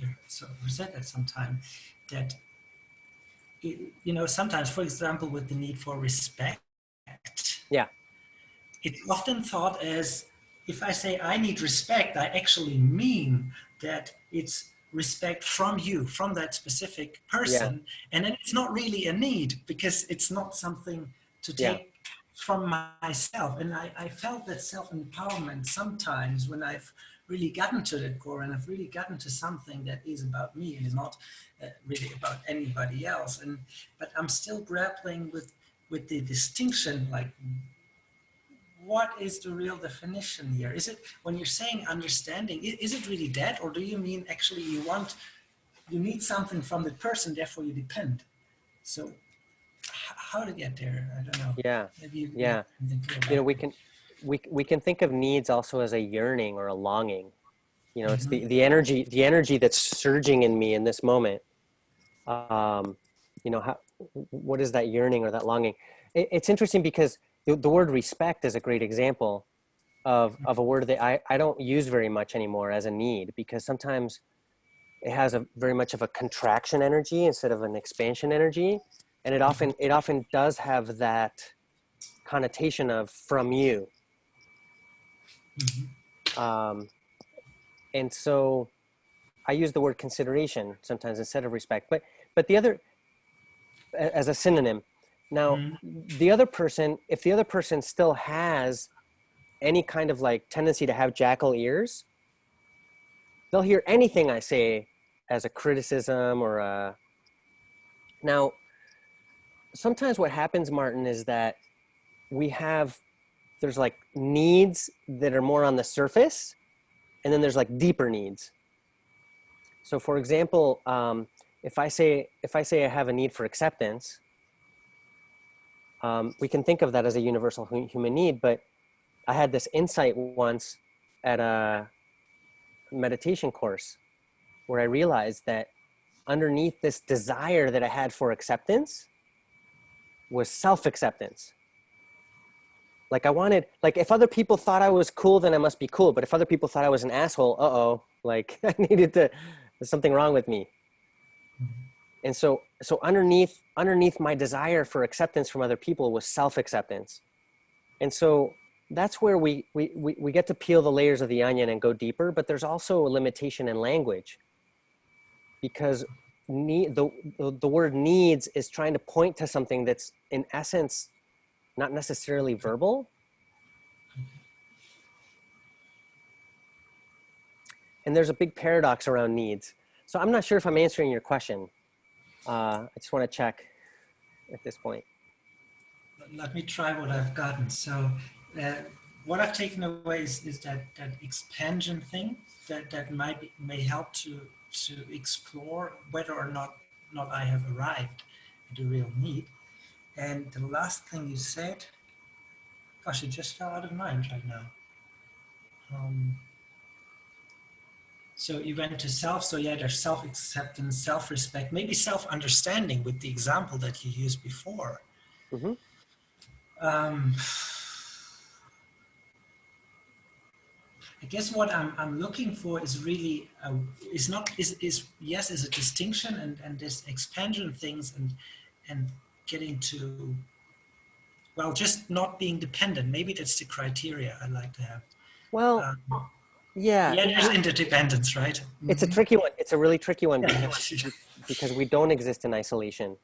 Speaker 2: that sometime, that, you know, sometimes, for example, with the need for respect.
Speaker 1: Yeah.
Speaker 2: It's often thought as, if I say I need respect, I actually mean that it's respect from you, from that specific person. Yeah. And then it's not really a need, because it's not something to take from myself. And I felt that self-empowerment sometimes when I've really gotten to that core, and I've really gotten to something that is about me and is not really about anybody else. But I'm still grappling with the distinction, like, what is the real definition here? Is it, when you're saying understanding, is it really that, or do you mean actually you need something from the person, therefore you depend? So how to get there? I don't know.
Speaker 1: Yeah.
Speaker 2: Maybe you
Speaker 1: you know, we can think of needs also as a yearning or a longing. You know, it's the energy that's surging in me in this moment. You know, what is that yearning or that longing? It's interesting because the word respect is a great example of a word that I don't use very much anymore as a need, because sometimes it has a very much of a contraction energy instead of an expansion energy. And it often does have that connotation of from you. And so I use the word consideration sometimes instead of respect, but the other, as a synonym. Now, the other person, if the other person still has any kind of like tendency to have jackal ears, they'll hear anything I say as a criticism or a. Now, sometimes what happens, Martin, is that there's like needs that are more on the surface, and then there's like deeper needs. So for example, if I say I have a need for acceptance, we can think of that as a universal human need. But I had this insight once at a meditation course where I realized that underneath this desire that I had for acceptance was self-acceptance. Like I wanted, like if other people thought I was cool, then I must be cool. But if other people thought I was an asshole, like I needed to, there's something wrong with me. And so underneath my desire for acceptance from other people was self-acceptance. And so that's where we get to peel the layers of the onion and go deeper, but there's also a limitation in language, because the word needs is trying to point to something that's in essence not necessarily verbal. And there's a big paradox around needs. So I'm not sure if I'm answering your question. I just want to check at this point.
Speaker 2: Let me try what I've gotten. So what I've taken away is that expansion thing that may help to explore whether or not I have arrived at a real need. And the last thing you said, gosh, it just fell out of mind right now. So you went to self, so yeah, there's self-acceptance, self-respect, maybe self-understanding with the example that you used before.
Speaker 1: Mm-hmm.
Speaker 2: I guess what I'm looking for is really is a distinction and this expansion things and getting to, well, just not being dependent. Maybe that's the criteria I'd like to have.
Speaker 1: Well, yeah,
Speaker 2: there's interdependence, right?
Speaker 1: it's a tricky one. It's a really tricky one because we don't exist in isolation.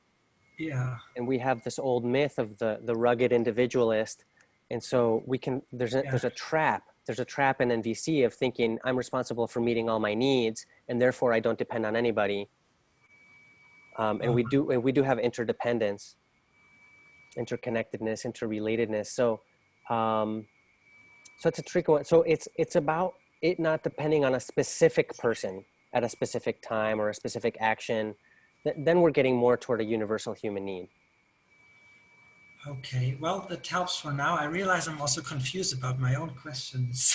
Speaker 2: Yeah.
Speaker 1: And we have this old myth of the rugged individualist. And so there's a trap. There's a trap in NVC of thinking I'm responsible for meeting all my needs and therefore I don't depend on anybody. And we do have interdependence, interconnectedness, interrelatedness. So it's a tricky one. So it's about it not depending on a specific person at a specific time or a specific action. Then we're getting more toward a universal human need.
Speaker 2: Okay, well, that helps for now. I realize I'm also confused about my own questions.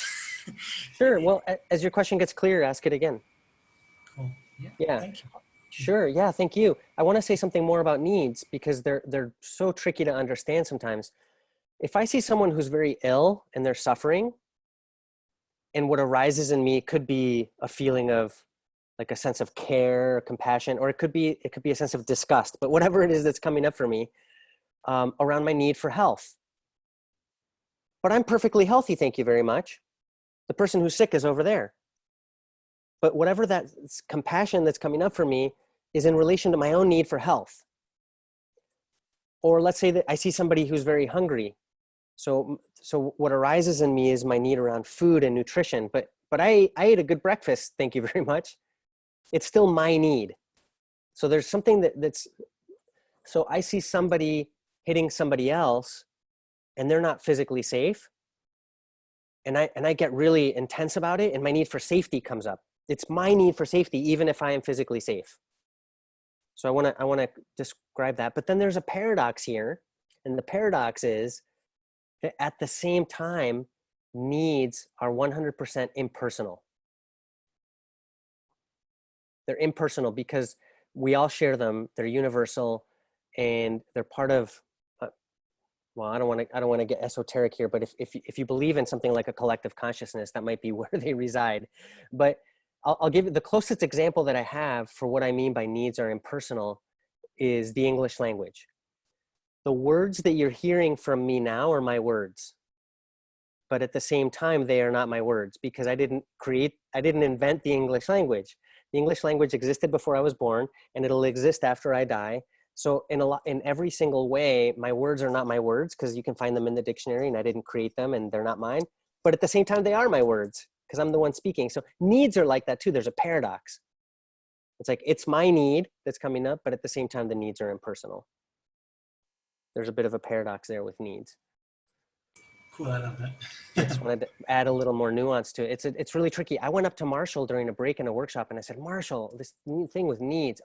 Speaker 1: Sure. Well, as your question gets clearer, ask it again.
Speaker 2: Cool.
Speaker 1: Yeah.
Speaker 2: Thank you.
Speaker 1: Sure. Yeah. Thank you. I want to say something more about needs because they're so tricky to understand sometimes. If I see someone who's very ill and they're suffering, and what arises in me could be a feeling of like a sense of care, or compassion, or it could be a sense of disgust, but whatever it is that's coming up for me around my need for health. But I'm perfectly healthy, thank you very much. The person who's sick is over there. But whatever that compassion that's coming up for me is in relation to my own need for health. Or let's say that I see somebody who's very hungry. So what arises in me is my need around food and nutrition, but I ate a good breakfast, thank you very much. It's still my need. So there's something so I see somebody hitting somebody else and they're not physically safe. And I get really intense about it and my need for safety comes up. It's my need for safety, even if I am physically safe. So I want to describe that. But then there's a paradox here. And the paradox is that at the same time, needs are 100% impersonal. They're impersonal because we all share them. They're universal and they're part of, well, I don't want to get esoteric here, but if you believe in something like a collective consciousness, that might be where they reside. But I'll give you the closest example that I have for what I mean by needs are impersonal is the English language. The words that you're hearing from me now are my words, but at the same time, they are not my words because I didn't invent the English language. The English language existed before I was born and it'll exist after I die. So in every single way, my words are not my words because you can find them in the dictionary and I didn't create them and they're not mine. But at the same time, they are my words because I'm the one speaking. So needs are like that too. There's a paradox. It's like, it's my need that's coming up, but at the same time, the needs are impersonal. There's a bit of a paradox there with needs.
Speaker 2: Cool, I love that.
Speaker 1: I just wanted to add a little more nuance to it. It's really tricky. I went up to Marshall during a break in a workshop and I said, Marshall, this thing with needs,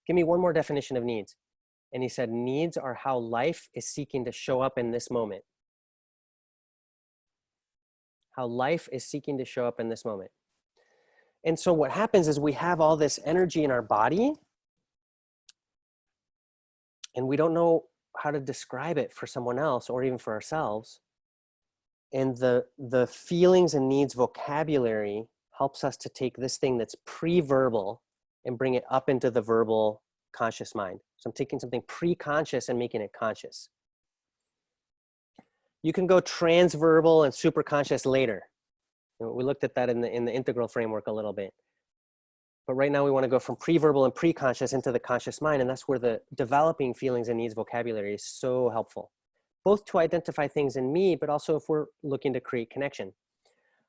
Speaker 1: give me one more definition of needs. And he said, needs are how life is seeking to show up in this moment. How life is seeking to show up in this moment. And so what happens is we have all this energy in our body and we don't know how to describe it for someone else or even for ourselves. And the feelings and needs vocabulary helps us to take this thing that's pre-verbal and bring it up into the verbal conscious mind. So I'm taking something pre-conscious and making it conscious. You can go transverbal and superconscious later. We looked at that in the integral framework a little bit. But right now we want to go from pre-verbal and pre-conscious into the conscious mind, and that's where the developing feelings and needs vocabulary is so helpful, both to identify things in me, but also if we're looking to create connection.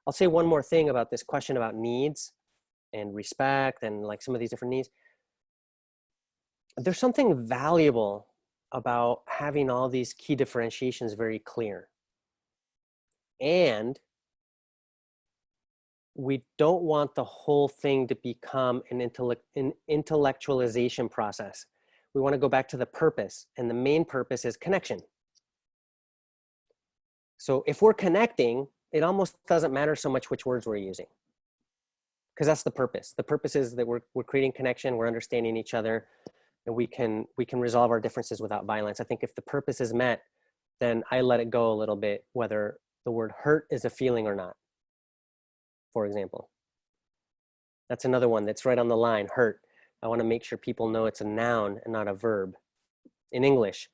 Speaker 1: I'll say one more thing about this question about needs and respect and like some of these different needs. There's something valuable about having all these key differentiations very clear. And we don't want the whole thing to become an intellectualization process. We want to go back to the purpose, and the main purpose is connection. So if we're connecting, it almost doesn't matter so much which words we're using, because that's the purpose. The purpose is that we're creating connection, we're understanding each other, and we can resolve our differences without violence. I think if the purpose is met, then I let it go a little bit, whether the word hurt is a feeling or not, for example. That's another one that's right on the line, hurt. I want to make sure people know it's a noun and not a verb. In English,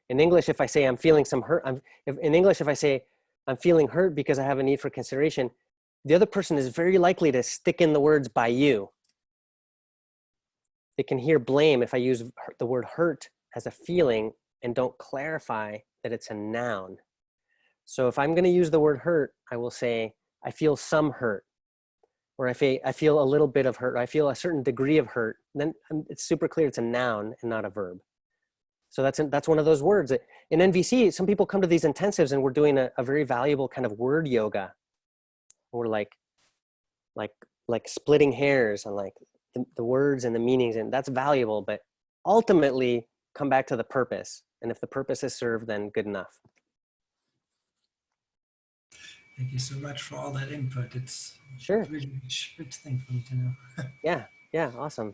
Speaker 1: if I say I'm feeling some hurt, if I say I'm feeling hurt because I have a need for consideration, the other person is very likely to stick in the words by you. They can hear blame if I use the word hurt as a feeling and don't clarify that it's a noun. So if I'm going to use the word hurt, I will say, I feel some hurt, or I feel a little bit of hurt, or I feel a certain degree of hurt. Then it's super clear it's a noun and not a verb. So that's one of those words. In NVC, some people come to these intensives and we're doing a very valuable kind of word yoga. We're like splitting hairs on like the words and the meanings, and that's valuable, but ultimately come back to the purpose. And if the purpose is served, then good enough.
Speaker 2: Thank you so much for all that input. It's
Speaker 1: sure.
Speaker 2: a really rich thing for me to know.
Speaker 1: Yeah, awesome.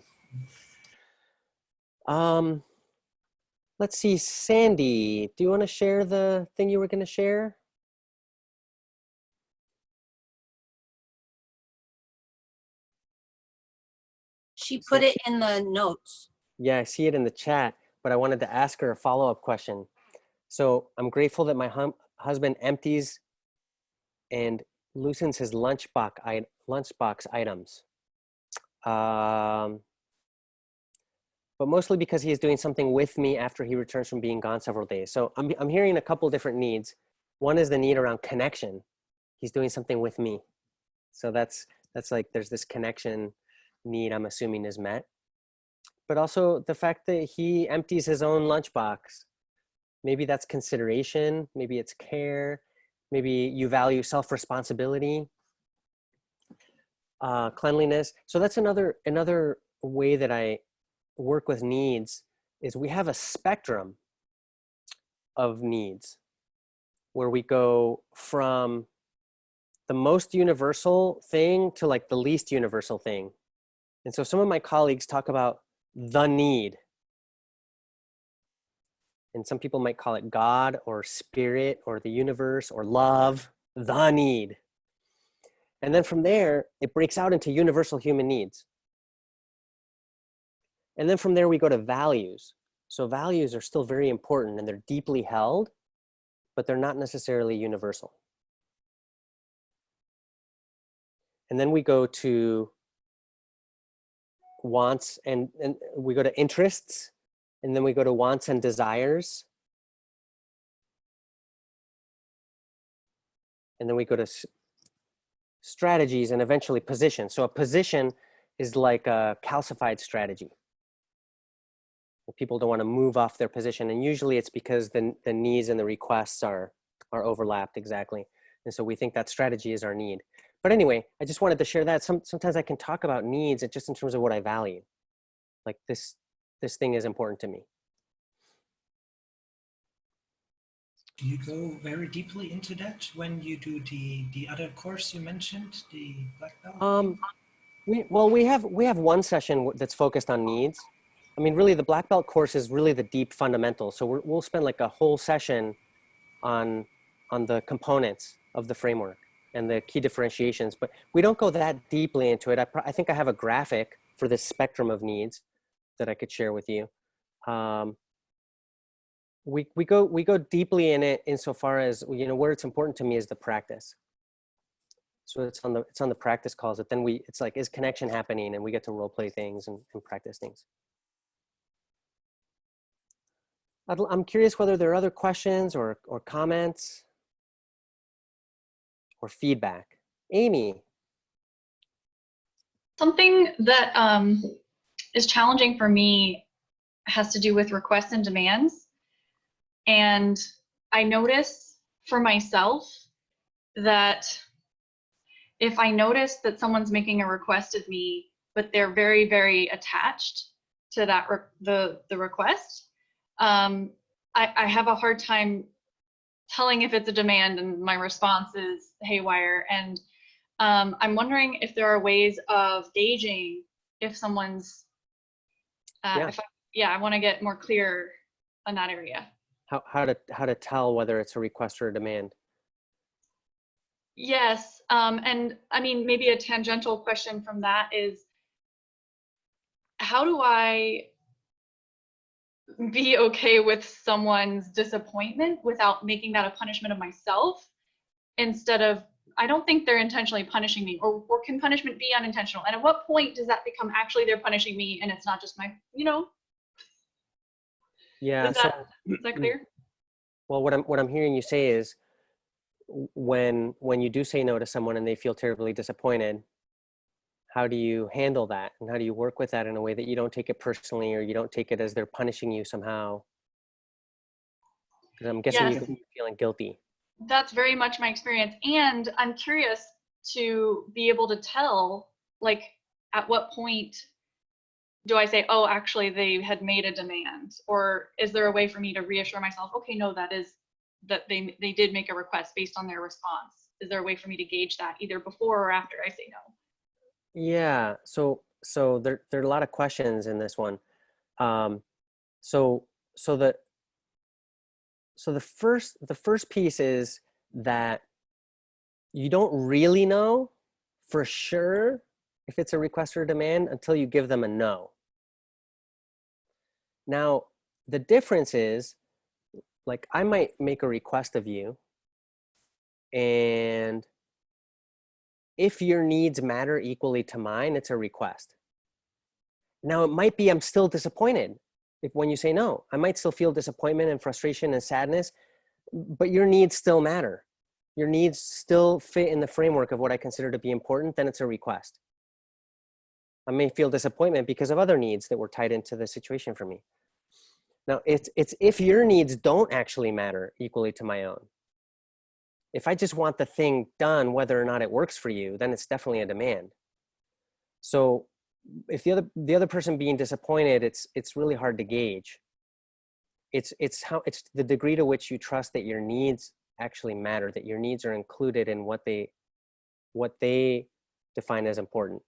Speaker 1: Let's see, Sandy, do you want to share the thing you were going to share?
Speaker 6: She put it in the notes.
Speaker 1: Yeah, I see it in the chat, but I wanted to ask her a follow-up question. So I'm grateful that my husband empties and loosens his lunchbox items. But mostly because he is doing something with me after he returns from being gone several days. So I'm hearing a couple different needs. One is the need around connection. He's doing something with me. So that's like, there's this connection need I'm assuming is met. But also the fact that he empties his own lunchbox. Maybe that's consideration, maybe it's care, maybe you value self-responsibility, cleanliness. So that's another way that I work with needs is we have a spectrum of needs where we go from the most universal thing to like the least universal thing. And so some of my colleagues talk about the need. And some people might call it God or spirit or the universe or love, the need. And then from there, it breaks out into universal human needs. And then from there, we go to values. So values are still very important and they're deeply held, but they're not necessarily universal. And then we go to wants and we go to interests, and then we go to wants and desires. And then we go to strategies and eventually positions. So a position is like a calcified strategy. People don't want to move off their position, and usually it's because the needs and the requests are overlapped exactly. And so we think that strategy is our need. But anyway, I just wanted to share that. Sometimes I can talk about needs just in terms of what I value. Like this thing is important to me.
Speaker 2: Do you go very deeply into that when you do the other course you mentioned, the black belt?
Speaker 1: We have one session that's focused on needs. I mean, really, the black belt course is really the deep fundamentals. So we'll spend like a whole session on on the components of the framework and the key differentiations, but we don't go that deeply into it. I think I have a graphic for this spectrum of needs that I could share with you. We go deeply in it insofar as, you know, where it's important to me is the practice. So it's on the practice calls. But then it's like, is connection happening? And we get to role play things and practice things. I'm curious whether there are other questions or comments or feedback. Amy.
Speaker 7: Something that is challenging for me has to do with requests and demands. And I notice for myself that if I notice that someone's making a request of me, but they're very, very attached to that the request, I have a hard time telling if it's a demand, and my response is haywire. And I'm wondering if there are ways of gauging if someone's, I want to get more clear on that area.
Speaker 1: How to tell whether it's a request or a demand.
Speaker 7: Yes, and I mean, maybe a tangential question from that is, how do I be okay with someone's disappointment without making that a punishment of myself? Instead of, I don't think they're intentionally punishing me, or can punishment be unintentional? And at what point does that become actually they're punishing me and it's not just my, you know?
Speaker 1: Yeah.
Speaker 7: Is that clear?
Speaker 1: Well, what I'm hearing you say is, when you do say no to someone and they feel terribly disappointed, how do you handle that? And how do you work with that in a way that you don't take it personally, or you don't take it as they're punishing you somehow? Because I'm guessing
Speaker 7: Yes.
Speaker 1: you're feeling guilty.
Speaker 7: That's very much my experience. And I'm curious to be able to tell, like, at what point do I say, oh, actually they had made a demand? Or is there a way for me to reassure myself, okay, no, that they did make a request based on their response? Is there a way for me to gauge that either before or after I say no?
Speaker 1: Yeah, so there are a lot of questions in this one. So the first piece is that you don't really know for sure if it's a request or a demand until you give them a no. Now, the difference is, like, I might make a request of you, and if your needs matter equally to mine, it's a request. Now, it might be I'm still disappointed when you say no. I might still feel disappointment and frustration and sadness, but your needs still matter. Your needs still fit in the framework of what I consider to be important, then it's a request. I may feel disappointment because of other needs that were tied into the situation for me. Now, it's if your needs don't actually matter equally to my own. If I just want the thing done, whether or not it works for you, then it's definitely a demand. So if the other person being disappointed, it's really hard to gauge. It's the degree to which you trust that your needs actually matter, that your needs are included in what they define as important.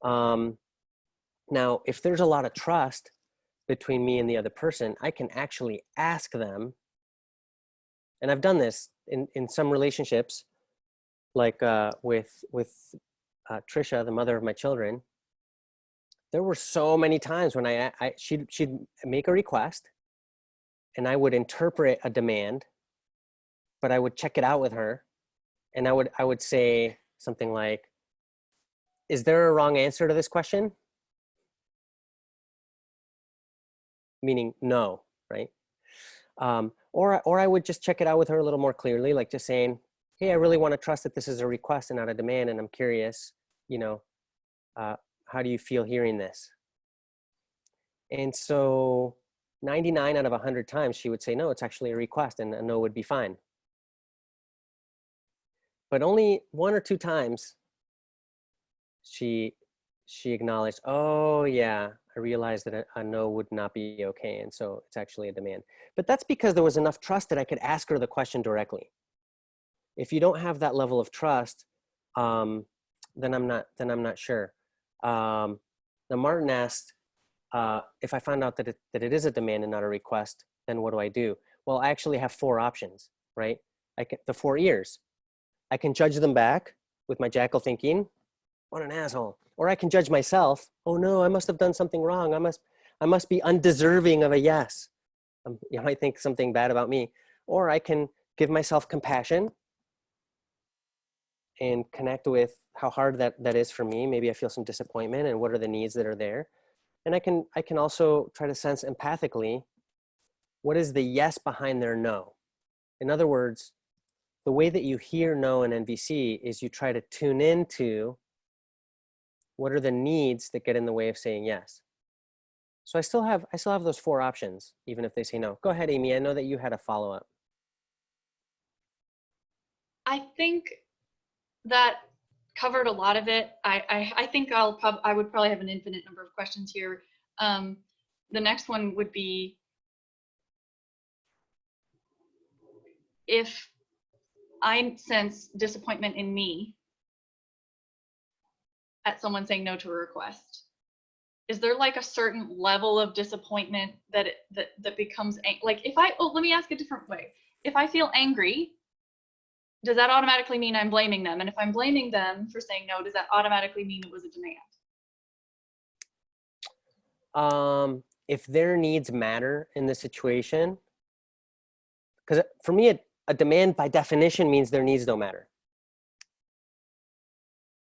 Speaker 1: Now, if there's a lot of trust between me and the other person, I can actually ask them, and I've done this in some relationships, like with Trisha, the mother of my children. There were so many times when she'd make a request, and I would interpret a demand, but I would check it out with her, and I would say something like, "Is there a wrong answer to this question?" Meaning no, right? Or I would just check it out with her a little more clearly, like just saying, "Hey, I really want to trust that this is a request and not a demand, and I'm curious, you know, how do you feel hearing this?" And so 99 out of 100 times she would say, "No, it's actually a request," and a no would be fine. But only 1 or 2 times she acknowledged, "Oh yeah, I realized that a no would not be okay, and so it's actually a demand." But that's because there was enough trust that I could ask her the question directly. If you don't have that level of trust, then I'm not sure. Now Martin asked, if I find out that it is a demand and not a request, then what do I do? Well, I actually have 4 options, right? the 4 ears. I can judge them back with my jackal thinking, what an asshole. Or I can judge myself. Oh no, I must have done something wrong. I must be undeserving of a yes. You might think something bad about me. Or I can give myself compassion and connect with how hard that is for me. Maybe I feel some disappointment and what are the needs that are there. And I can also try to sense empathically, what is the yes behind their no? In other words, the way that you hear no in NVC is you try to tune into what are the needs that get in the way of saying yes. So I still have those 4 options, even if they say no. Go ahead, Amy. I know that you had a follow-up.
Speaker 7: I think that covered a lot of it. I think I would probably have an infinite number of questions here. The next one would be, if I sense disappointment in me at someone saying no to a request, is there like a certain level of disappointment that that becomes like, if let me ask a different way. If I feel angry, does that automatically mean I'm blaming them? And if I'm blaming them for saying no, does that automatically mean it was a demand?
Speaker 1: If their needs matter in the situation, because for me, a demand by definition means their needs don't matter.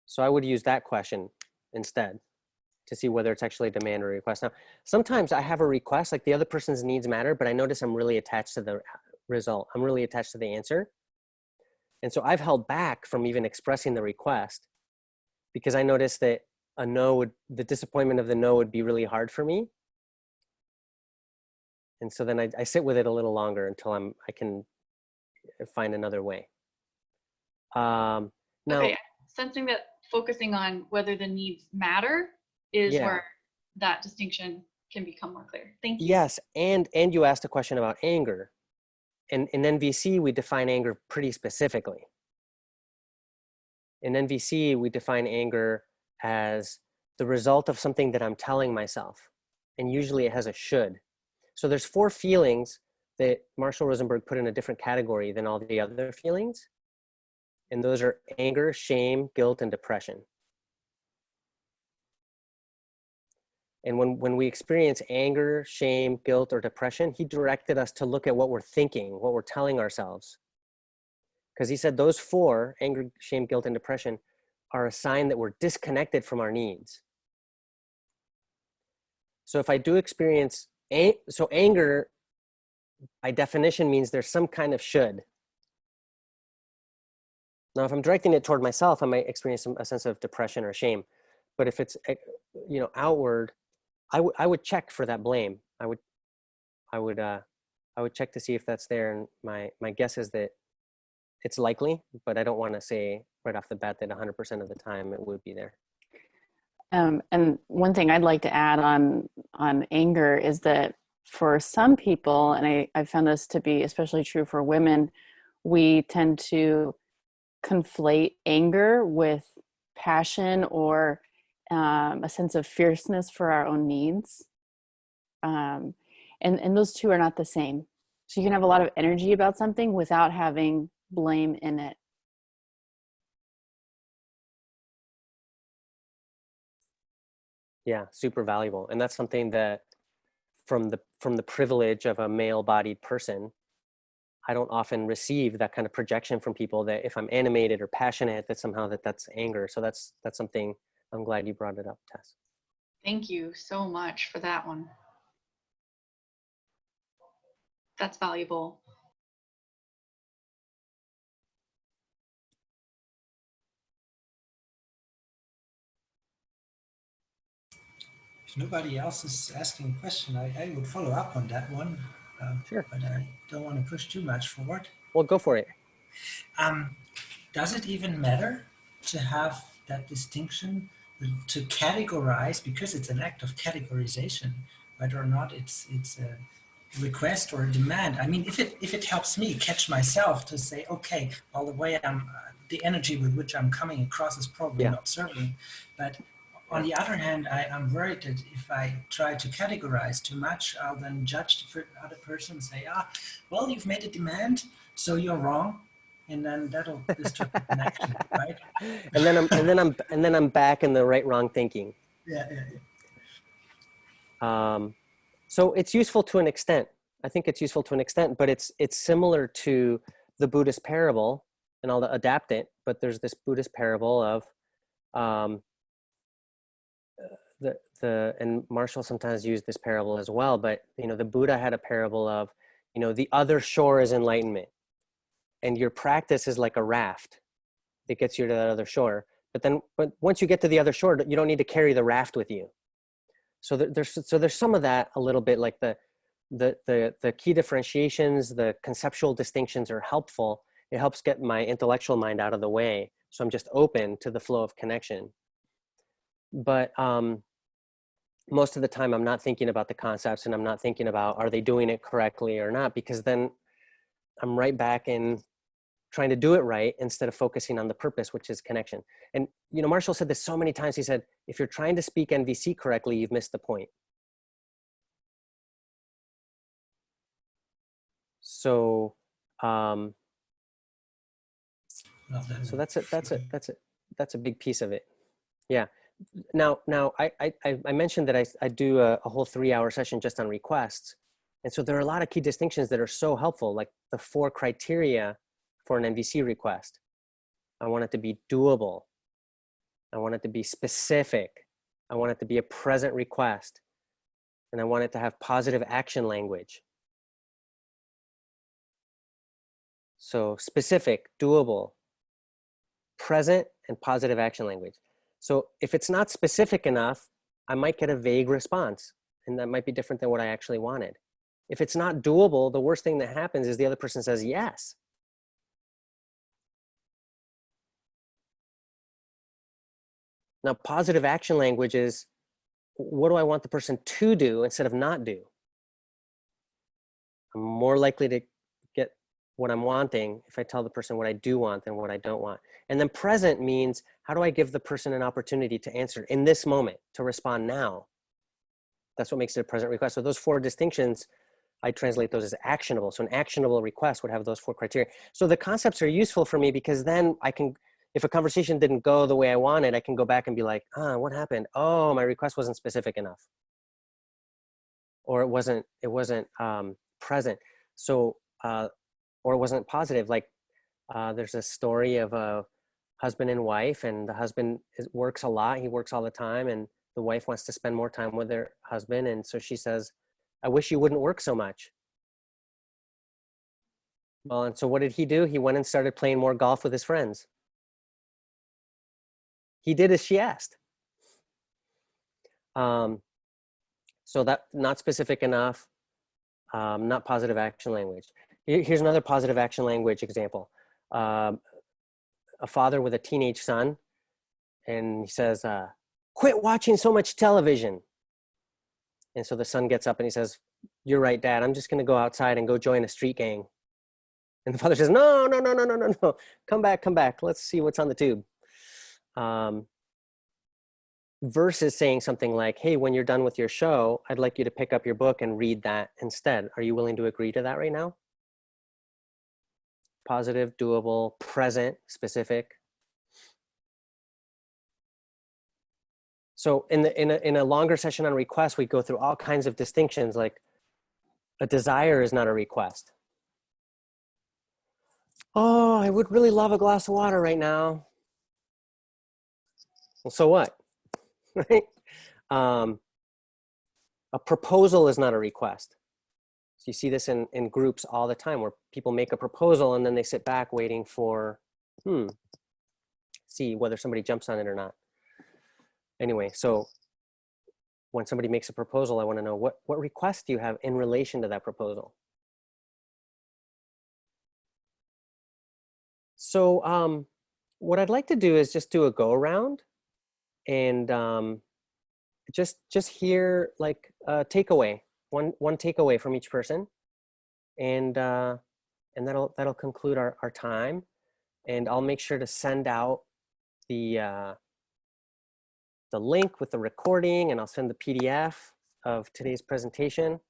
Speaker 1: So I would use that question instead to see whether it's actually a demand or a request. Now, sometimes I have a request, like the other person's needs matter, but I notice I'm really attached to the result. I'm really attached to the answer. And so I've held back from even expressing the request because I noticed that the disappointment of the no would be really hard for me. And so then I sit with it a little longer until I can find another way. Now,
Speaker 7: okay, sensing that focusing on whether the needs matter is where that distinction can become more clear. Thank you.
Speaker 1: Yes, and you asked a question about anger. And in NVC, we define anger pretty specifically. In NVC, we define anger as the result of something that I'm telling myself. And usually it has a should. So there's 4 feelings that Marshall Rosenberg put in a different category than all the other feelings. And those are anger, shame, guilt, and depression. And when we experience anger, shame, guilt, or depression, he directed us to look at what we're thinking, what we're telling ourselves. Because he said those 4, anger, shame, guilt, and depression, are a sign that we're disconnected from our needs. So if I do experience, so anger by definition means there's some kind of should. Now, if I'm directing it toward myself, I might experience a sense of depression or shame. But if it's, outward, I would check for that blame. I would check to see if that's there. And my guess is that it's likely, but I don't want to say right off the bat that 100% of the time it would be there.
Speaker 4: And one thing I'd like to add on anger is that for some people, and I found this to be especially true for women, we tend to conflate anger with passion or a sense of fierceness for our own needs. And those two are not the same. So you can have a lot of energy about something without having blame in it.
Speaker 1: Yeah, super valuable. And that's something that from the privilege of a male-bodied person, I don't often receive that kind of projection from people that if I'm animated or passionate, that somehow that's anger. So that's something, I'm glad you brought it up, Tess.
Speaker 7: Thank you so much for that one. That's valuable.
Speaker 2: If nobody else is asking a question, I would follow up on that one.
Speaker 1: Sure.
Speaker 2: But I don't want to push too much forward.
Speaker 1: Well, go for it.
Speaker 2: Does it even matter to have that distinction, to categorize, because it's an act of categorization, whether or not it's a request or a demand? I mean, if it helps me catch myself to say, okay, well, the way the energy with which I'm coming across is probably not serving, but on the other hand, I'm worried that if I try to categorize too much, I'll then judge the other person and say, well, you've made a demand, so you're wrong. and then that'll disturb the connection, right?
Speaker 1: and then I'm back in the wrong thinking.
Speaker 2: Yeah, yeah, yeah.
Speaker 1: So it's useful to an extent. I think it's useful to an extent, but it's similar to the Buddhist parable, and I'll adapt it. But there's this Buddhist parable of and Marshall sometimes used this parable as well. But the Buddha had a parable of the other shore is enlightenment, and your practice is like a raft that gets you to that other shore. But once you get to the other shore, you don't need to carry the raft with you. So there's some of that a little bit, like the key differentiations, the conceptual distinctions are helpful. It helps get my intellectual mind out of the way, so I'm just open to the flow of connection. But most of the time I'm not thinking about the concepts, and I'm not thinking about, are they doing it correctly or not, because then I'm right back in trying to do it right instead of focusing on the purpose, which is connection. And Marshall said this so many times. He said, if you're trying to speak NVC correctly, you've missed the point. So so that's a big piece of it. Yeah. Now I mentioned that I do a whole 3-hour session just on requests. And so there are a lot of key distinctions that are so helpful, like the 4 criteria for an NVC request. I want it to be doable. I want it to be specific. I want it to be a present request. And I want it to have positive action language. So specific, doable, present, and positive action language. So if it's not specific enough, I might get a vague response, and that might be different than what I actually wanted. If it's not doable, the worst thing that happens is the other person says yes. Now, positive action language is, what do I want the person to do instead of not do? I'm more likely to get what I'm wanting if I tell the person what I do want than what I don't want. And then present means, how do I give the person an opportunity to answer in this moment, to respond now? That's what makes it a present request. So those 4 distinctions, I translate those as actionable. So an actionable request would have those 4 criteria. So the concepts are useful for me, because then I can, if a conversation didn't go the way I wanted, I can go back and be like, what happened? Oh, my request wasn't specific enough. Or it wasn't present. So, or it wasn't positive. Like there's a story of a husband and wife, and the husband works a lot. He works all the time, and the wife wants to spend more time with her husband. And so she says, I wish you wouldn't work so much. Well, and so what did he do? He went and started playing more golf with his friends. He did as she asked. So that, not specific enough, not positive action language. Here's another positive action language example. A father with a teenage son, and he says, quit watching so much television. And so the son gets up and he says, you're right, Dad, I'm just gonna go outside and go join a street gang. And the father says, no, come back, let's see what's on the tube. Versus saying something like, hey, when you're done with your show, I'd like you to pick up your book and read that instead. Are you willing to agree to that right now? Positive, doable, present, specific. So in a longer session on request, we go through all kinds of distinctions, like a desire is not a request. Oh, I would really love a glass of water right now. Well, so what? Right? A proposal is not a request. So you see this in groups all the time, where people make a proposal and then they sit back waiting for, see whether somebody jumps on it or not. Anyway, so when somebody makes a proposal, I want to know what request do you have in relation to that proposal? So what I'd like to do is just do a go around and just hear like a takeaway, one takeaway from each person, and that'll conclude our time. And I'll make sure to send out the link with the recording, and I'll send the PDF of today's presentation.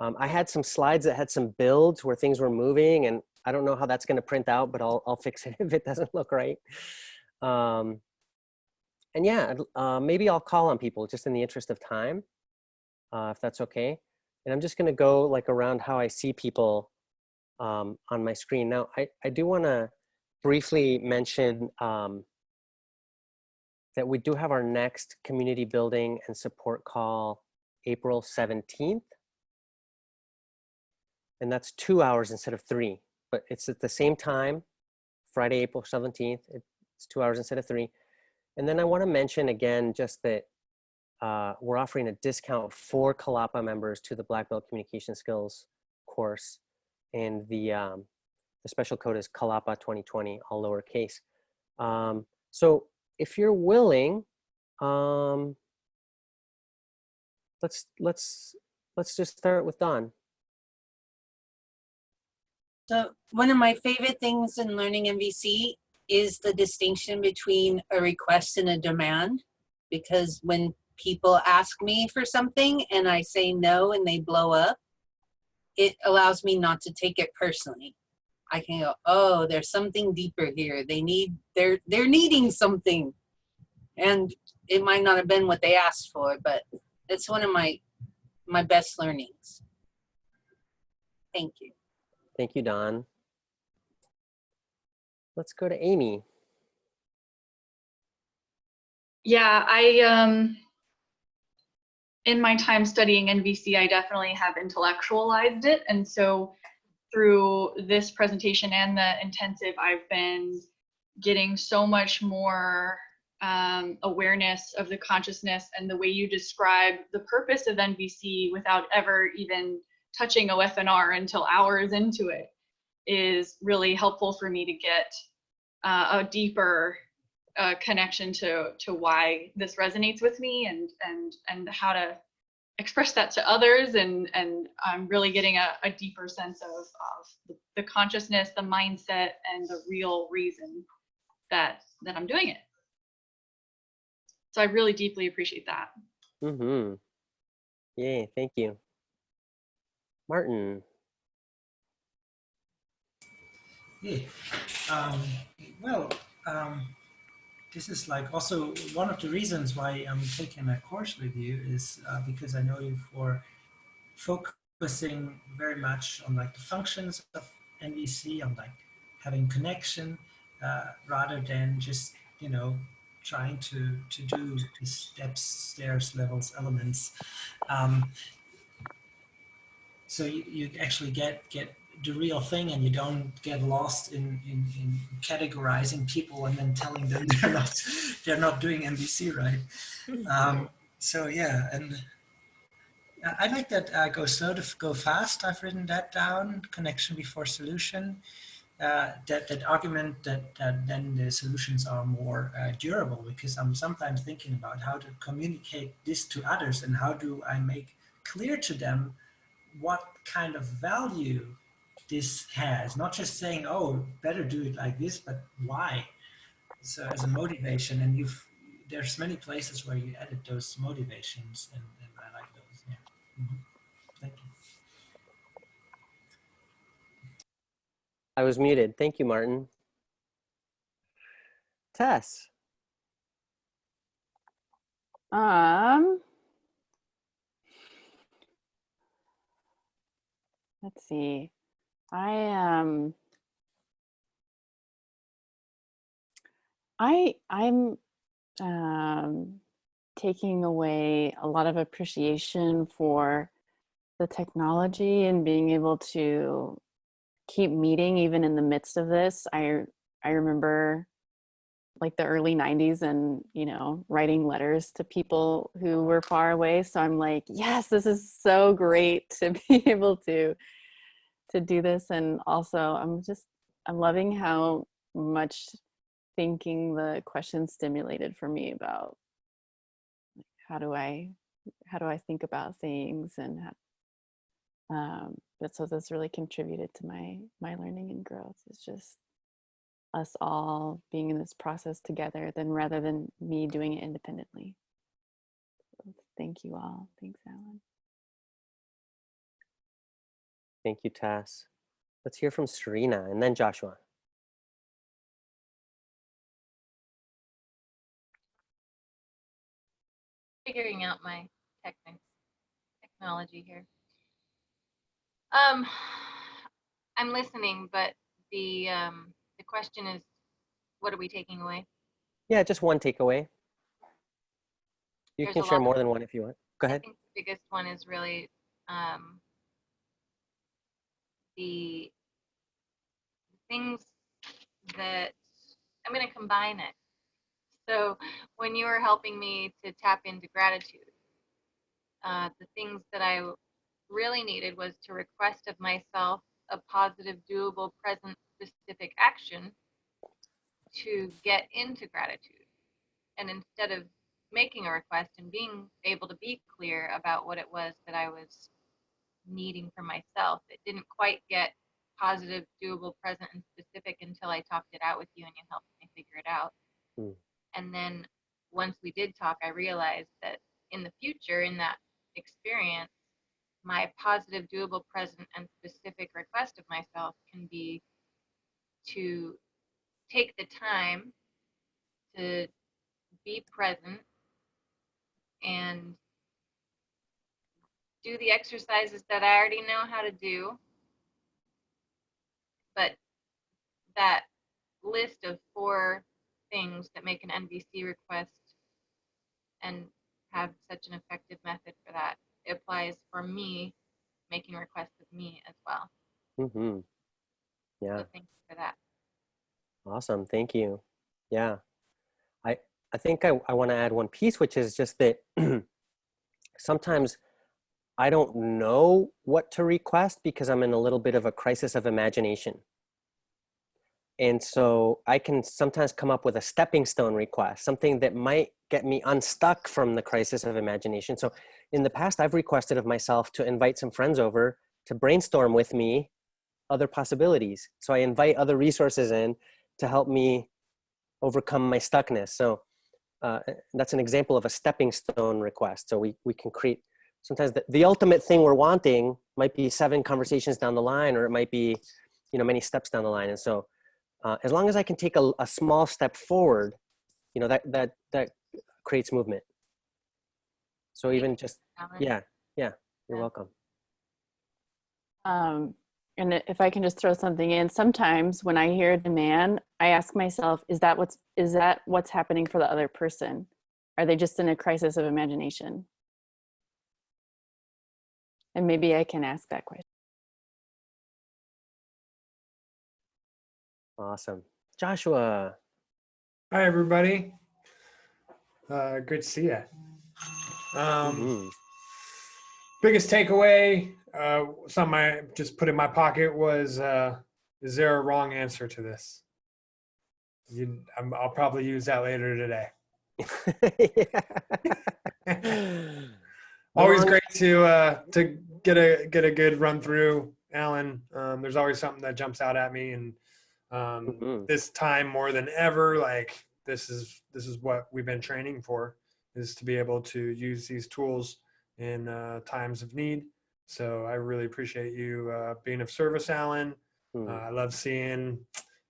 Speaker 1: I had some slides that had some builds where things were moving, and I don't know how that's going to print out, but I'll fix it if it doesn't look right. And yeah, maybe I'll call on people just in the interest of time, if that's okay. And I'm just going to go like around how I see people on my screen. Now, I do want to briefly mention that we do have our next community building and support call April 17th. And that's 2 hours instead of 3, but it's at the same time, Friday, April 17th. It's 2 hours instead of 3. And then I want to mention again, just that we're offering a discount for Kalapa members to the Black Belt Communication Skills course. And the special code is Kalapa 2020, all lowercase. So if you're willing, let's just start with Don.
Speaker 6: So one of my favorite things in learning MVC is the distinction between a request and a demand. Because when people ask me for something and I say no and they blow up, it allows me not to take it personally. I can go, oh, there's something deeper here. They're needing something. And it might not have been what they asked for, but it's one of my best learnings. Thank you.
Speaker 1: Thank you, Don. Let's go to Amy.
Speaker 7: Yeah, in my time studying NVC, I definitely have intellectualized it. And so through this presentation and the intensive, I've been getting so much more awareness of the consciousness and the way you describe the purpose of NVC without ever even touching OFNR until hours into it is really helpful for me to get a deeper connection to why this resonates with me and how to express that to others, and I'm really getting a deeper sense of the consciousness, the mindset, and the real reason that I'm doing it. So I really deeply appreciate that.
Speaker 1: Mm-hmm. Yay, thank you. Martin.
Speaker 2: Yeah. This is like also one of the reasons why I'm taking a course with you is because I know you for focusing very much on like the functions of NVC, on like having connection rather than just, you know, trying to do the steps, stairs, levels, elements. So you actually get the real thing, and you don't get lost in categorizing people and then telling them they're not doing MVC right. So yeah, and I like that go slow to go fast. I've written that down. Connection before solution. That argument that then the solutions are more durable, because I'm sometimes thinking about how to communicate this to others and how do I make clear to them what kind of value this has, not just saying, oh, better do it like this, but why. So as a motivation, and there's many places where you edit those motivations, and I like those. Yeah. Mm-hmm. Thank you.
Speaker 1: I was muted. Thank you, Martin. Tess.
Speaker 4: Let's see. I'm taking away a lot of appreciation for the technology and being able to keep meeting even in the midst of this. I remember like the early 90s and, you know, writing letters to people who were far away. So I'm like, yes, this is so great to be able to do this. And also I'm loving how much thinking the question stimulated for me about how do I think about things, and but so this really contributed to my learning and growth. It's just us all being in this process together, then rather than me doing it independently. So thank you all. Thanks, Alan.
Speaker 1: Thank you, Tess. Let's hear from Serena and then Joshua.
Speaker 5: Figuring out my technology here. I'm listening, but the question is, what are we taking away?
Speaker 1: Yeah, just one takeaway. You
Speaker 5: There's
Speaker 1: can
Speaker 5: a
Speaker 1: share
Speaker 5: lot
Speaker 1: more
Speaker 5: of-
Speaker 1: than one if you want. Go
Speaker 5: I
Speaker 1: ahead.
Speaker 5: think the biggest one is really the things that I'm going to combine it. So when you were helping me to tap into gratitude, the things that I really needed was to request of myself a positive, doable, present, specific action to get into gratitude. And instead of making a request and being able to be clear about what it was that I was needing for myself, it didn't quite get positive, doable, present, and specific until I talked it out with you and you helped me figure it out.
Speaker 1: Mm.
Speaker 5: And then once we did talk, I realized that in the future, in that experience, my positive, doable, present, and specific request of myself can be to take the time to be present and do the exercises that I already know how to do, but that list of 4 things that make an NVC request and have such an effective method for that, it applies for me making requests of me as well.
Speaker 1: Mm-hmm. Yeah.
Speaker 5: So thank you for that.
Speaker 1: Awesome. Thank you. Yeah. I think I want to add one piece, which is just that sometimes I don't know what to request because I'm in a little bit of a crisis of imagination. And so I can sometimes come up with a stepping stone request, something that might get me unstuck from the crisis of imagination. So in the past, I've requested of myself to invite some friends over to brainstorm with me other possibilities. So I invite other resources in to help me overcome my stuckness. So that's an example of a stepping stone request. So we can create, sometimes the ultimate thing we're wanting might be 7 conversations down the line, or it might be, many steps down the line. And so as long as I can take a small step forward, that creates movement. So even just, yeah, you're welcome.
Speaker 4: And if I can just throw something in, sometimes when I hear a demand, I ask myself, is that what's happening for the other person? Are they just in a crisis of imagination? And maybe I can ask that question.
Speaker 1: Awesome. Joshua.
Speaker 3: Hi, everybody. Good to see you. Biggest takeaway, something I just put in my pocket was, is there a wrong answer to this? I'll probably use that later today. Always great to get a good run through, Alan. There's always something that jumps out at me, and this time more than ever, like this is what we've been training for, is to be able to use these tools in times of need. So I really appreciate you being of service, Alan. I love seeing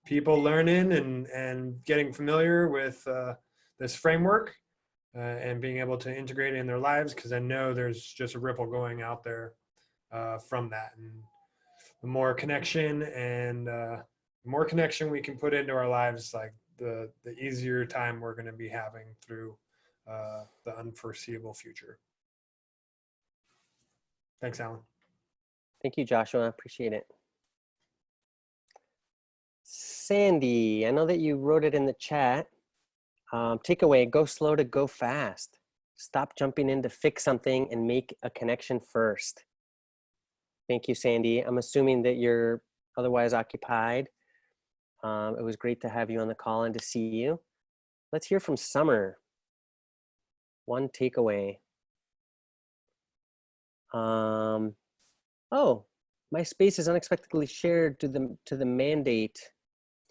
Speaker 3: people learning and getting familiar with this framework and being able to integrate it in their lives, because I know there's just a ripple going out there from that. And the more connection we can put into our lives, like the easier time we're going to be having through the unforeseeable future. Thanks, Alan.
Speaker 1: Thank you, Joshua. Appreciate it. Sandy, I know that you wrote it in the chat. Takeaway, go slow to go fast. Stop jumping in to fix something and make a connection first. Thank you, Sandy. I'm assuming that you're otherwise occupied. It was great to have you on the call and to see you. Let's hear from Summer. One takeaway. Oh, my space is unexpectedly shared to the mandate.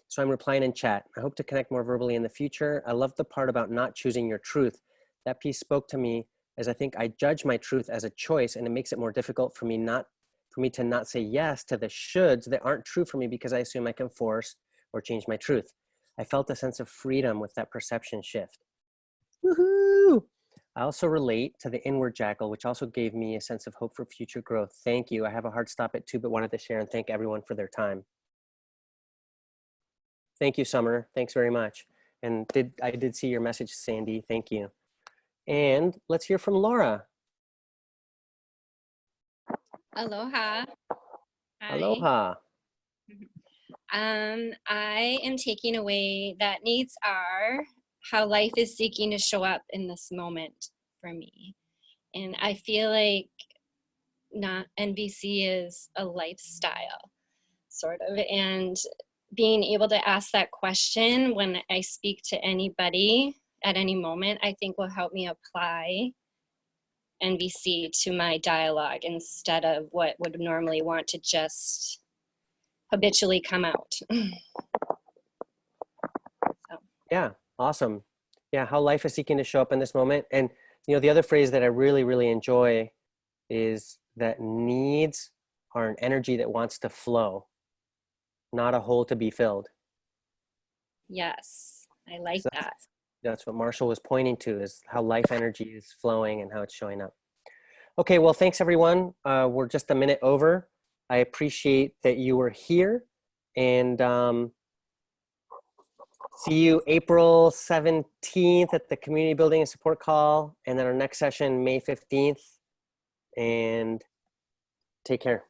Speaker 1: So I'm replying in chat. I hope to connect more verbally in the future. I love the part about not choosing your truth. That piece spoke to me, as I think I judge my truth as a choice, and it makes it more difficult for me not for me to not say yes to the shoulds that aren't true for me because I assume I can force or change my truth. I felt a sense of freedom with that perception shift. Woohoo! I also relate to the inward jackal, which also gave me a sense of hope for future growth. Thank you. I have a hard stop at 2, but wanted to share and thank everyone for their time. Thank you, Summer. Thanks very much. And I did see your message, Sandy. Thank you. And let's hear from Laura.
Speaker 8: Aloha. Hi.
Speaker 1: Aloha.
Speaker 8: I am taking away that needs are how life is seeking to show up in this moment for me. And I feel like not NVC is a lifestyle, sort of. And being able to ask that question when I speak to anybody at any moment, I think will help me apply NVC to my dialogue instead of what would normally want to just habitually come out. So.
Speaker 1: Yeah, awesome. Yeah, how life is seeking to show up in this moment. And you know, the other phrase that I really, really enjoy is that needs are an energy that wants to flow, not a hole to be filled.
Speaker 8: Yes, I like
Speaker 1: So
Speaker 8: that.
Speaker 1: That's what Marshall was pointing to, is how life energy is flowing and how it's showing up. Okay, well, thanks everyone. We're just a minute over. I appreciate that you were here, and see you April 17th at the Community Building and Support Call, and then our next session, May 15th, and take care.